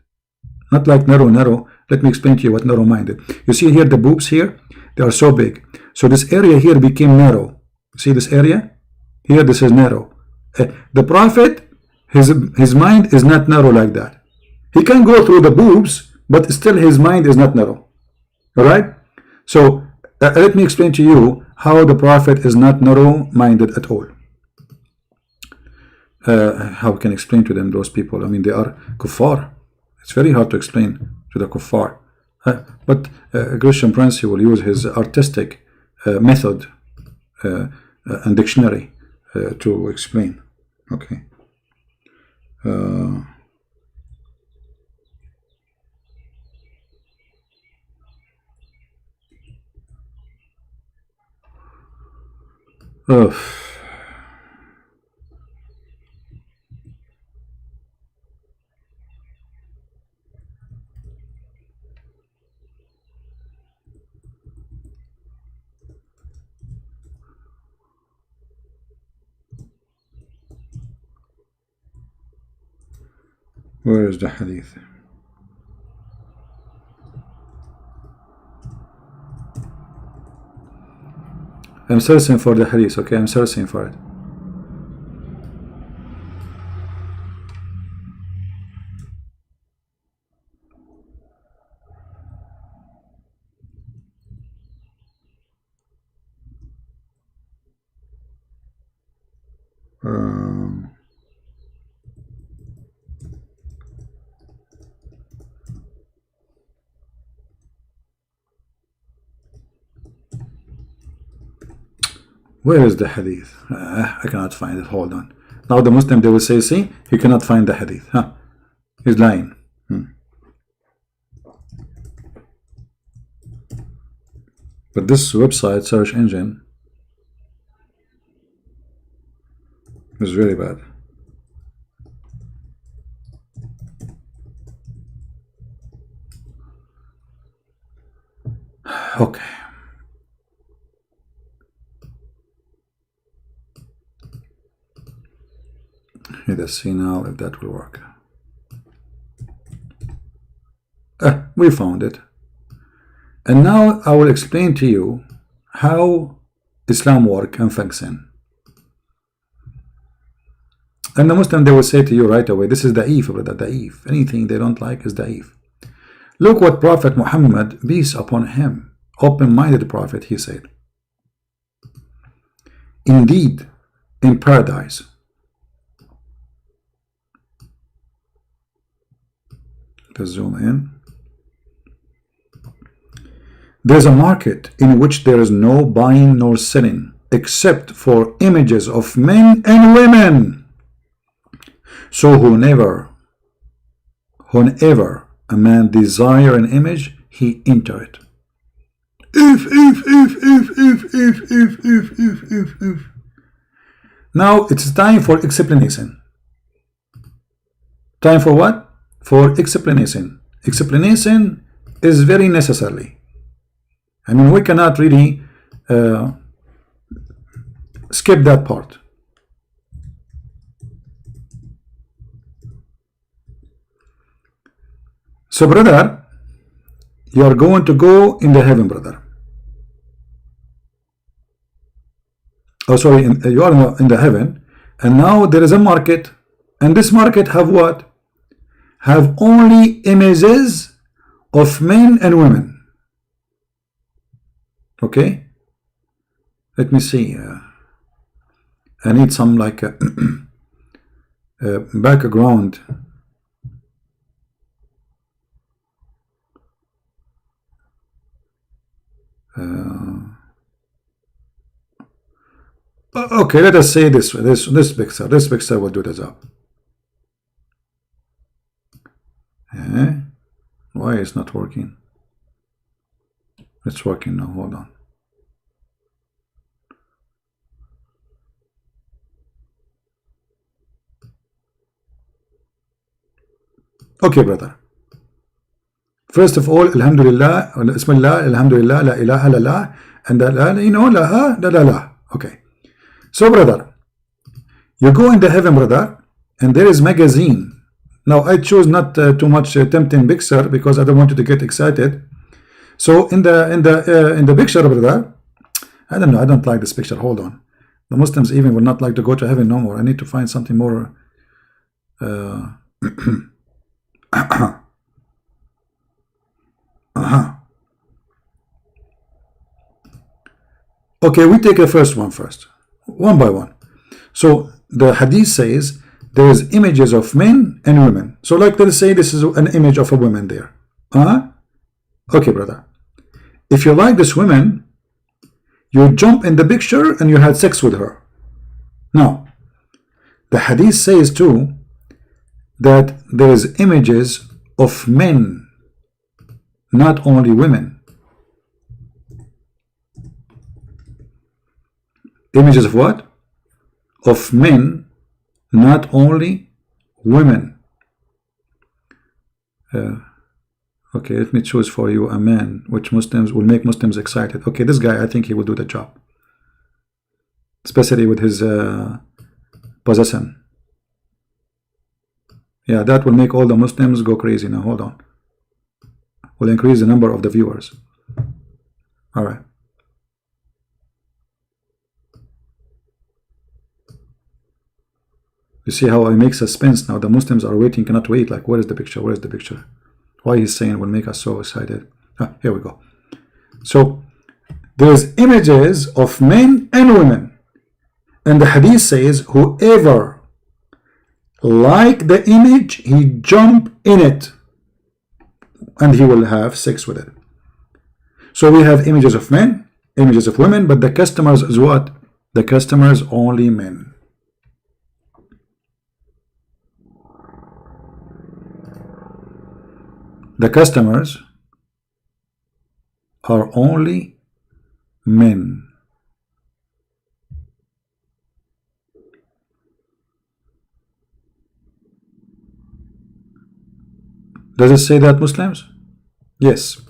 Not like narrow. Let me explain to you what narrow-minded. You see here the boobs here, they are so big. So this area here became narrow. See this area? Here this is narrow. The Prophet, his mind is not narrow like that. He can go through the boobs, but still his mind is not narrow. Alright? So let me explain to you how the Prophet is not narrow-minded at all. How can I explain to them, those people? I mean, they are kuffar. It's very hard to explain to the kuffar. But a Christian Prince, he will use his artistic method and dictionary to explain. Okay. Where is the hadith? I'm searching for the hadith, okay? I'm searching for it. Where is the hadith? I cannot find it. Hold on. Now the Muslim, they will say, see, he cannot find the hadith. Huh? He's lying. But this website search engine is really bad. Okay. Let's see now if that will work. We found it. And now I will explain to you how Islam works and function. And the Muslim, they will say to you right away, this is da'if, brother, da'if. Anything they don't like is da'if. Look what Prophet Muhammad, peace upon him, open-minded prophet, he said. Indeed, in paradise, let's zoom in. There's a market in which there is no buying nor selling except for images of men and women. So whenever a man desire an image, he enter it. If. Now it's time for explanation. Time for what? For explanation. Explanation is very necessary. I mean, we cannot really skip that part. So, brother, you are going to go in the heaven, brother. Oh, sorry, you are in the heaven, and now there is a market, and this market have what? Have only images of men and women. Okay, let me see. I need some like background. Okay, let us say this picture. This picture will do the job. Why is not working? It's working now. Hold on. Okay, brother. First of all, Alhamdulillah, Bismillah, Alhamdulillah, La ilaha illallah, and la, you know, la, la, la, la. Okay. So, brother, you go in the heaven, brother, and there is magazine. Now, I choose not too much tempting picture because I don't want you to get excited. So, in the picture, brother, I don't know. I don't like this picture. Hold on. The Muslims even will not like to go to heaven no more. I need to find something more. Okay, we take the first one first, one by one. So the hadith says there is images of men and women. So like let's say this is an image of a woman there. Okay, brother. If you like this woman, you jump in the picture and you had sex with her. Now, the hadith says too that there is images of men, not only women. Images of what? Of men, not only women. Okay, let me choose for you a man which Muslims will make Muslims excited. Okay, this guy, I think he will do the job, especially with his possession. Yeah, that will make all the Muslims go crazy. Now hold on, will increase the number of the viewers. All right. You see how I make suspense now? The Muslims are waiting, cannot wait. Like, where is the picture? Where is the picture? Why he's saying will make us so excited. Here we go. So there's images of men and women, and the hadith says whoever like the image, he jump in it and he will have sex with it. So we have images of men, images of women, but the customers is what? The customers only men. The customers are only men. Does it say that, Muslims? Yes.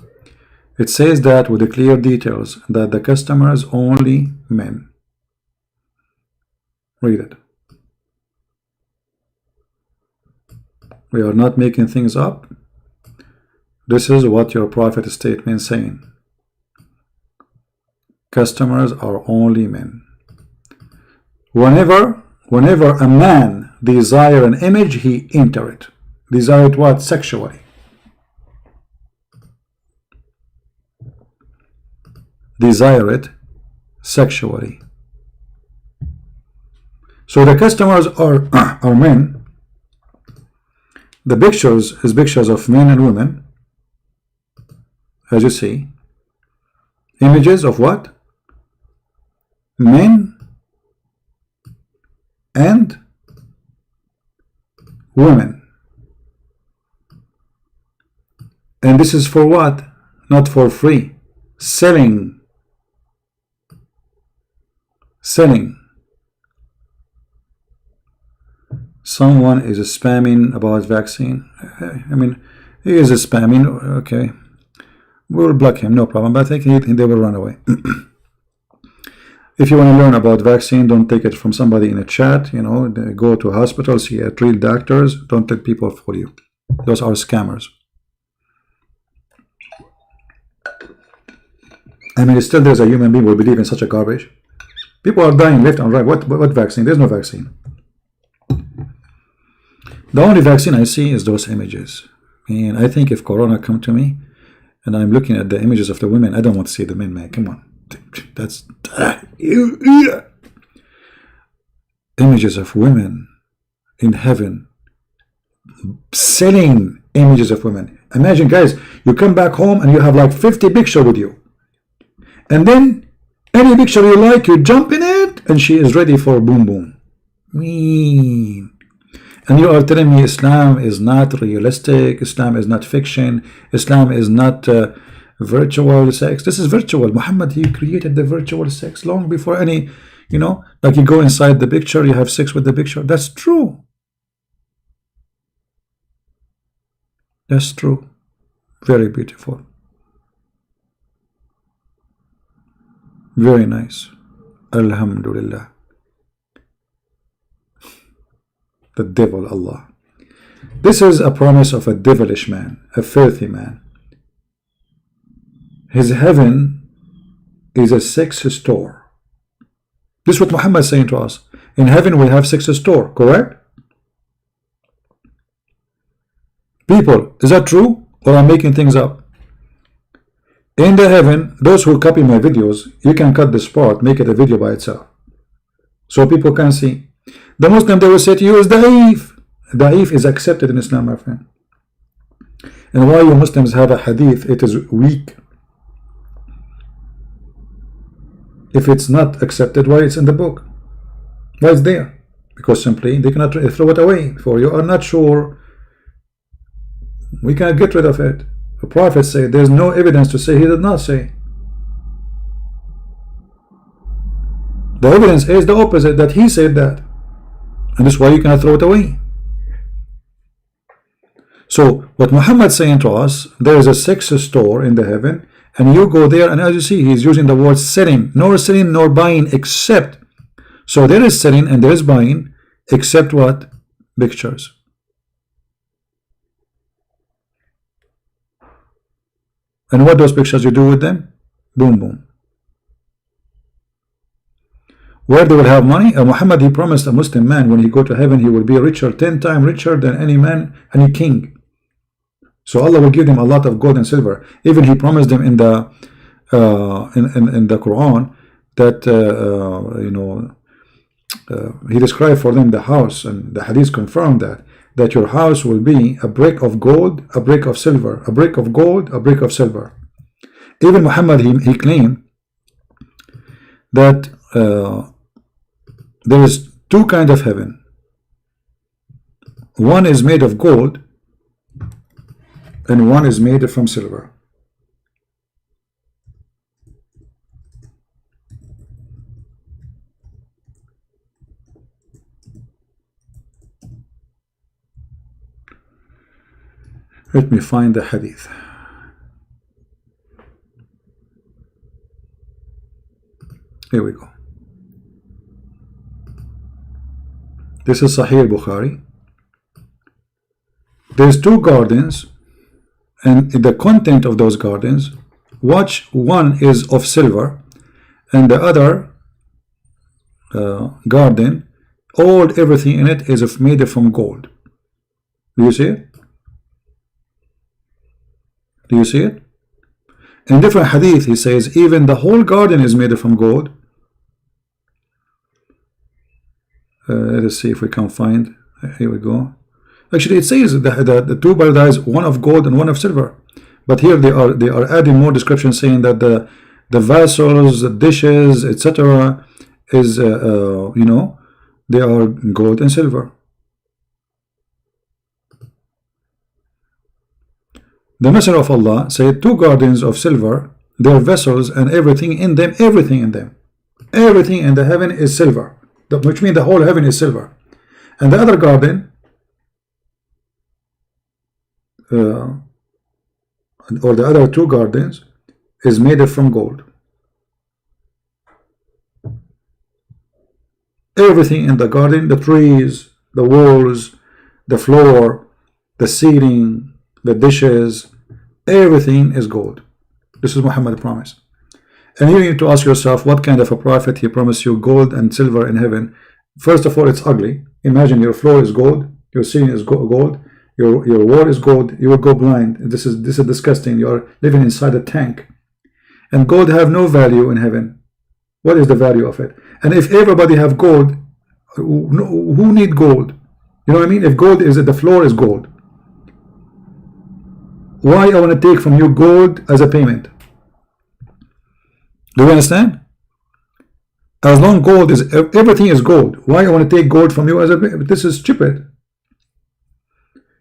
It says that with the clear details that the customers only men. Read it. We are not making things up. This is what your prophet statement saying. Customers are only men. Whenever a man desire an image, he enter it. Desire it what? Sexually. Desire it sexually. So the customers are men. The pictures is pictures of men and women. As you see, images of what? Men and women. And this is for what? Not for free. Selling. Selling. Someone is spamming about vaccine. I mean, he is spamming. Okay. We will block him, no problem, but I think they will run away. If you want to learn about vaccine, don't take it from somebody in a chat. You know, go to hospitals, see real doctors. Don't let people fool you. Those are scammers. I mean, still there's a human being who will believe in such a garbage. People are dying left and right. What vaccine? There's no vaccine. The only vaccine I see is those images. And I think if Corona come to me, and I'm looking at the images of the women, I don't want to see the men, man. Come on. That's images of women in heaven, selling images of women. Imagine, guys, you come back home and you have like 50 pictures with you, and then any picture you like, you jump in it, and she is ready for boom boom. Mean. And you are telling me Islam is not realistic, Islam is not fiction, Islam is not virtual sex. This is virtual. Muhammad, he created the virtual sex long before any, you know, like you go inside the picture, you have sex with the picture. That's true. That's true. Very beautiful. Very nice. Alhamdulillah. The devil, Allah. This is a promise of a devilish man, a filthy man. His heaven is a sex store. This is what Muhammad is saying to us. In heaven we have sex store, correct? People, is that true? Or I'm making things up? In the heaven, those who copy my videos, you can cut this part, make it a video by itself, so people can see. The Muslim, they will say to you, is da'if. Da'if is accepted in Islam, my friend. And why you Muslims have a hadith, it is weak. If it's not accepted, why it's in the book? Why it's there? Because simply they cannot throw it away. For you are not sure, we cannot get rid of it. The Prophet said there's no evidence to say he did not say. The evidence is the opposite, that he said that. And this is why you cannot throw it away. So what Muhammad is saying to us, there is a sex store in the heaven, and you go there, and as you see, he's using the word selling, nor selling nor buying, except. So there is selling and there is buying, except what? Pictures. And what those pictures you do with them? Boom, boom. Where they will have money? Muhammad, he promised a Muslim man when he go to heaven, he will be richer, 10 times richer than any man, any king. So Allah will give them a lot of gold and silver. Even he promised them in the Quran that he described for them the house, and the hadith confirmed that your house will be a brick of gold, a brick of silver, a brick of gold, a brick of silver. Even Muhammad, he claimed that there is two kinds of heaven. One is made of gold and one is made from silver. Let me find the hadith. Here we go. This is Sahih Bukhari. There's two gardens, and the content of those gardens, watch, one is of silver and the other garden, everything in it is made from gold. Do you see it? Do you see it? In different hadith he says even the whole garden is made from gold. Let's see if we can find. Here we go. Actually it says that the two paradise, one of gold and one of silver, but here they are adding more description, saying that the vessels, the dishes, etc. is they are gold and silver. The Messenger of Allah said two gardens of silver, their vessels and everything in them, everything in the heaven is silver, which means the whole heaven is silver. And the other garden, or the other two gardens, is made from gold. Everything in the garden, the trees, the walls, the floor, the ceiling, the dishes, everything is gold. This is Muhammad's promise. And you need to ask yourself, what kind of a prophet he promised you gold and silver in heaven? First of all, it's ugly. Imagine your floor is gold, your ceiling is gold, your wall is gold. You will go blind. This is disgusting. You are living inside a tank. And gold have no value in heaven. What is the value of it? And if everybody have gold, who need gold? You know what I mean? If gold is, the floor is gold, why I want to take from you gold as a payment? Do you understand? As long gold is, everything is gold, why I want to take gold from you as a payment? This is stupid.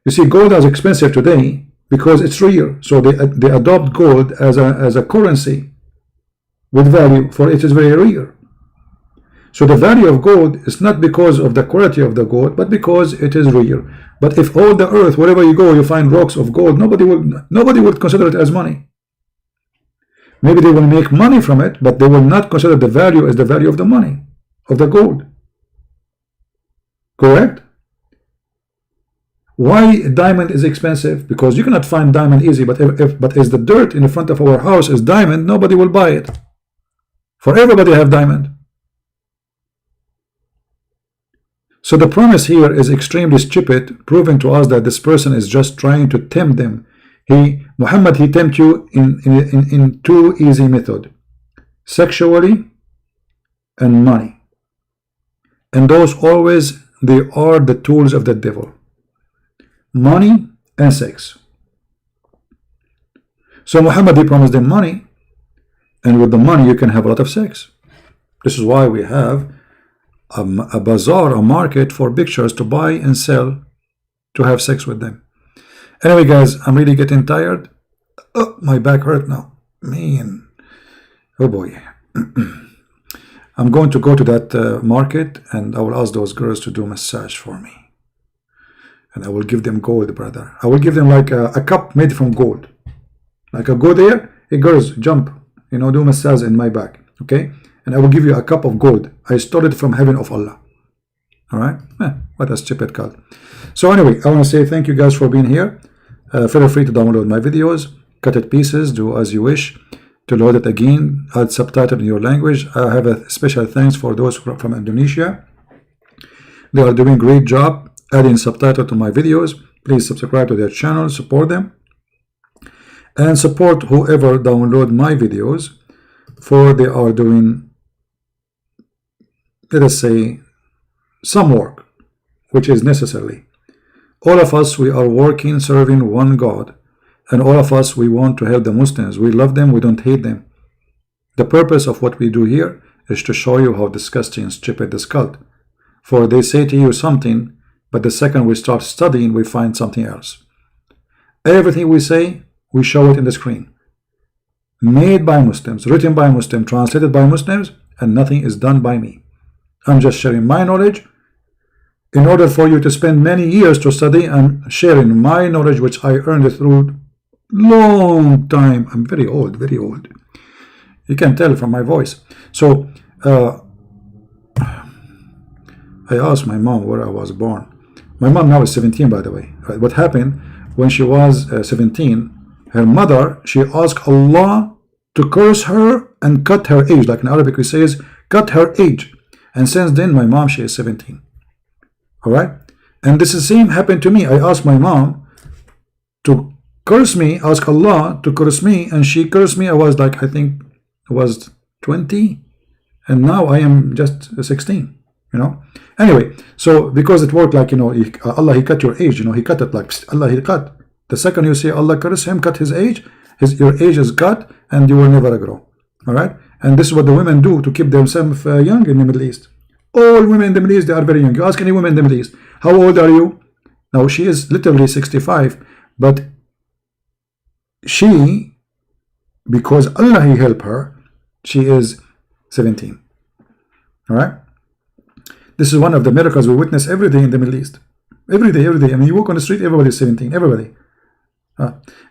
You see, gold is expensive today because it's rare, so they adopt gold as a currency with value, for it is very rare. So the value of gold is not because of the quality of the gold, but because it is real. But if all the earth, wherever you go, you find rocks of gold, nobody would consider it as money. Maybe they will make money from it, but they will not consider the value as the value of the money, of the gold. Correct? Why diamond is expensive? Because you cannot find diamond easy, but if the dirt in the front of our house is diamond, nobody will buy it. For everybody have diamond. So the promise here is extremely stupid, proving to us that this person is just trying to tempt them. Muhammad, he tempt you in two easy method: sexually and money. And those always, they are the tools of the devil. Money and sex. So Muhammad, he promised them money, and with the money you can have a lot of sex. This is why we have a bazaar, a market for pictures to buy and sell, to have sex with them. Anyway guys, I'm really getting tired. Oh, my back hurt now, man. Oh boy. I'm going to go to that market, and I will ask those girls to do a massage for me, and I will give them gold, brother. I will give them like a cup made from gold. Like I go there, hey girls, jump, you know, do massage in my back, okay? And I will give you a cup of gold. I stole it from heaven of Allah. All right? What a stupid cult. So anyway, I want to say thank you guys for being here. Feel free to download my videos, cut it pieces, do as you wish. To load it again, add subtitle in your language. I have a special thanks for those from Indonesia. They are doing a great job adding subtitle to my videos. Please subscribe to their channel, support them, and support whoever download my videos, for they are doing, let us say, some work which is necessary. All of us, we are working, serving one God, and all of us, we want to help the Muslims. We love them, we don't hate them. The purpose of what we do here is to show you how disgusting and stupid this cult. For they say to you something, but the second we start studying, we find something else. Everything we say, we show it in the screen. Made by Muslims, written by Muslims, translated by Muslims, and nothing is done by me. I'm just sharing my knowledge. In order for you to spend many years to study, I'm sharing my knowledge, which I earned through long time. I'm very old, very old. You can tell from my voice. So I asked my mom where I was born. My mom now is 17, by the way. What happened when she was 17? Her mother, she asked Allah to curse her and cut her age. Like in Arabic, we say, cut her age. And since then, my mom, she is 17. All right? And this is the same happened to me. I asked my mom to curse me, ask Allah to curse me, and she cursed me. I was like, I think I was 20, and now I am just 16, you know. Anyway, so because it worked like, you know, Allah, he cut your age, you know, he cut it like, Allah, he cut. The second you say Allah curse him, cut his age, your age is cut, and you will never grow. All right? And this is what the women do to keep themselves young in the Middle East. All women in the Middle East, they are very young. You ask any woman in the Middle East, how old are you? Now, she is literally 65, but she, because Allah, he helped her, she is 17. All right? This is one of the miracles we witness every day in the Middle East. Every day, every day. I mean, you walk on the street, everybody is 17, everybody.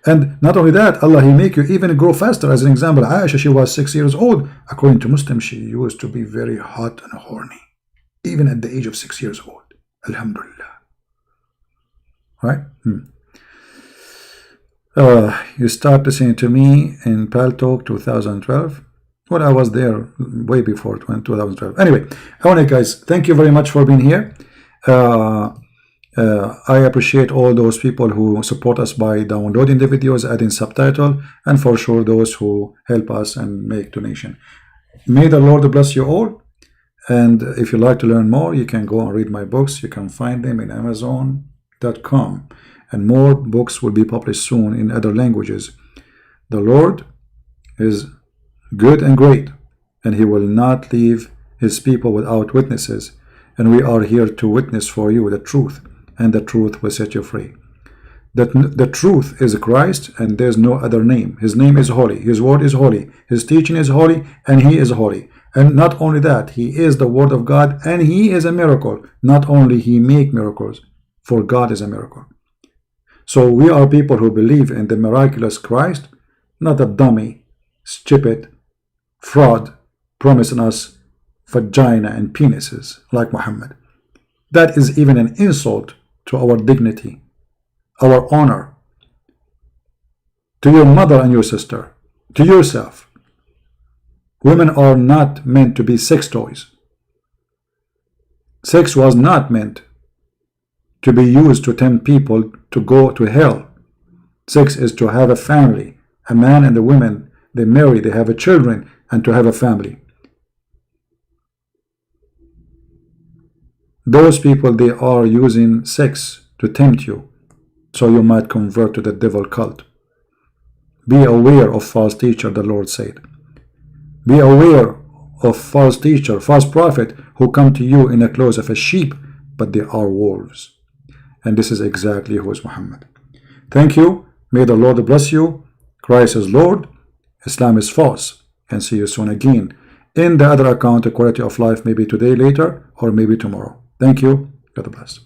And not only that, Allah, he make you even grow faster. As an example, Aisha, she was 6 years old. According to Muslims, she used to be very hot and horny, even at the age of 6 years old. Alhamdulillah. Right? You start listening to me in Pal Talk 2012. Well, I was there way before 2012. Anyway, I want to, guys, thank you very much for being here. I appreciate all those people who support us by downloading the videos, adding subtitle, and for sure those who help us and make donation. May the Lord bless you all. And if you like to learn more, you can go and read my books. You can find them in Amazon.com. And more books will be published soon in other languages. The Lord is good and great, and he will not leave his people without witnesses. And we are here to witness for you the truth, and the truth will set you free. The truth is Christ, and there's no other name. His name is holy. His word is holy. His teaching is holy, and he is holy. And not only that, he is the word of God, and he is a miracle. Not only he make miracles, for God is a miracle. So we are people who believe in the miraculous Christ, not a dummy, stupid, fraud, promising us vagina and penises like Muhammad. That is even an insult to our dignity, our honor, to your mother and your sister, to yourself. Women are not meant to be sex toys. Sex was not meant to be used to tempt people to go to hell. Sex is to have a family. A man and a woman, they marry, they have a children, and to have a family. Those people, they are using sex to tempt you, so you might convert to the devil cult. Be aware of false teacher, the Lord said. Be aware of false teacher, false prophet, who come to you in the clothes of a sheep, but they are wolves. And this is exactly who is Muhammad. Thank you. May the Lord bless you. Christ is Lord. Islam is false. And see you soon again. In the other account, the quality of life, maybe today, later, or maybe tomorrow. Thank you. God bless.